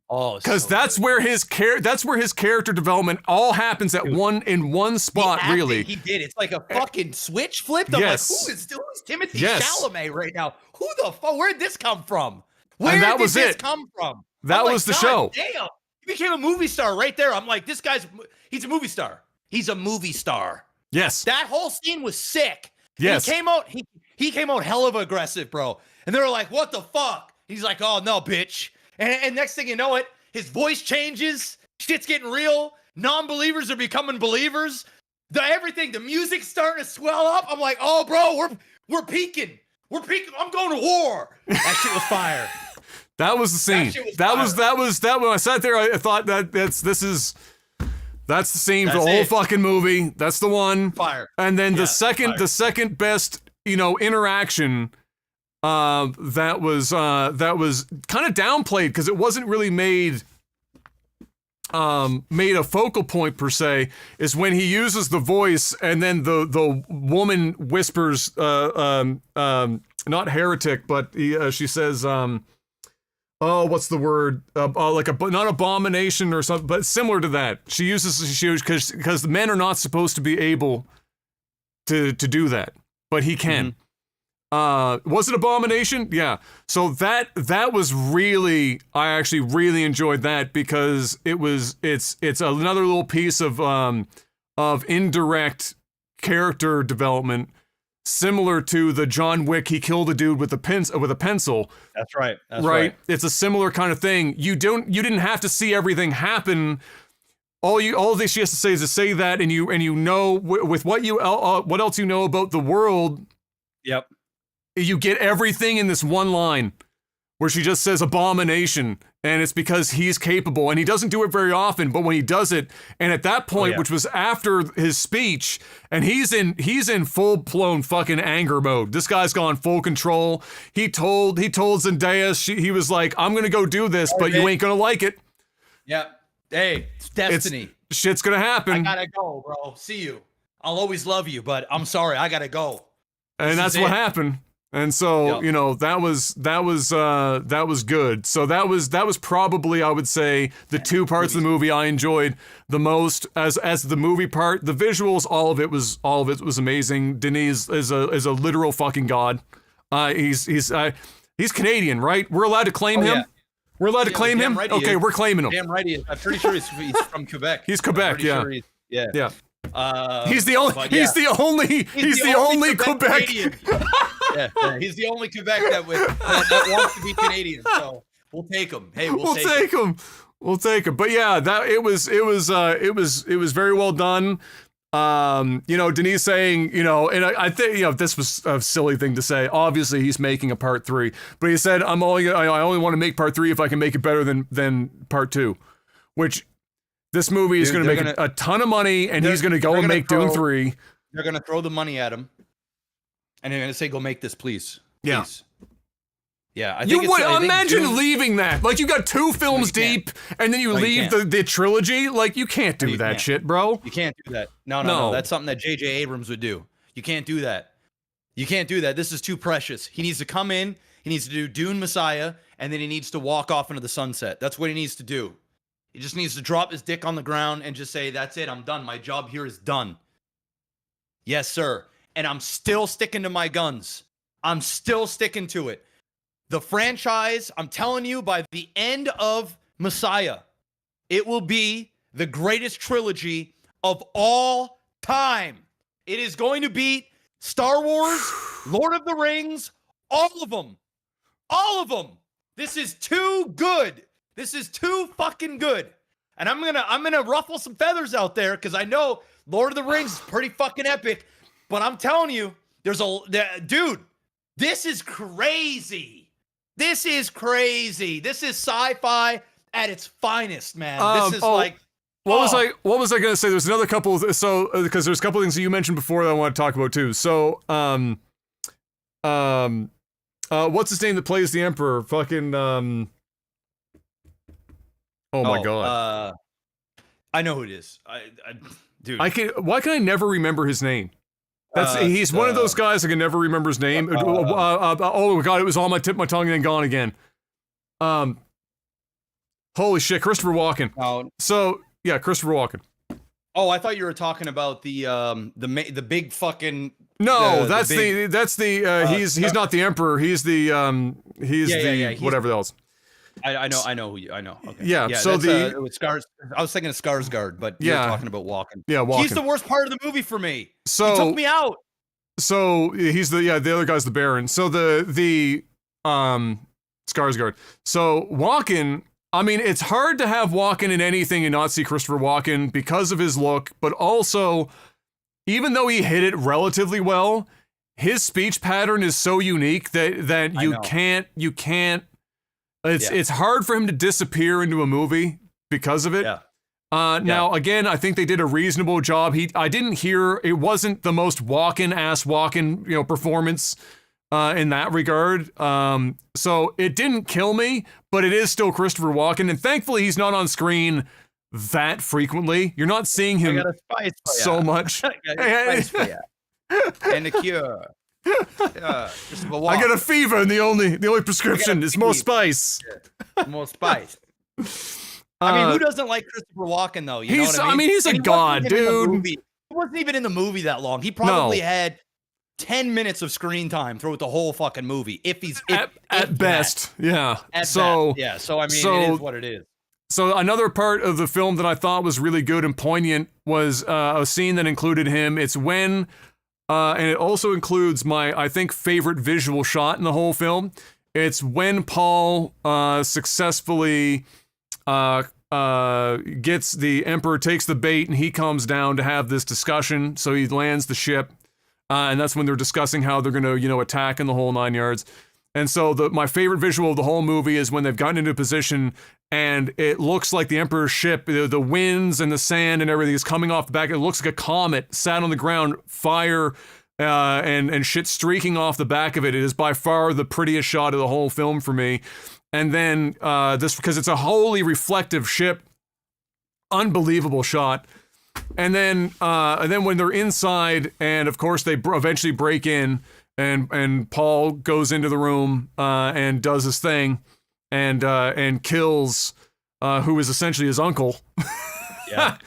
A: Because that's where his character development all happens at one spot. Really,
B: he did. It's like a fucking switch flipped. I'm like, who's Timothy Chalamet right now? Who the fuck? Where'd this come from? Where did this come from?
A: That was the show.
B: Damn, he became a movie star right there. I'm like, he's a movie star. He's a movie star.
A: Yes.
B: That whole scene was sick.
A: Yes.
B: He came out hell of aggressive, bro. And they were like, what the fuck? He's like, oh no, bitch. And next thing you know it, his voice changes. Shit's getting real. Non-believers are becoming believers. The music's starting to swell up. I'm like, oh bro, we're peaking. We're peaking. I'm going to war. That shit was fire.
A: That was the scene. That was when I sat there, I thought that's the scene for the whole fucking movie. That's the one.
B: Fire.
A: And then the second best, interaction that was kind of downplayed because it wasn't really made a focal point per se, is when he uses the voice and then the woman whispers not heretic, but she says what's the word? Not abomination or something, but similar to that. She uses because the men are not supposed to be able to do that, but he can. Was it abomination? Yeah. So that was really, I actually really enjoyed that because it's another little piece of indirect character development. Similar to the John Wick, he killed a dude with a pencil.
B: That's right. That's right.
A: It's a similar kind of thing. You didn't have to see everything happen. All she has to say is to say that, and you know with what else you know about the world.
B: Yep.
A: You get everything in this one line where she just says abomination, and it's because he's capable, and he doesn't do it very often, but when he does it, and at that point, which was after his speech, and he's in full-blown fucking anger mode. This guy's gone full control. He told Zendaya, he was like, I'm gonna go do this, but you ain't gonna like it.
B: Yep. Hey, it's destiny.
A: Shit's gonna happen.
B: I gotta go, bro. See you. I'll always love you, but I'm sorry, I gotta go.
A: And that's what happened. And so, that was good. So that was probably, I would say, the two parts of the movie I enjoyed the most. As the movie part, the visuals, all of it was amazing. Denis is a literal fucking god. He's Canadian, right? We're allowed to claim him. Yeah. We're allowed to claim him. Right, okay, we're claiming him.
B: Damn right he is. I'm pretty sure he's from Quebec.
A: He's Quebec, yeah.
B: Sure
A: yeah. He's the only Quebec.
B: Yeah, he's the only Quebec that wants to be Canadian. So we'll take him. Hey, we'll take him.
A: We'll take him. But yeah, that it was very well done. Denis saying, and I think, this was a silly thing to say. Obviously, he's making a part 3, but he said, I only want to make part 3 if I can make it better than part 2, which. This movie is going to make a ton of money, and he's going to go and make Dune 3.
B: They're going to throw the money at him, and they're going to say, "Go make this, please." Please. Yeah. I think
A: imagine leaving that. Like, you got 2 films deep, and then you leave the trilogy. Like, you can't do that shit, bro.
B: You can't do that. No. That's something that J.J. Abrams would do. You can't do that. You can't do that. This is too precious. He needs to come in. He needs to do Dune Messiah, and then he needs to walk off into the sunset. That's what he needs to do. He just needs to drop his dick on the ground and just say, that's it, I'm done. My job here is done. Yes, sir. And I'm still sticking to my guns. I'm still sticking to it. The franchise, I'm telling you, by the end of Messiah, it will be the greatest trilogy of all time. It is going to beat Star Wars, Lord of the Rings, all of them. All of them. This is too good. This is too fucking good. And I'm gonna ruffle some feathers out there because I know Lord of the Rings is pretty fucking epic. But I'm telling you, Dude, this is crazy. This is crazy. This is sci-fi at its finest, man. This is like.
A: What was I gonna say? There's another couple. Because there's a couple things that you mentioned before that I want to talk about too. So, what's his name that plays the Emperor? Fucking, oh my God.
B: I know who it is. Dude.
A: Why can I never remember his name? He's one of those guys I can never remember his name. Oh my God, it was on my tip of my tongue and then gone again. Holy shit, Christopher Walken.
B: Oh.
A: So, yeah, Christopher Walken.
B: Oh, I thought you were talking about the big fucking.
A: No, he's not the Emperor. He's the whatever else.
B: I know who you. I know. Okay.
A: Yeah. So
B: it was Scars. I was thinking of Skarsgård, but you're talking about Walken.
A: Yeah, Walken.
B: He's the worst part of the movie for me.
A: So
B: he took me out.
A: So he's the other guy's the Baron. So the Skarsgård. So Walken. I mean, it's hard to have Walken in anything and not see Christopher Walken because of his look, but also, even though he hit it relatively well, his speech pattern is so unique that you can't. It's hard for him to disappear into a movie because of it.
B: Yeah.
A: Now, again, I think they did a reasonable job. I didn't hear, it wasn't the most Walken, performance in that regard. So it didn't kill me, but it is still Christopher Walken. And thankfully, he's not on screen that frequently. You're not seeing him so much.
B: I got a spice for you. And a cure.
A: I got a fever, and the only prescription is more spice.
B: Yeah. More spice. I mean, who doesn't like Christopher Walken though? You know what I mean?
A: I mean, he's a god, dude.
B: He wasn't even in the movie that long. He probably had 10 minutes of screen time throughout the whole fucking movie. At
A: best, yeah.
B: So I mean, it is what it is.
A: So another part of the film that I thought was really good and poignant was a scene that included him. It's when. And it also includes my, I think, favorite visual shot in the whole film. It's when Paul successfully gets the Emperor, takes the bait, and he comes down to have this discussion. So he lands the ship, and that's when they're discussing how they're going to, attack in the whole 9 yards. And so my favorite visual of the whole movie is when they've gotten into position and it looks like the Emperor's ship, the winds and the sand and everything is coming off the back. It looks like a comet sat on the ground, fire and shit streaking off the back of it. It is by far the prettiest shot of the whole film for me. And then this, because it's a wholly reflective ship, unbelievable shot. And then when they're inside, and of course they eventually break in, and Paul goes into the room and does his thing, and kills who is essentially his uncle.
B: Yeah.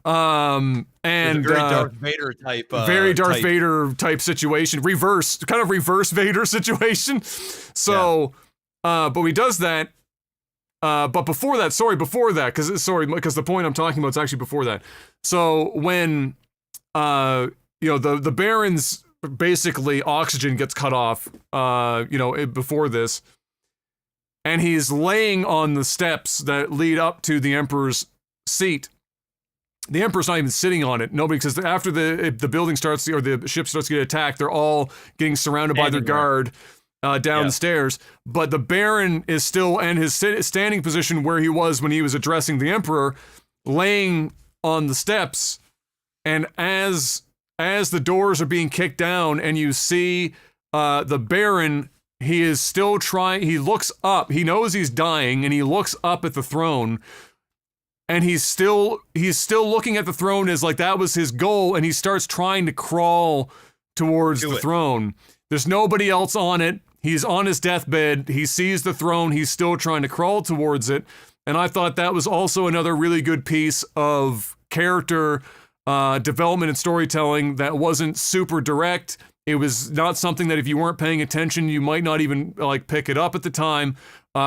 A: And
B: very Darth Vader type.
A: Vader type situation. Kind of reverse Vader situation. So, but he does that. But before that, because the point I'm talking about is actually before that. So when the Baron's basically oxygen gets cut off, before this, and he's laying on the steps that lead up to the Emperor's seat. The Emperor's not even sitting on it. Nobody, because after the building starts, or the ship starts to get attacked, they're all getting surrounded by their guard down the stairs. But the Baron is still in his standing position where he was when he was addressing the Emperor, laying on the steps. And as the doors are being kicked down and you see the Baron, he is still trying, he looks up, he knows he's dying, and he looks up at the throne, and he's still looking at the throne as like that was his goal, and he starts trying to crawl towards the throne. There's nobody else on it. He's on his deathbed. He sees the throne. He's still trying to crawl towards it. And I thought that was also another really good piece of character development and storytelling that wasn't super direct. It was not something that if you weren't paying attention, you might not even pick it up at the time,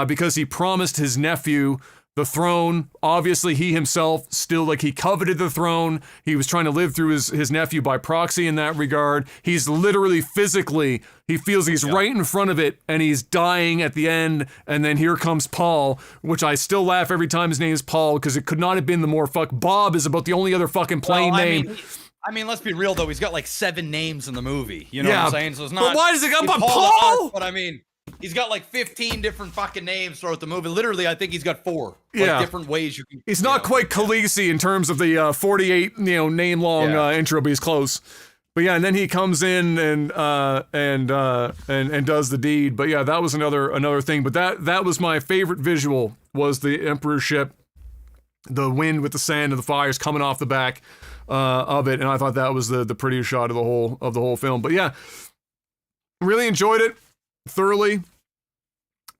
A: because he promised his nephew the throne. Obviously, he himself still, he coveted the throne. He was trying to live through his nephew by proxy in that regard. He's literally physically, he feels he's right in front of it, and he's dying at the end. And then here comes Paul, which I still laugh every time his name is Paul, because it could not have been the more Bob is about the only other fucking plain name.
B: I mean, let's be real though. He's got like 7 names in the movie. You know what I'm saying? So it's not.
A: But why does it got
B: Paul? But I mean, he's got like 15 different fucking names throughout the movie. Literally, I think he's got 4. Like, different ways you can.
A: He's not quite Khaleesi in terms of the 48 name long intro, but he's close. But yeah, and then he comes in and does the deed. But yeah, that was another thing. But that was my favorite visual, was the Emperor's ship, the wind with the sand and the fires coming off the back of it, and I thought that was the prettiest shot of the whole film. But yeah, really enjoyed it thoroughly.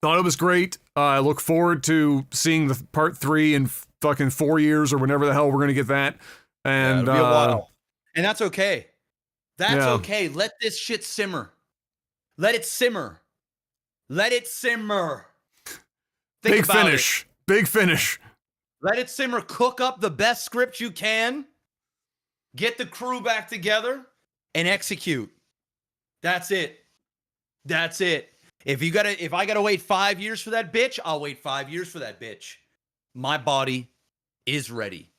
A: Thought it was great. I look forward to seeing the part 3 in fucking 4 years or whenever the hell we're gonna get that. And
B: it'll be a while. And that's okay. That's okay. Let this shit simmer. Let it simmer. Let it simmer.
A: Big finish. Big finish.
B: Let it simmer. Cook up the best script you can. Get the crew back together and execute. That's it. That's it. If I gotta wait 5 years for that bitch, I'll wait 5 years for that bitch. My body is ready.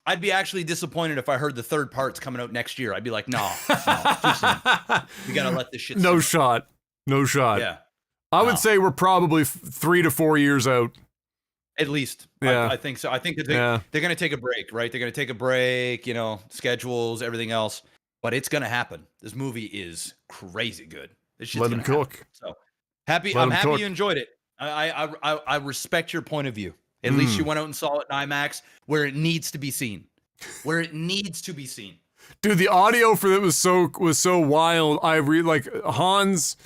B: I'd be actually disappointed if I heard the 3rd part's coming out next year. I'd be like, no, too soon. We gotta let this shit
A: No
B: simmer.
A: No shot.
B: Yeah.
A: I would say we're probably 3 to 4 years out.
B: At least.
A: Yeah.
B: I think so. I think that they're going to take a break, right? They're going to take a break, schedules, everything else. But it's going to happen. This movie is crazy good. This shit's
A: Let him cook.
B: So I'm happy you enjoyed it. I respect your point of view. At least you went out and saw it in IMAX where it needs to be seen. Where it needs to be seen.
A: Dude, the audio for it was so wild. I really like Hans.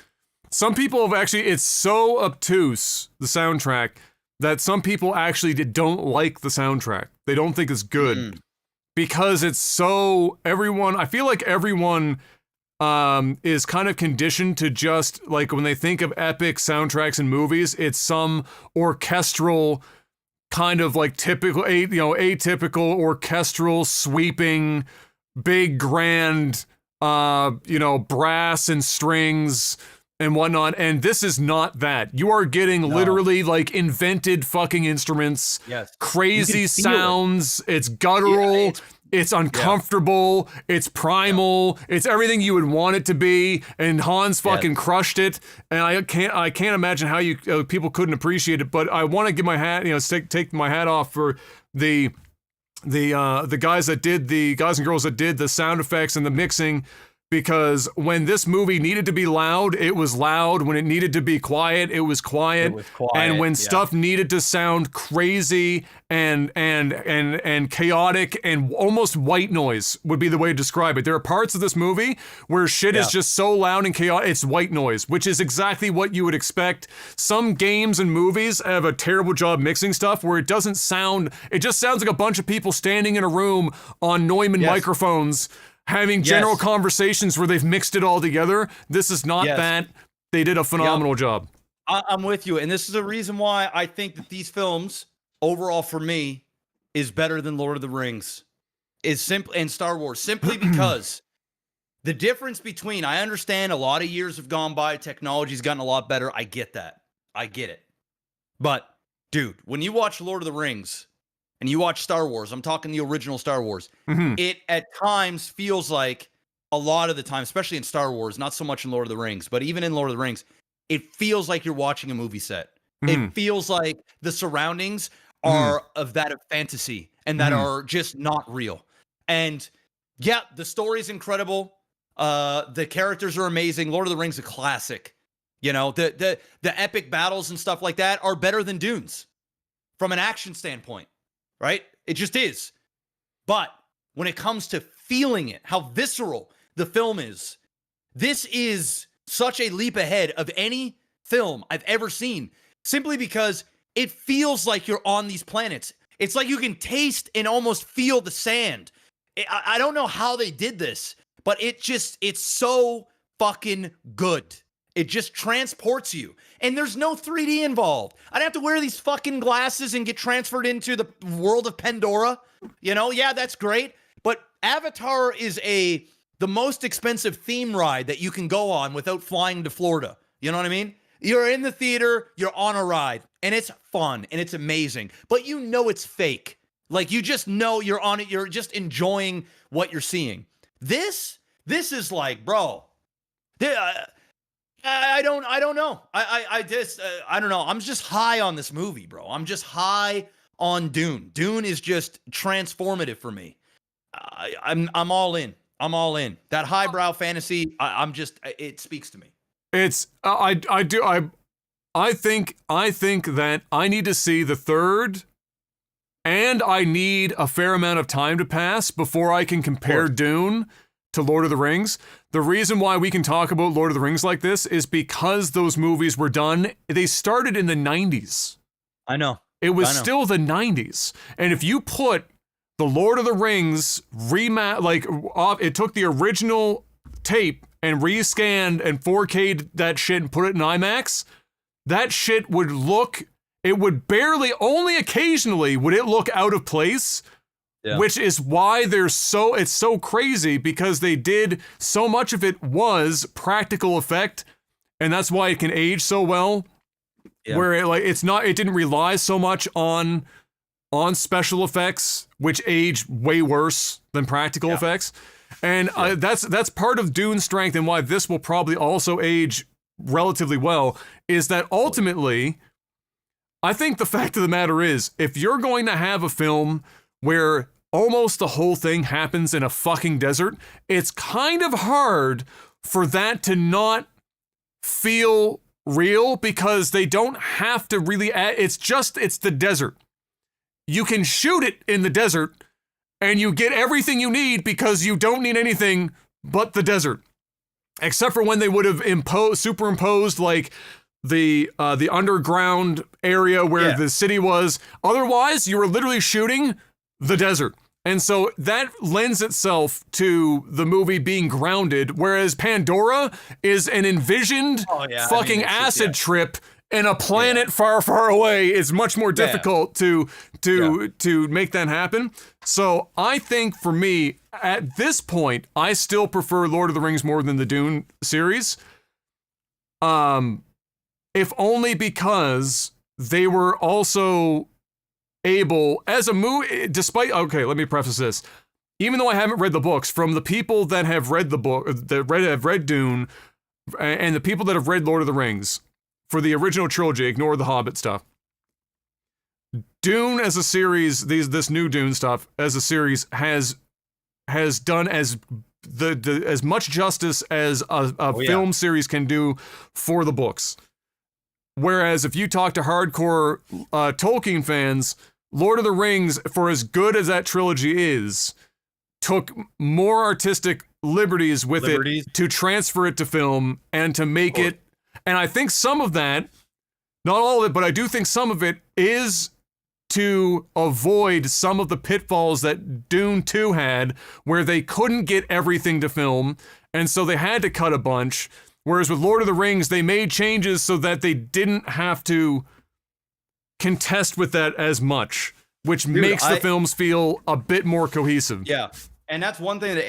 A: Some people have actually, it's so obtuse, the soundtrack, that some people actually don't like the soundtrack. They don't think it's good because it's so I feel like everyone is kind of conditioned to just like when they think of epic soundtracks in movies, it's some orchestral kind of like typical, atypical orchestral sweeping, big grand, brass and strings and whatnot, and this is not that. You are getting literally like invented fucking instruments, crazy sounds. It's guttural, it's uncomfortable, it's primal, it's everything you would want it to be. And Hans fucking crushed it. And I can't imagine how you people couldn't appreciate it. But I want to give my hat, take my hat off for the guys and girls that did the sound effects and the mixing. Because when this movie needed to be loud, it was loud. When it needed to be quiet, it was quiet. And when stuff needed to sound crazy and chaotic and almost white noise would be the way to describe it. There are parts of this movie where shit is just so loud and chaotic, it's white noise, which is exactly what you would expect. Some games and movies have a terrible job mixing stuff where it doesn't sound, it just sounds like a bunch of people standing in a room on Neumann microphones having general conversations where they've mixed it all together. This is not that. They did a phenomenal job.
B: I'm with you. And this is the reason why I think that these films, overall for me, is better than Lord of the Rings and Star Wars. Simply because the difference between, I understand a lot of years have gone by, technology's gotten a lot better. I get that. I get it. But, dude, when you watch Lord of the Rings, and you watch Star Wars, I'm talking the original Star Wars, it at times feels like, a lot of the time, especially in Star Wars, not so much in Lord of the Rings, but even in Lord of the Rings, it feels like you're watching a movie set. It feels like the surroundings are of that of fantasy and that are just not real. And yeah, the story's incredible. The characters are amazing. Lord of the Rings is a classic. The epic battles and stuff like that are better than Dune's from an action standpoint. Right? It just is. But when it comes to feeling it, how visceral the film is, this is such a leap ahead of any film I've ever seen, simply because it feels like you're on these planets. It's like you can taste and almost feel the sand. I don't know how they did this, but it's so fucking good. It just transports you. And there's no 3D involved. I'd have to wear these fucking glasses and get transferred into the world of Pandora. Yeah, that's great. But Avatar is the most expensive theme ride that you can go on without flying to Florida. You know what I mean? You're in the theater, you're on a ride, and it's fun, and it's amazing. But it's fake. Like you just know you're on it. You're just enjoying what you're seeing. This is like, bro. I don't know. I just I don't know. I'm just high on this movie, bro. I'm just high on Dune. Dune is just transformative for me. I'm all in. I'm all in. That highbrow fantasy. I'm just. It speaks to me.
A: It's I think that I need to see the third, and I need a fair amount of time to pass before I can compare Dune to Lord of the Rings. The reason why we can talk about Lord of the Rings like this is because those movies were done. They started in the 90s.
B: I know.
A: It was still the 90s. And if you put the Lord of the Rings it took the original tape and rescanned and 4K'd that shit and put it in IMAX, that shit would look, it would barely, only occasionally would it look out of place. Yeah. Which is why it's so crazy, because they did so much of it was practical effect, and that's why it can age so well. Yeah. Where it didn't rely so much on special effects, which age way worse than practical effects. And that's part of Dune's strength, and why this will probably also age relatively well, is that ultimately, I think the fact of the matter is, if you're going to have a film where almost the whole thing happens in a fucking desert, it's kind of hard for that to not feel real, because they don't have to really it's the desert. You can shoot it in the desert and you get everything you need, because you don't need anything but the desert. Except for when they would have superimposed like the underground area where the city was. Otherwise, you were literally shooting the desert. And so that lends itself to the movie being grounded, whereas Pandora is an envisioned acid trip in a planet far, far away. It's much more difficult to make that happen. So I think for me, at this point, I still prefer Lord of the Rings more than the Dune series. If only because they were also able, as a movie, let me preface this. Even though I haven't read the books, from the people that have read the book, have read Dune, and the people that have read Lord of the Rings, for the original trilogy, ignore the Hobbit stuff. Dune as a series, this new Dune stuff as a series has done as much justice as a film series can do for the books. Whereas if you talk to hardcore Tolkien fans, Lord of the Rings, for as good as that trilogy is, took more artistic liberties with it to transfer it to film and to make it. And I think some of that, not all of it, but I do think some of it is to avoid some of the pitfalls that Dune 2 had, where they couldn't get everything to film, and so they had to cut a bunch. Whereas with Lord of the Rings, they made changes so that they didn't have to contest with that as much, which makes the films feel a bit more cohesive.
B: Yeah. And that's one thing that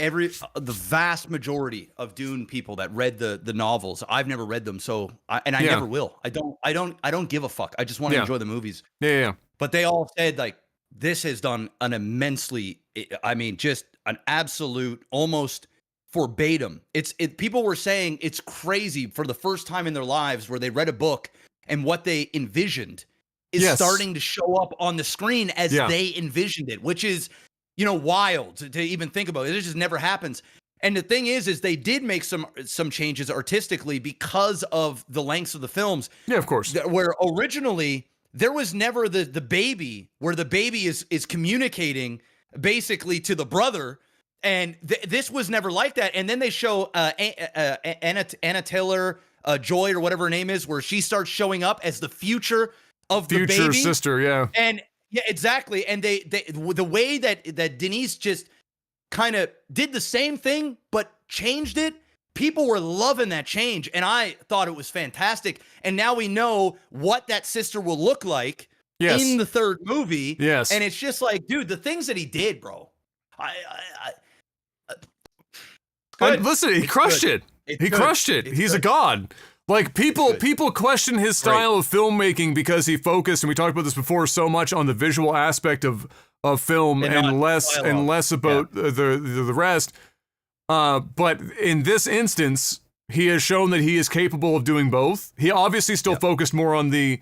B: the vast majority of Dune people that read the novels, I've never read them, so I never will. I don't give a fuck. I just want to enjoy the movies.
A: Yeah.
B: But they all said, like, this has done an immensely, just an absolute, almost verbatim. People were saying it's crazy for the first time in their lives where they read a book and what they envisioned is starting to show up on the screen as they envisioned it, which is, wild to even think about. It just never happens. And the thing is they did make some changes artistically because of the lengths of the films.
A: Yeah, of course.
B: Where originally there was never the baby, where the baby is communicating basically to the brother. And this was never like that. And then they show Anna Taylor Joy, or whatever her name is, where she starts showing up as the future of the baby.
A: Future sister, yeah.
B: And yeah, exactly. And they the way that Denise just kind of did the same thing but changed it, people were loving that change, and I thought it was fantastic. And now we know what that sister will look like in the third movie.
A: Yes.
B: And it's just like, dude, the things that he did, bro.
A: Listen, he crushed it. He crushed it. He's a god. Like, people question his style of filmmaking because he focused, and we talked about this before, so much on the visual aspect of of film and less about the rest. But in this instance, he has shown that he is capable of doing both. He obviously still focused more on the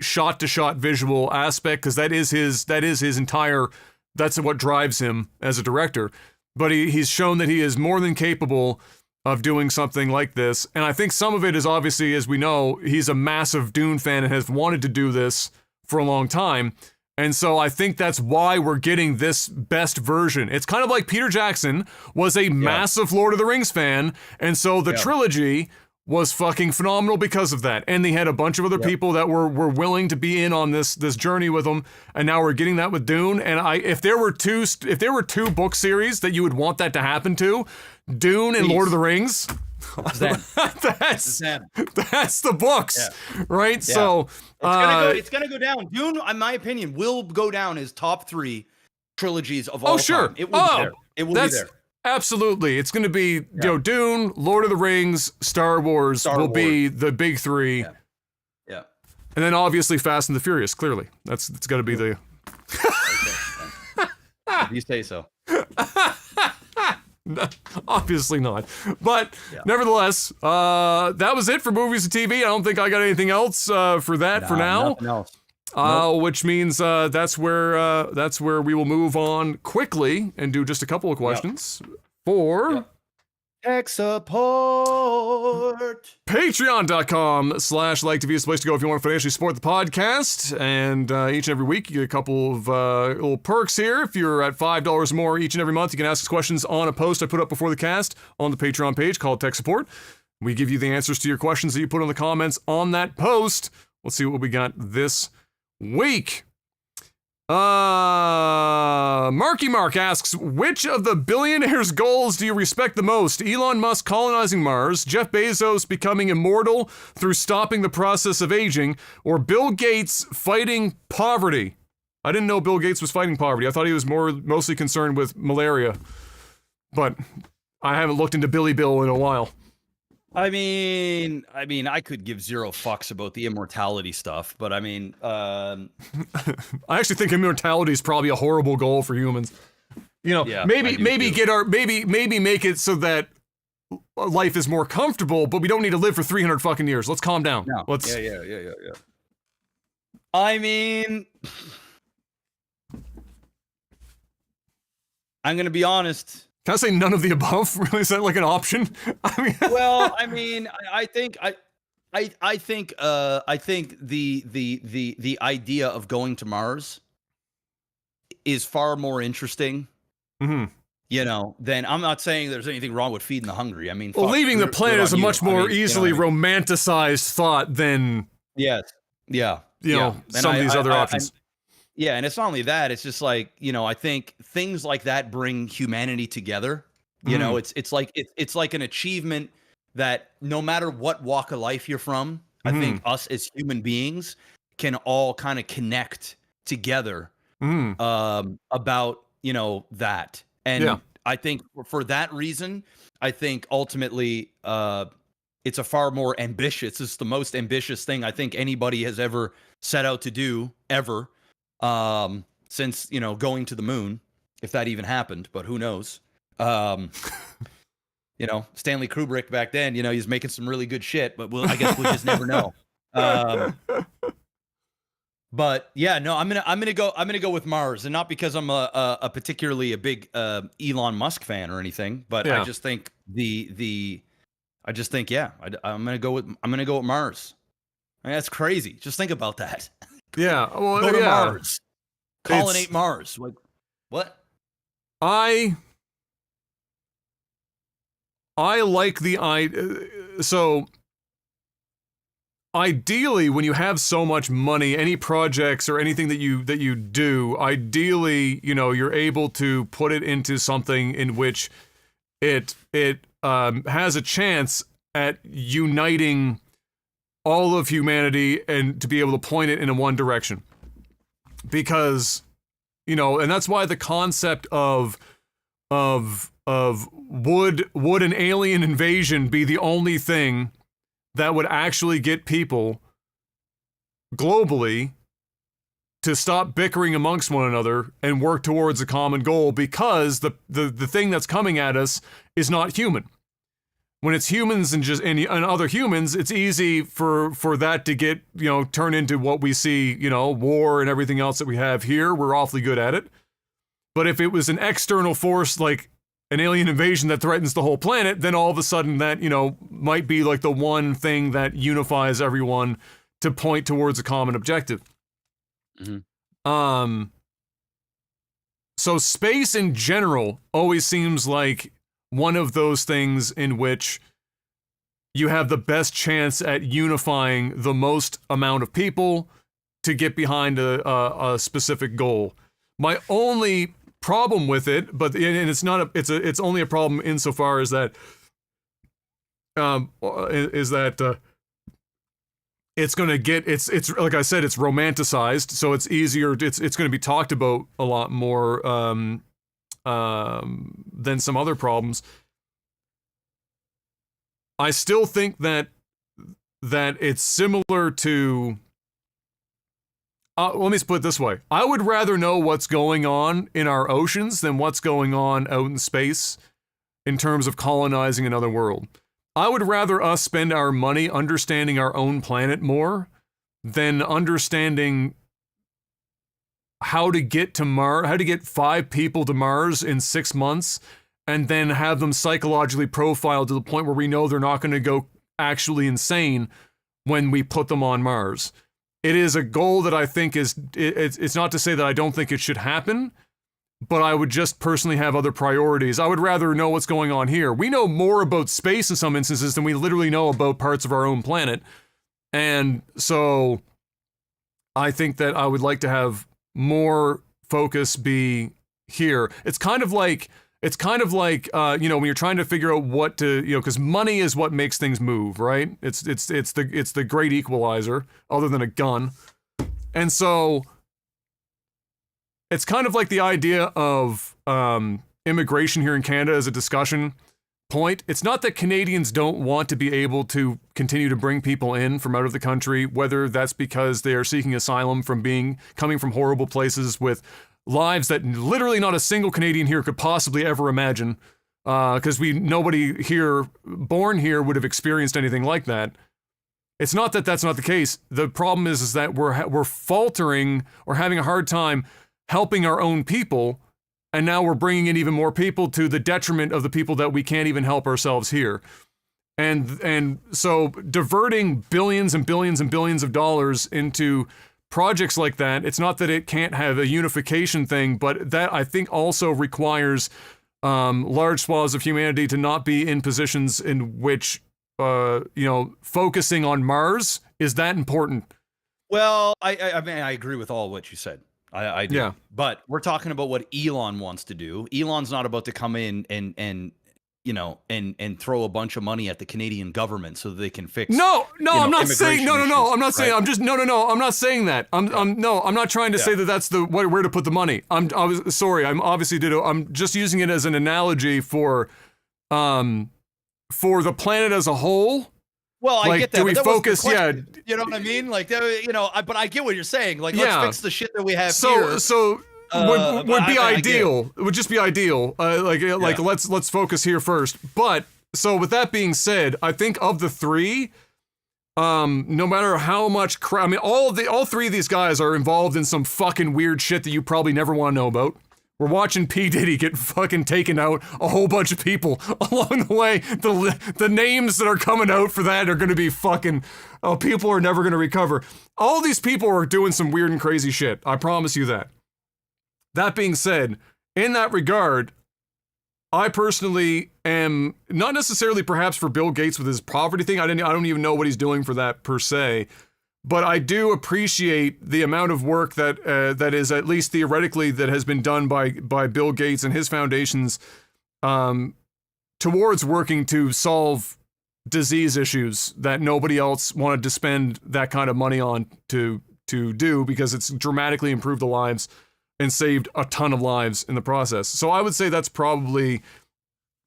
A: shot-to-shot visual aspect, because that is his entire, that's what drives him as a director. But he's shown that he is more than capable of doing something like this. And I think some of it is obviously, as we know, he's a massive Dune fan and has wanted to do this for a long time. And so I think that's why we're getting this best version. It's kind of like Peter Jackson was a massive Lord of the Rings fan, and so the trilogy was fucking phenomenal because of that. And they had a bunch of other people that were willing to be in on this journey with them, and now we're getting that with Dune. And if there were two book series that you would want that to happen to, Dune and Lord of the Rings. That's the books, right? Yeah. So
B: it's gonna go down. Dune, in my opinion, will go down as top 3 trilogies of all time. It will be there. It will be there.
A: Absolutely. It's gonna be Dune, Lord of the Rings, Star Wars will be the big 3.
B: Yeah.
A: And then obviously Fast and the Furious, clearly. It's gotta be the
B: You say so.
A: No, obviously not. But nevertheless, that was it for movies and TV. I don't think I got anything else for that for now.
B: Nothing else.
A: Which means that's where we will move on quickly and do just a couple of questions for
B: tech support.
A: Patreon.com/LikeTV is the place to go if you want to financially support the podcast. And each and every week, you get a couple of little perks here. If you're at $5 or more each and every month, you can ask us questions on a post I put up before the cast on the Patreon page called Tech Support. We give you the answers to your questions that you put in the comments on that post. Let's see what we got this week. Marky Mark asks, which of the billionaire's goals do you respect the most? Elon Musk colonizing Mars, Jeff Bezos becoming immortal through stopping the process of aging, or Bill Gates fighting poverty? I didn't know Bill Gates was fighting poverty. I thought he was mostly concerned with malaria. But I haven't looked into Billy Bill in a while.
B: I mean, I could give zero fucks about the immortality stuff, but I mean,
A: I actually think immortality is probably a horrible goal for humans. You know, maybe make it so that life is more comfortable, but we don't need to live for 300 fucking years. Let's calm down.
B: No.
A: Let's.
B: Yeah. I mean, I'm gonna be honest.
A: Can I say none of the above? Really, is that like an option? I mean,
B: well, I mean, I think the idea of going to Mars is far more interesting.
A: Mm-hmm.
B: You know, then I'm not saying there's anything wrong with feeding the hungry. I mean,
A: well, leaving the planet is a much more easily romanticized thought than
B: some of
A: these other options.
B: Yeah, and it's not only that, it's just like, you know, I think things like that bring humanity together. You know, it's like an achievement that no matter what walk of life you're from, I think us as human beings can all kind of connect together about, you know, that. And I think for that reason, I think ultimately it's a far more ambitious, it's the most ambitious thing I think anybody has ever set out to do ever. Since, you know, going to the moon, if that even happened, but who knows? You know, Stanley Kubrick back then, you know, he's making some really good shit, but I guess we'll just never know. But yeah, no, I'm gonna go with Mars, and not because I'm a particularly a big Elon Musk fan or anything, but I just think I'm gonna go with Mars. I mean, that's crazy. Just think about that.
A: Yeah, well,
B: go to Mars, colonate Mars. Like, what?
A: I like the so ideally, when you have so much money, any projects or anything that you do, ideally, you know, you're able to put it into something in which it has a chance at uniting all of humanity and to be able to point it in one direction. Because, you know, and that's why the concept of would an alien invasion be the only thing that would actually get people globally to stop bickering amongst one another and work towards a common goal, because the thing that's coming at us is not human. When it's humans and other humans, it's easy for that to get, turn into what we see, war and everything else that we have here. We're awfully good at it. But if it was an external force like an alien invasion that threatens the whole planet, then all of a sudden that, might be like the one thing that unifies everyone to point towards a common objective.
B: Mm-hmm.
A: So space in general always seems like one of those things in which you have the best chance at unifying the most amount of people to get behind a specific goal. My only problem with it, and it's only a problem insofar as that it's going to get, it's like I said, it's romanticized, so it's easier, it's going to be talked about a lot more than some other problems. I still think that it's similar to, let me put it this way. I would rather know what's going on in our oceans than what's going on out in space in terms of colonizing another world. I would rather us spend our money understanding our own planet more than understanding how to get to Mars, how to get 5 people to Mars in 6 months, and then have them psychologically profiled to the point where we know they're not going to go actually insane when we put them on Mars. It is a goal that I think it's not to say that I don't think it should happen, but I would just personally have other priorities. I would rather know what's going on here. We know more about space in some instances than we literally know about parts of our own planet. And so I think that I would like to have more focus be here. It's kind of like, when you're trying to figure out what to, because money is what makes things move, right? It's the great equalizer, other than a gun. And so it's kind of like the idea of immigration here in Canada as a discussion point. It's not that Canadians don't want to be able to continue to bring people in from out of the country, whether that's because they are seeking asylum from coming from horrible places with lives that literally not a single Canadian here could possibly ever imagine, because nobody here born here would have experienced anything like that. It's not that that's not the case. The problem is that we're faltering or having a hard time helping our own people, and now we're bringing in even more people to the detriment of the people that we can't even help ourselves here. And so diverting billions and billions and billions of dollars into projects like that, it's not that it can't have a unification thing, but that I think also requires large swaths of humanity to not be in positions in which, focusing on Mars is that important.
B: Well, I mean, I agree with all what you said. I do.
A: Yeah.
B: But we're talking about what Elon wants to do. Elon's not about to come in and throw a bunch of money at the Canadian government so that they can fix.
A: No, I'm not saying no. I'm not saying.
B: Right?
A: I'm just no. I'm not saying that. I'm not trying to say that that's where to put the money. I'm just using it as an analogy for the planet as a whole.
B: Well, I get that.
A: Do we focus? Yeah,
B: you know what I mean. Like, but I get what you're saying. Like, let's fix the shit that we have here.
A: So would be ideal. It would just be ideal. Let's focus here first. But so with that being said, I think of the three, no matter how much crap, I mean, all three of these guys are involved in some fucking weird shit that you probably never want to know about. We're watching P. Diddy get fucking taken out, a whole bunch of people along the way. The names that are coming out for that are going to be fucking, people are never going to recover. All these people are doing some weird and crazy shit. I promise you that. That being said, in that regard, I personally am not necessarily perhaps for Bill Gates with his poverty thing. I don't even know what he's doing for that per se. But I do appreciate the amount of work that is, at least theoretically, that has been done by Bill Gates and his foundations towards working to solve disease issues that nobody else wanted to spend that kind of money on to do, because it's dramatically improved the lives and saved a ton of lives in the process. So I would say that's probably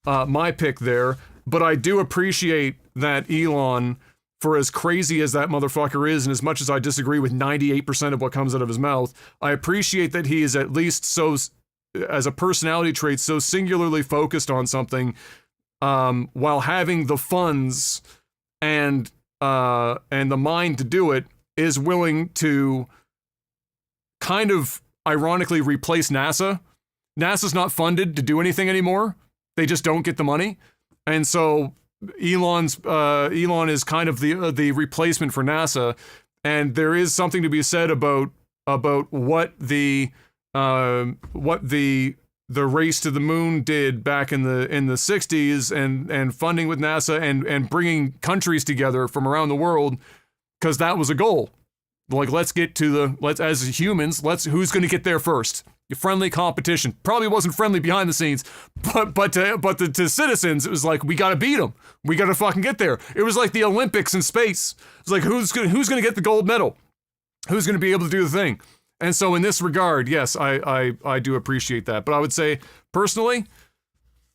A: my pick there. But I do appreciate that Elon for as crazy as that motherfucker is, and as much as I disagree with 98% of what comes out of his mouth, I appreciate that he is at least so, as a personality trait, so singularly focused on something, while having the funds and the mind to do it, is willing to kind of ironically replace NASA. NASA's not funded to do anything anymore. They just don't get the money. And so Elon is kind of the replacement for NASA. And there is something to be said about what the race to the moon did back in the 60s, and funding with NASA and bringing countries together from around the world, because that was a goal. Like, let's as humans, who's going to get there first? Friendly competition. Probably wasn't friendly behind the scenes, but to citizens, it was like, we got to beat them. We got to fucking get there. It was like the Olympics in space. It's like, who's going to get the gold medal? Who's going to be able to do the thing? And so in this regard, yes, I do appreciate that. But I would say, personally,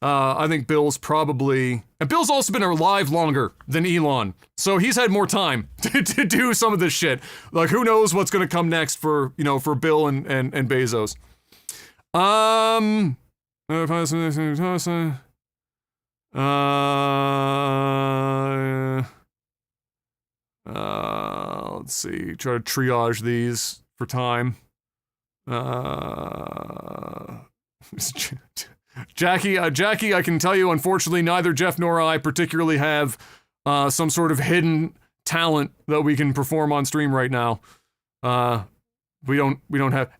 A: I think Bill's probably... And Bill's also been alive longer than Elon. So he's had more time to do some of this shit. Like, who knows what's going to come next for Bill and Bezos. Let's see. Try to triage these for time. Jackie, I can tell you, unfortunately, neither Jeff nor I particularly have some sort of hidden talent that we can perform on stream right now. We don't have.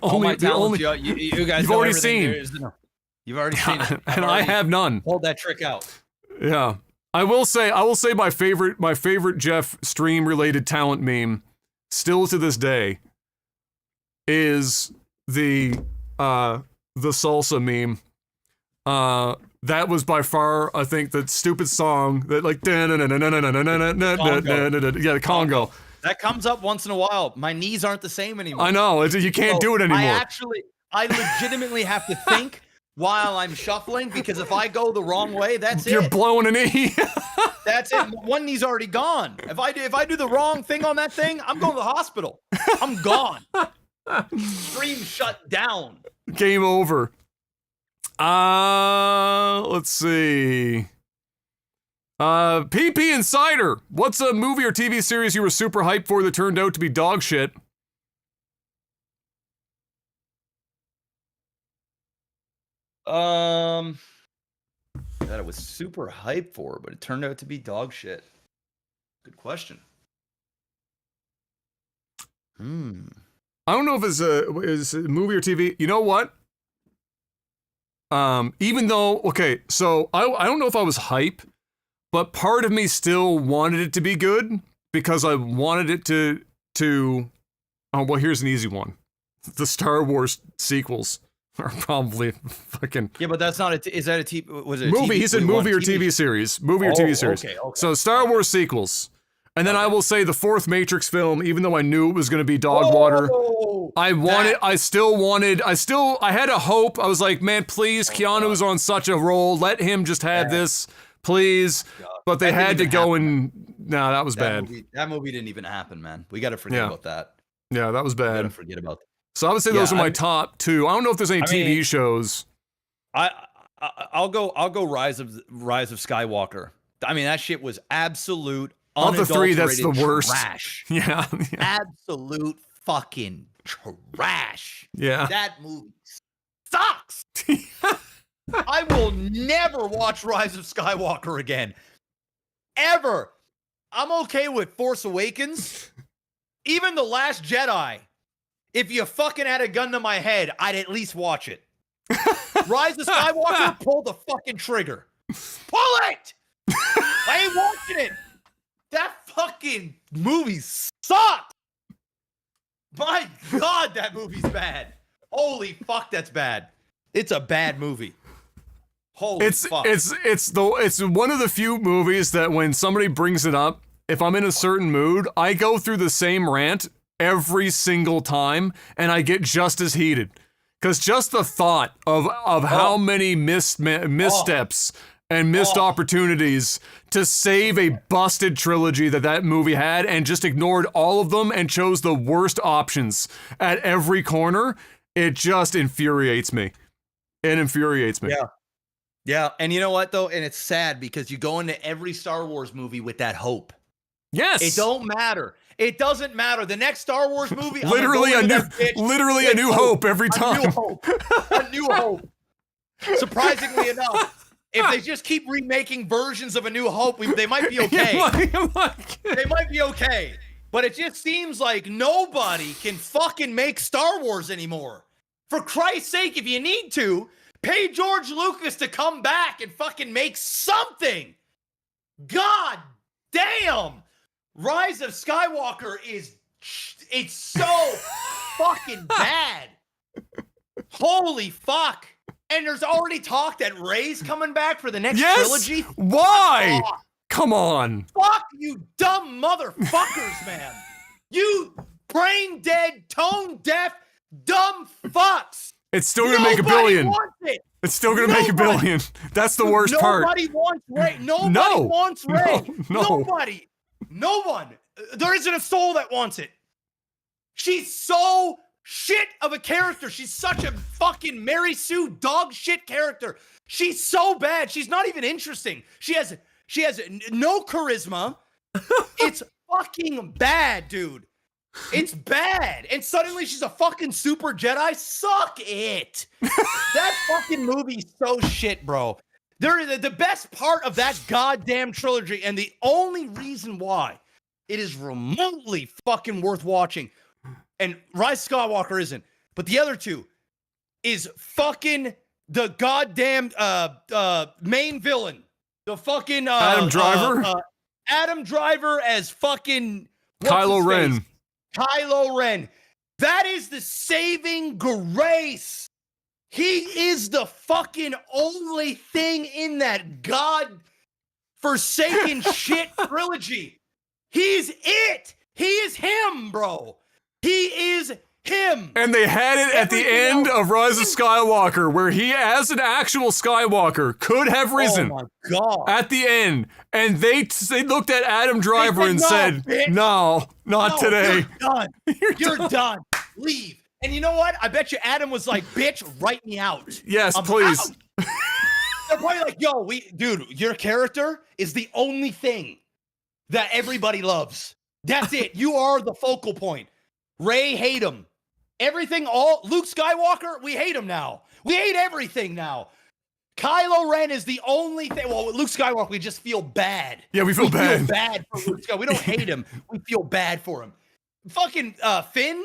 B: All my talents, you guys.
A: You've already seen.
B: You've already seen it.
A: And I have none.
B: Hold that trick out.
A: Yeah, I will say my favorite Jeff stream related talent meme, still to this day, is the salsa meme. That was by far, I think, the stupid song that like yeah, the Congo.
B: That comes up once in a while. My knees aren't the same anymore.
A: I know, you can't do it anymore.
B: I legitimately have to think while I'm shuffling, because if I go the wrong way, that's
A: You're blowing a knee.
B: That's it. One knee's already gone. If I do the wrong thing on that thing, I'm going to the hospital. I'm gone. Stream shut down.
A: Game over. Let's see. PP Insider, what's a movie or TV series you were super hyped for that turned out to be dog shit?
B: That I was super hyped for, but it turned out to be dog shit. Good question.
A: I don't know if it's a movie or TV. You know what? Even though, okay, so I don't know if I was hype, but part of me still wanted it to be good because I wanted it to oh, well, here's an easy one. The Star Wars sequels are probably fucking...
B: Yeah, but that's not is that a TV, was it a
A: movie?
B: TV?
A: He said movie or TV series. Movie or TV series.
B: Okay.
A: So Star Wars sequels. And then I will say the fourth Matrix film, even though I knew it was going to be dog water, I had a hope. I was like, man, please, Keanu's on such a roll. Let him just have this, please. But they had to go that was bad.
B: That movie didn't even happen, man. We got to forget about that.
A: Yeah, that was bad.
B: We got to forget about that.
A: So I would say those are my top two. I don't know if there's any TV shows.
B: I'll go Rise of Skywalker. I mean, that shit was absolute.
A: Of the three, that's the worst.
B: Trash.
A: Yeah.
B: Absolute fucking trash.
A: Yeah.
B: That movie sucks. I will never watch Rise of Skywalker again. Ever. I'm okay with Force Awakens. Even The Last Jedi. If you fucking had a gun to my head, I'd at least watch it. Rise of Skywalker, pull the fucking trigger. Pull it! I ain't watching it. That fucking movie sucked. My God, that movie's bad. Holy fuck, that's bad. It's a bad movie. Holy fuck.
A: It's one of the few movies that when somebody brings it up, if I'm in a certain mood, I go through the same rant every single time, and I get just as heated. Because just the thought of how many missteps and missed opportunities to save a busted trilogy that movie had, and just ignored all of them and chose the worst options at every corner. It just infuriates me. It infuriates me.
B: Yeah. Yeah. And you know what, though? And it's sad because you go into every Star Wars movie with that hope.
A: Yes.
B: It don't matter. It doesn't matter. The next Star Wars movie,
A: literally a new hope every time.
B: A new hope. A new hope. Surprisingly enough, if they just keep remaking versions of A New Hope, they might be okay. They might be okay. But it just seems like nobody can fucking make Star Wars anymore. For Christ's sake, if you need to, pay George Lucas to come back and fucking make something. God damn. Rise of Skywalker it's so fucking bad. Holy fuck. And there's already talk that Rey's coming back for the next trilogy.
A: Why? Come on.
B: Fuck you dumb motherfuckers, man. You brain dead, tone deaf, dumb fucks.
A: It's still gonna make $1 billion.
B: Wants it.
A: It's still gonna make $1 billion. That's the worst part.
B: Nobody wants Rey. Nobody wants Rey.
A: No.
B: Nobody. No one. There isn't a soul that wants it. She's so shit of a character. She's such a fucking Mary Sue dog shit character. She's so bad. She's not even interesting. She has no charisma. It's fucking bad, dude. It's bad. And suddenly she's a fucking super Jedi. Suck it. That fucking movie's so shit, bro. The best part of that goddamn trilogy, and the only reason why it is remotely fucking worth watching, and Rise of Skywalker isn't, but the other two is fucking the goddamn main villain. The fucking
A: Adam Driver?
B: Adam Driver as fucking
A: Kylo Ren.
B: Kylo Ren. That is the saving grace. He is the fucking only thing in that god-forsaken shit trilogy. He's it. He is him, bro. He is him.
A: And they had it at the end of Rise of Skywalker, where he, as an actual Skywalker, could have risen.
B: Oh my God.
A: At the end. And they looked at Adam Driver and said, no, not today.
B: You're done. You're done. Leave. And you know what? I bet you Adam was like, bitch, write me out.
A: Yes,
B: I'm
A: please.
B: Out. They're probably like, yo, dude, your character is the only thing that everybody loves. That's it. You are the focal point. Rey, hate him. Everything, Luke Skywalker, we hate him now. We hate everything now. Kylo Ren is the only thing. Well, Luke Skywalker, we just feel bad.
A: Yeah, we feel bad.
B: Feel bad for Luke Skywalker. We don't hate him. We feel bad for him. Fucking Finn,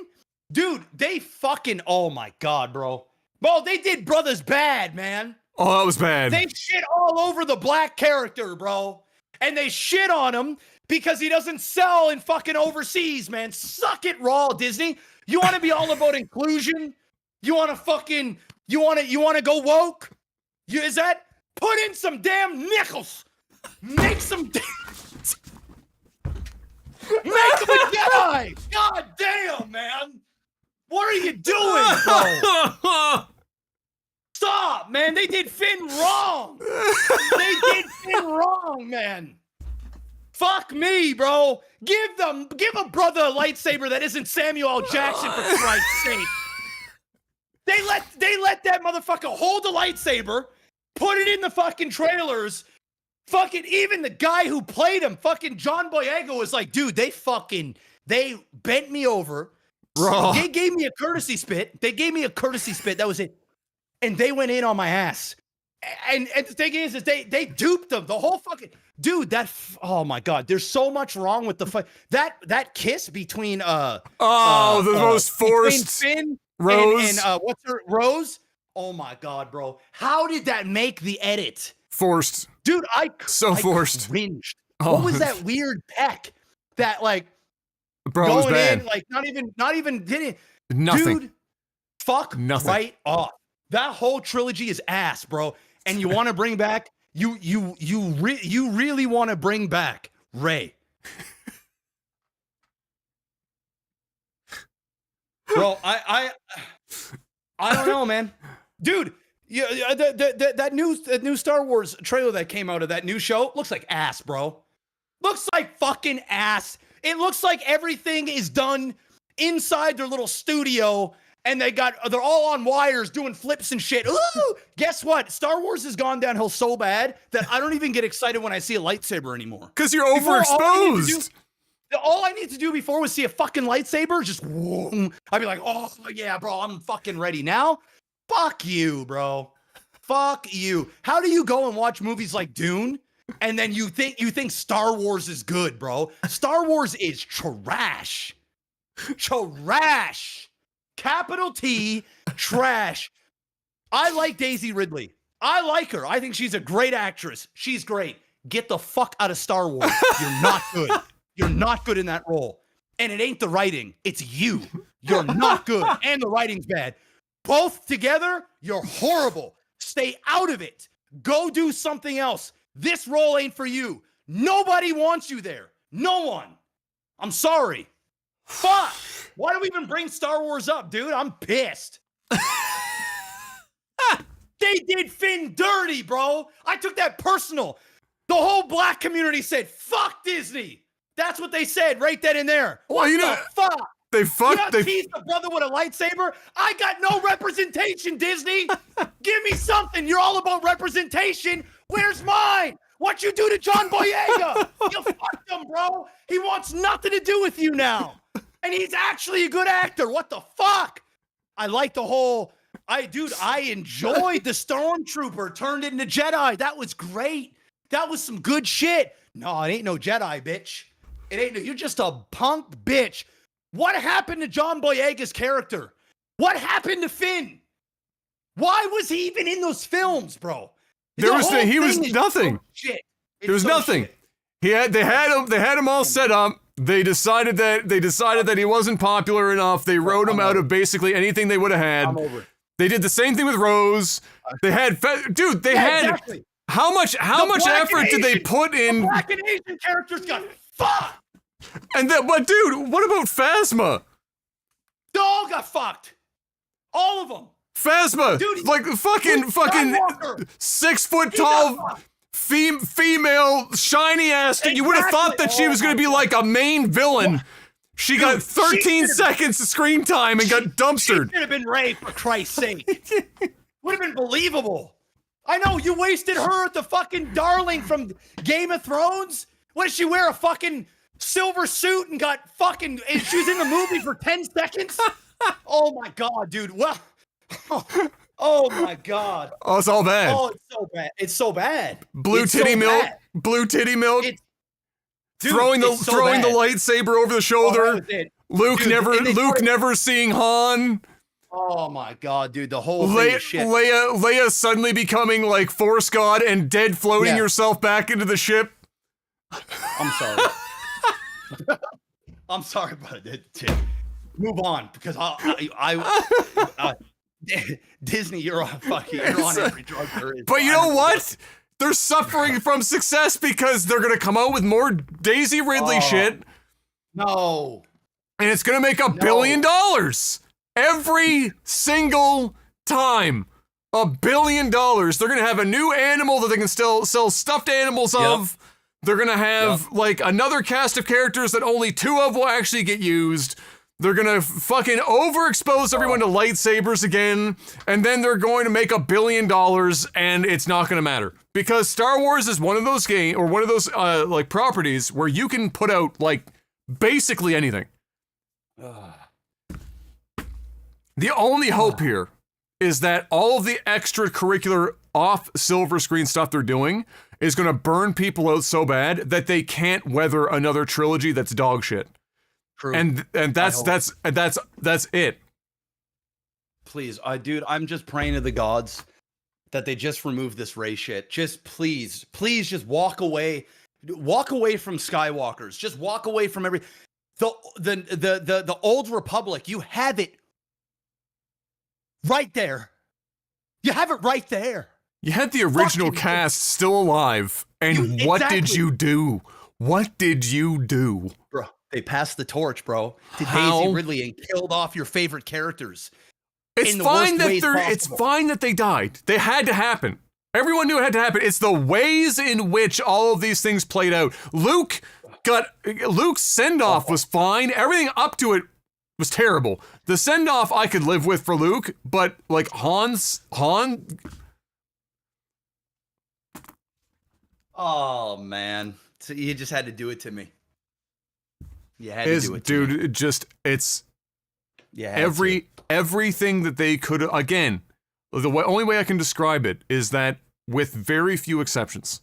B: dude, they fucking, oh my God, bro. Bro, they did brothers bad, man.
A: Oh, that was bad.
B: They shit all over the black character, bro. And they shit on him because he doesn't sell in fucking overseas, man. Suck it raw, Disney. You want to be all about inclusion? You want to fucking, you want to go woke? Is that? Put in some damn nickels. Make some Make him a Jedi. God damn, man. What are you doing, bro? Stop, man. They did Finn wrong. They did Finn wrong, man. Fuck me, bro. Give a brother a lightsaber that isn't Samuel L. Jackson, for Christ's sake. They let that motherfucker hold the lightsaber, put it in the fucking trailers. Fucking even the guy who played him, fucking John Boyega, was like, dude, they bent me over.
A: Bro.
B: They gave me a courtesy spit. That was it. And they went in on my ass. And the thing is they duped them. The whole fucking dude. Oh my God. There's so much wrong with the that kiss between
A: the most forced
B: Finn
A: Rose
B: and what's her Rose. Oh my God, bro. How did that make the edit?
A: Forced,
B: dude. I
A: forced.
B: Cringed. What was that weird peck? That like,
A: bro, it was bad.
B: In, like not even did it.
A: Nothing.
B: Dude, fuck
A: nothing.
B: Right off. That whole trilogy is ass, bro. And you want to bring back you really want to bring back Rey. Bro, I don't know, man. Dude, Yeah, that new Star Wars trailer that came out of that new show looks like ass, bro. Looks like fucking ass. It looks like everything is done inside their little studio, and they're all on wires doing flips and shit. Ooh, guess what? Star Wars has gone downhill so bad that I don't even get excited when I see a lightsaber anymore.
A: Because you're overexposed.
B: All I need to do before was see a fucking lightsaber, just whoom. I'd be like, oh yeah, bro, I'm fucking ready now. Fuck you, bro. Fuck you. How do you go and watch movies like Dune and then you think Star Wars is good, bro? Star Wars is trash. Trash. Capital T, trash. I like Daisy Ridley. I like her. I think she's a great actress. She's great. Get the fuck out of Star Wars. You're not good. You're not good in that role. And it ain't the writing. It's you. You're not good. And the writing's bad. Both together, you're horrible. Stay out of it. Go do something else. This role ain't for you. Nobody wants you there. No one. I'm sorry. Fuck. Why do we even bring Star Wars up, dude? I'm pissed. They did Finn dirty, bro. I took that personal. The whole black community said, fuck Disney. That's what they said right then and there.
A: Well, you know,
B: fuck?
A: They fucked.
B: You teased the brother with a lightsaber. I got no representation, Disney. Give me something. You're all about representation. Where's mine? What you do to John Boyega? You fucked him, bro. He wants nothing to do with you now. And he's actually a good actor. What the fuck? I like the whole. I enjoyed the Stormtrooper turned into Jedi. That was great. That was some good shit. No, it ain't no Jedi, bitch. It ain't. You're just a punk bitch. What happened to John Boyega's character? What happened to Finn? Why was he even in those films, bro?
A: He was nothing.
B: Shit.
A: There was nothing.
B: Shit.
A: They had him all set up. They decided that he wasn't popular enough. They wrote him out of basically anything they would have had.
B: I'm over it.
A: They did the same thing with Rose. They had
B: exactly.
A: How much effort did they put in?
B: The black and Asian characters got fucked.
A: But dude, what about Phasma?
B: They all got fucked. All of them.
A: Phasma, dude, like fucking 6 foot tall female shiny ass. Exactly. You would have thought that she was going to be like a main villain. She got 13 seconds of screen time and got dumpstered.
B: She should have been Rey, for Christ's sake. Would have been believable. I know, you wasted her at the fucking darling from Game of Thrones. What did she wear, a fucking silver suit and got fucking, and she was in the movie for 10 seconds? Oh my God, dude. Well, oh my God.
A: Oh, it's all bad.
B: Oh, it's so bad. It's so bad.
A: Blue titty milk. Throwing the lightsaber over the shoulder. Luke never seeing Han.
B: Oh my God, dude, the whole thing is shit.
A: Leia suddenly becoming like Force God and dead floating yourself back into the ship.
B: I'm sorry. I'm sorry about it. Move on, because Disney, you're on every drug there is.
A: But you know what? They're suffering from success because they're going to come out with more Daisy Ridley shit.
B: No.
A: And it's going to make $1 billion. Every single time. $1 billion. They're going to have a new animal that they can still sell stuffed animals of. They're going to have like another cast of characters that only 2 of will actually get used. They're going to fucking overexpose everyone to lightsabers again. And then they're going to make $1 billion and it's not going to matter. Because Star Wars is one of those like properties where you can put out like basically anything. The only hope here is that all of the extracurricular off silver screen stuff they're doing is going to burn people out so bad that they can't weather another trilogy that's dog shit.
B: True.
A: And that's it.
B: Please, dude, I'm just praying to the gods that they just remove this Rey shit. Just please, just walk away from Skywalkers. Just walk away from the old Republic. You have it right there. You have it right there.
A: You had the original cast still alive, and what did you do? What did you do?
B: Bro, they passed the torch, bro, to Daisy Ridley and killed off your favorite characters.
A: It's
B: in the
A: fine
B: worst
A: that
B: ways possible.
A: it's fine that they died. They had to happen. Everyone knew it had to happen. It's the ways in which all of these things played out. Luke's send-off was fine. Everything up to it was terrible. The send-off I could live with for Luke, but like Han.
B: Oh man, so you just had to do it to me. You had to do it, to me.
A: Everything that they could, again, only way I can describe it is that with very few exceptions,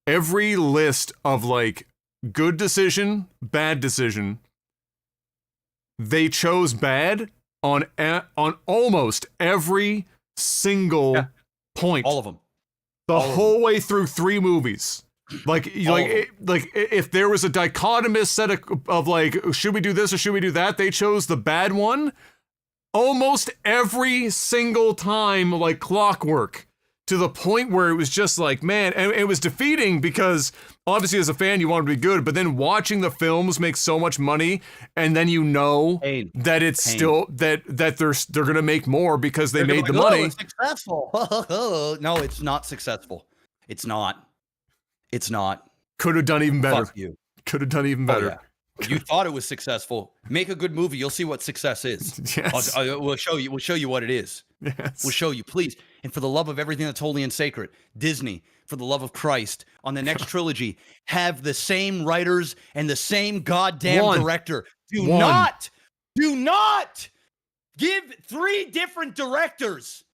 A: every list of like good decision, bad decision, they chose bad on almost every single point.
B: All of them.
A: The whole way through 3 movies. Like if there was a dichotomous set of like, should we do this or should we do that? They chose the bad one almost every single time, like clockwork, to the point where it was just like, man, and it was defeating because obviously as a fan you want it to be good, but then watching the films make so much money, and then you know that it's still that they're gonna make more because they're made the money.
B: It's successful. No, it's not successful. It's not.
A: Could have done even better.
B: Fuck you.
A: Could have done even better.
B: Yeah. You thought it was successful. Make a good movie. You'll see what success is.
A: Yes.
B: We'll show you. We'll show you what it is.
A: Yes.
B: We'll show you, please. And for the love of everything that's holy and sacred, Disney, for the love of Christ, on the next trilogy, have the same writers and the same goddamn director. Do not give 3 different directors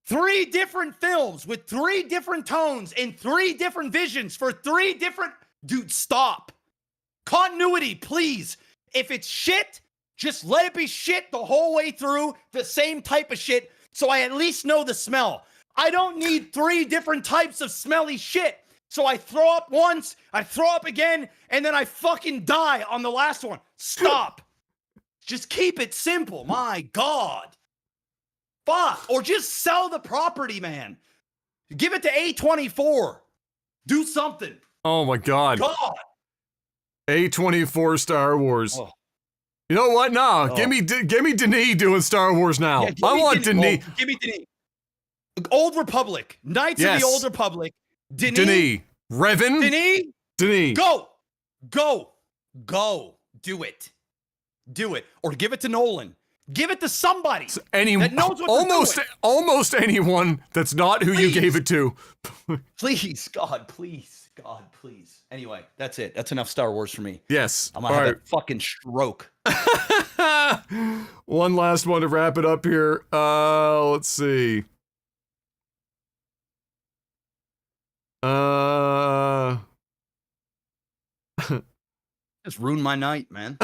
B: 3 different films with 3 different tones and 3 different visions for 3 different... Dude, stop. Continuity, please. If it's shit, just let it be shit the whole way through, the same type of shit, so I at least know the smell. I don't need 3 different types of smelly shit. So I throw up once, I throw up again, and then I fucking die on the last one. Stop. Just keep it simple. My God. Fuck. Or just sell the property, man. Give it to A24. Do something.
A: Oh my God.
B: God.
A: A24 Star Wars. Oh. You know what? No, give me Denis doing Star Wars now.
B: Yeah,
A: I want Denis.
B: Give me Denis. Old Republic. Knights of the Old Republic.
A: Denis. Revan. Denis.
B: Go. Do it. Or give it to Nolan. Give it to somebody that knows what they're doing.
A: Almost anyone that's not who you gave it to.
B: Please, God, please. Anyway, that's it. That's enough Star Wars for me.
A: Yes.
B: I'm gonna have a fucking stroke.
A: One last one to wrap it up here. Let's see.
B: Just ruined my night, man.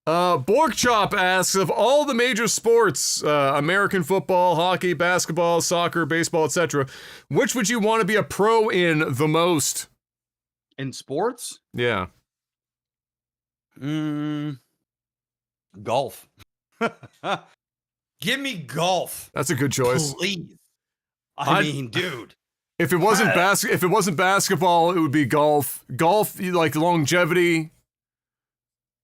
A: Bork Chop asks, of all the major sports, American football, hockey, basketball, soccer, baseball, etc., which would you want to be a pro in the most?
B: In sports?
A: Yeah.
B: Golf. Give me golf.
A: That's a good choice.
B: Please. I mean, dude.
A: If it wasn't basketball, it would be golf. Golf, like longevity.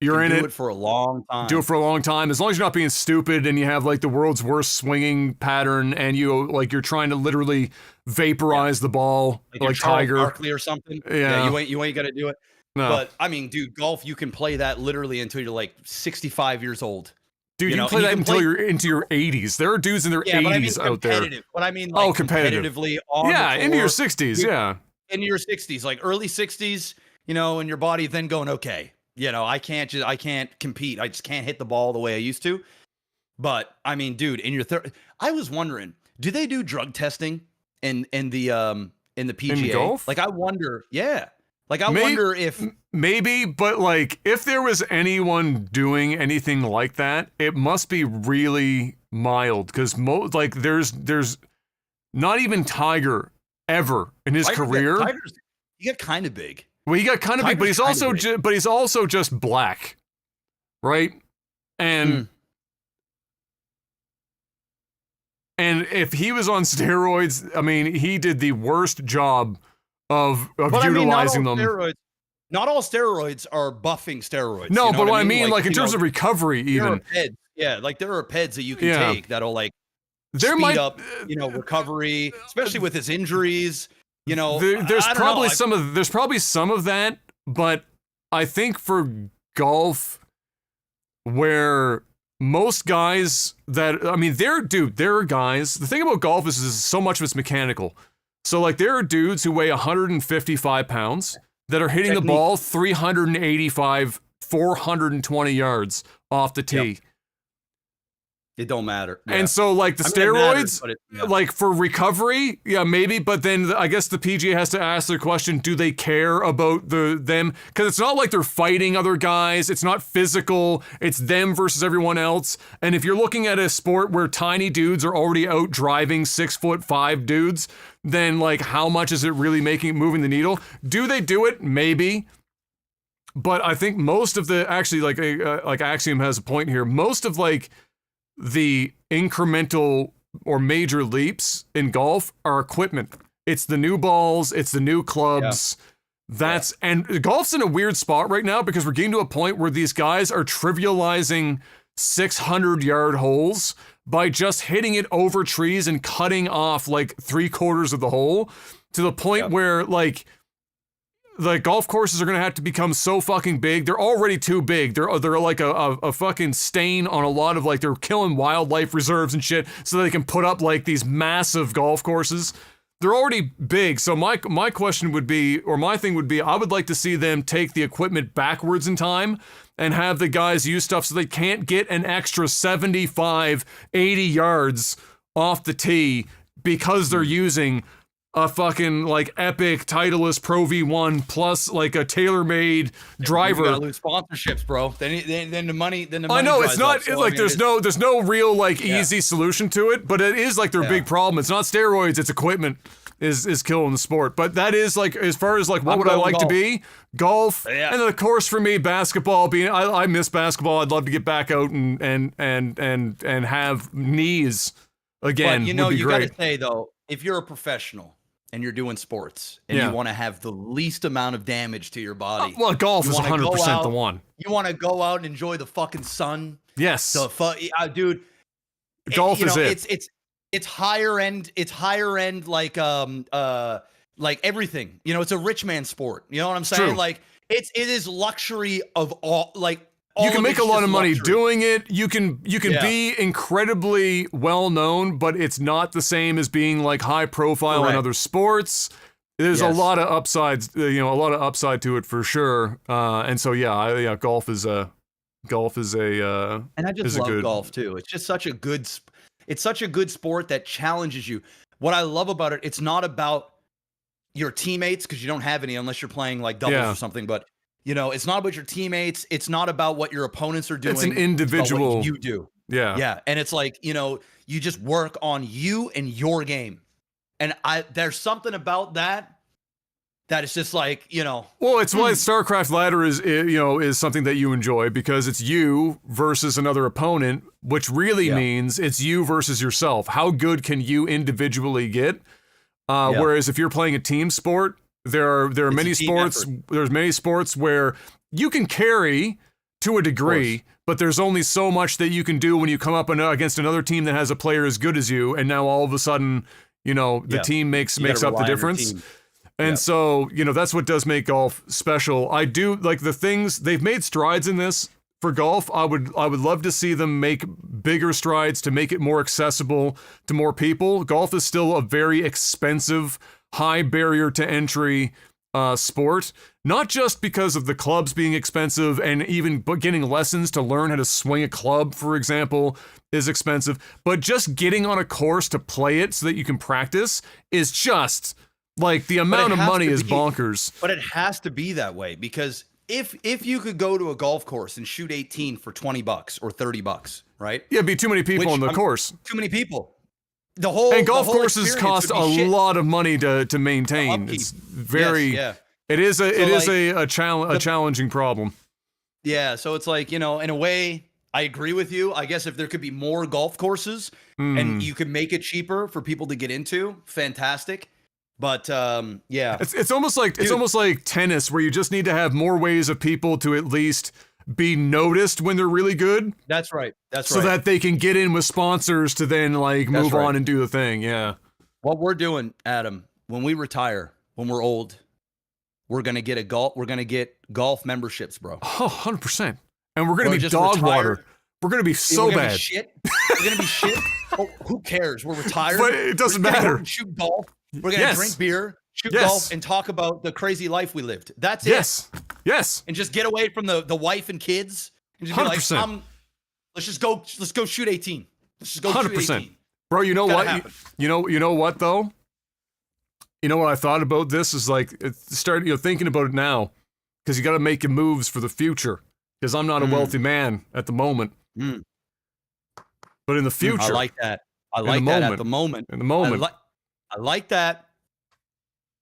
A: You're in it.
B: Do it for a long time.
A: Do it for a long time. As long as you're not being stupid and you have like the world's worst swinging pattern and you're trying to literally vaporize the ball like Tiger.
B: Barkley or something.
A: Yeah.
B: You ain't got to do it.
A: No.
B: But I mean, dude, golf, you can play that literally until you're like 65 years old.
A: Dude, you can play that until you're into your 80s. There are dudes in their 80s out there.
B: But I mean, like, competitively on the floor,
A: into your 60s,
B: into your 60s, like early 60s, and your body then going, okay, I can't compete. I just can't hit the ball the way I used to. But I mean, dude, in your I was wondering, do they do drug testing in the PGA?
A: In golf?
B: Like, I wonder, Like, I wonder if...
A: Maybe, but, like, if there was anyone doing anything like that, it must be really mild, because, there's not even Tiger ever in his career.
B: He got kind of big.
A: Well, he got kind of big, but he's also just black, right? And... And if he was on steroids, I mean, he did the worst job of utilizing them.
B: Steroids. not all steroids are buffing steroids.
A: No,
B: you know
A: but what I
B: mean?
A: mean, like in terms of recovery, even.
B: There are peds that you can take that'll like
A: there
B: speed
A: might
B: up, recovery, especially with his injuries.
A: There's probably some of that, but I think for golf, where most guys there are guys. The thing about golf is so much of it's mechanical. So like there are dudes who weigh 155 pounds that are hitting the ball 385, 420 yards off the tee.
B: Yep. It don't matter. Yeah.
A: And so like the steroids, like for recovery, maybe. But then I guess the PGA has to ask their question, do they care about them? Because it's not like they're fighting other guys. It's not physical. It's them versus everyone else. And if you're looking at a sport where tiny dudes are already out driving 6'5" dudes, then like how much is it really moving the needle? Do they do it? Maybe. But I think most of the, actually like Axiom has a point here, most of like the incremental or major leaps in golf are equipment. It's the new balls, it's the new clubs. And golf's in a weird spot right now because we're getting to a point where these guys are trivializing 600-yard holes by just hitting it over trees and cutting off like 3/4 of the hole, to the point where like the golf courses are going to have to become so fucking big. They're already too big. They're like a fucking stain on a lot of like, they're killing wildlife reserves and shit so they can put up like these massive golf courses. They're already big. So my question would be, or my thing would be, I would like to see them take the equipment backwards in time and have the guys use stuff so they can't get an extra 75, 80 yards off the tee because they're using a fucking like epic Titleist Pro V1 plus like a tailor-made driver.
B: You gotta lose sponsorships, bro. Then the money. I
A: know it's not there's no real like easy solution to it, but it is like their big problem. It's not steroids, it's equipment is killing the sport. But that is like, as far as like what would I like to be? Golf. And then of course for me, basketball. I miss basketball. I'd love to get back out and have knees again.
B: But
A: you
B: gotta say though, if you're a professional and you're doing sports and you want to have the least amount of damage to your body.
A: Well, golf is 100% the one.
B: You want to go out and enjoy the fucking sun.
A: Yes.
B: Dude.
A: Golf is it.
B: It's higher end. It's higher end like everything. It's a rich man sport. You know what I'm saying?
A: True.
B: Like it is luxury of all like.
A: You can make a lot of money doing it. You can be incredibly well known, but it's not the same as being like high profile in other sports. There's a lot of upsides, a lot of upside to it for sure. And so golf is a
B: and I just love golf too. It's just such a good sport that challenges you. What I love about it, it's not about your teammates because you don't have any unless you're playing like doubles or something, but it's not about your teammates. It's not about what your opponents are doing.
A: It's an individual.
B: It's what you do.
A: Yeah.
B: Yeah. And it's like, you just work on you and your game. And there's something about that is just like,
A: Well, it's why StarCraft Ladder is something that you enjoy, because it's you versus another opponent, which really means it's you versus yourself. How good can you individually get? Whereas if you're playing a team sport, there are many sports. There's many sports where you can carry to a degree, but there's only so much that you can do when you come up against another team that has a player as good as you, and now all of a sudden, the team makes up the difference. And so, that's what does make golf special. I do like the things they've made strides in this for golf. I would love to see them make bigger strides to make it more accessible to more people. Golf is still a very expensive, high barrier to entry sport, not just because of the clubs being expensive, and even getting lessons to learn how to swing a club, for example, is expensive, but just getting on a course to play it so that you can practice is just like the amount of money is bonkers.
B: But it has to be that way, because if you could go to a golf course and shoot 18 for $20 or $30, right?
A: Yeah, it'd be too many people on the course.
B: Too many people.
A: And golf courses cost a lot of money to maintain. It's very it is a challenging problem.
B: Yeah, so it's like, in a way, I agree with you. I guess if there could be more golf courses and you could make it cheaper for people to get into, fantastic. But yeah,
A: it's almost like
B: Dude.
A: it's almost like tennis, where you just need to have more ways of people to at least be noticed when they're really good.
B: That's right. That's
A: so
B: right.
A: that they can get in with sponsors to then like
B: That's
A: move
B: right.
A: on and do the thing. Yeah.
B: What we're doing, Adam, when we retire, when we're old, we're gonna get golf memberships, bro.
A: Oh, 100%. And we're gonna be
B: just
A: dog
B: retire.
A: water. We're gonna be so
B: We're gonna
A: bad.
B: Be shit. We're gonna be shit. Oh, who cares? We're retired.
A: But it doesn't
B: We're gonna
A: matter.
B: go and shoot golf. We're gonna
A: Yes.
B: drink beer, shoot
A: Yes.
B: golf, and talk about the crazy life we lived. That's it.
A: Yes. Yes.
B: And just get away from the wife and kids and just be
A: 100%.
B: like, let's go shoot 18. Let's just go
A: 100%.
B: shoot 18.
A: Bro, you know what?
B: happen.
A: You know what though? You know what I thought about this is like thinking about it now, because you got to make your moves for the future. Because I'm not a wealthy man at the moment, but in the future,
B: I like that. I like that at the moment.
A: In the moment,
B: I like that.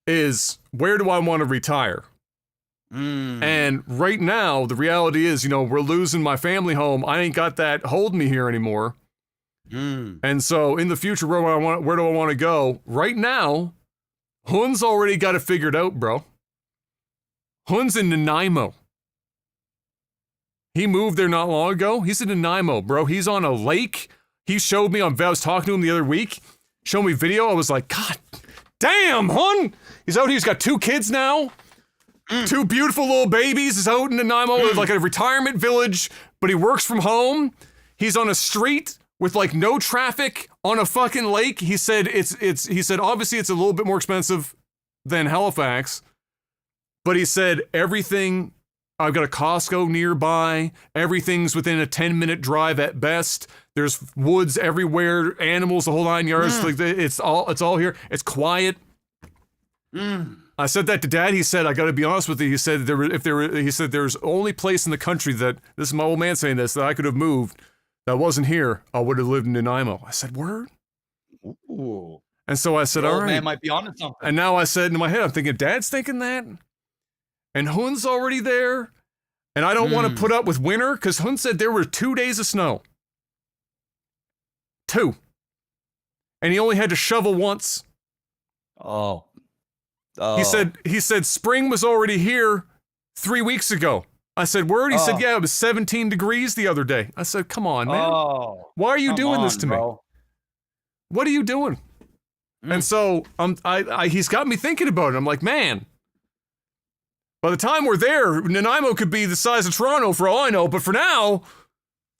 A: Is where do I want to retire? And right now, the reality is, we're losing my family home. I ain't got that holding me here anymore. And so in the future, where do I want to go? Right now, Hun's already got it figured out, bro. Hun's in Nanaimo. He moved there not long ago. He's in Nanaimo, bro. He's on a lake. He showed me I was talking to him the other week. Showed me video. I was like, God damn, Hun. He's out here. He's got 2 kids now. 2 beautiful little babies. He's out in Nanaimo, like a retirement village, but he works from home. He's on a street with like no traffic on a fucking lake. He said he said obviously it's a little bit more expensive than Halifax, but he said everything, I've got a Costco nearby, everything's within a 10-minute drive at best. There's woods everywhere, animals, the whole 9 yards. Like it's all here. It's quiet. I said that to Dad. He said, I got to be honest with you. He said there's only place in the country that, this is my old man saying this, that I could have moved that wasn't here. I would have lived in Nanaimo. I said, word?
B: Ooh.
A: And so I said, all right.
B: Man might be onto something.
A: And now I said in my head, I'm thinking, Dad's thinking that? And Hun's already there? And I don't want to put up with winter, because Hun said there were 2 days of snow. 2. And he only had to shovel once.
B: Oh.
A: He said spring was already here 3 weeks ago. I said, word? He said, yeah, it was 17 degrees the other day. I said, come on, man. Why are you doing this to me? What are you doing? And so he's got me thinking about it. I'm like, man, by the time we're there, Nanaimo could be the size of Toronto for all I know. But for now,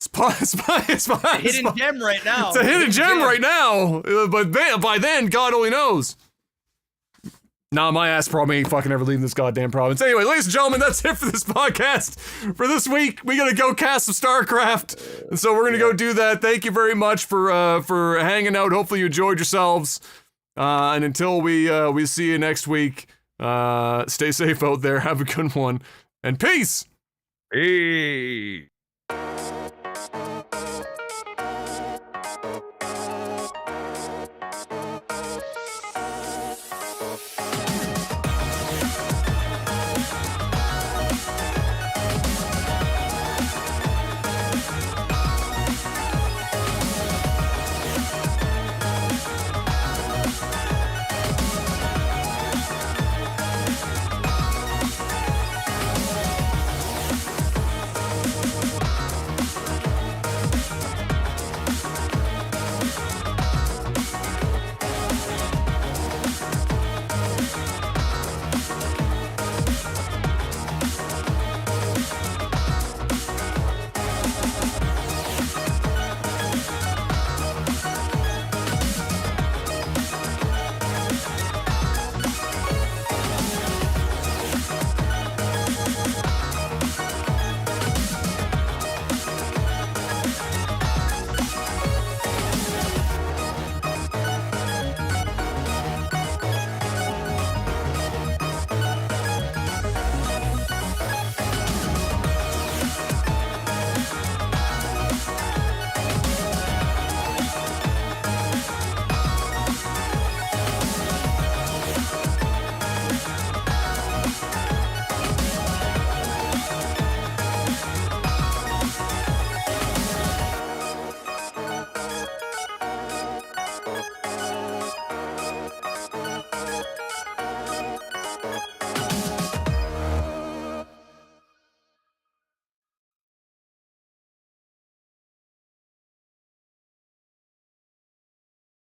A: it's a
B: hidden gem right now.
A: It's a hidden gem right now. But by then, God only knows. Nah, my ass probably ain't fucking ever leaving this goddamn province. Anyway, ladies and gentlemen, that's it for this podcast. For this week, we gotta go cast some StarCraft, and so we're gonna go do that. Thank you very much for hanging out. Hopefully you enjoyed yourselves. And until we see you next week, stay safe out there. Have a good one, and peace.
B: Hey.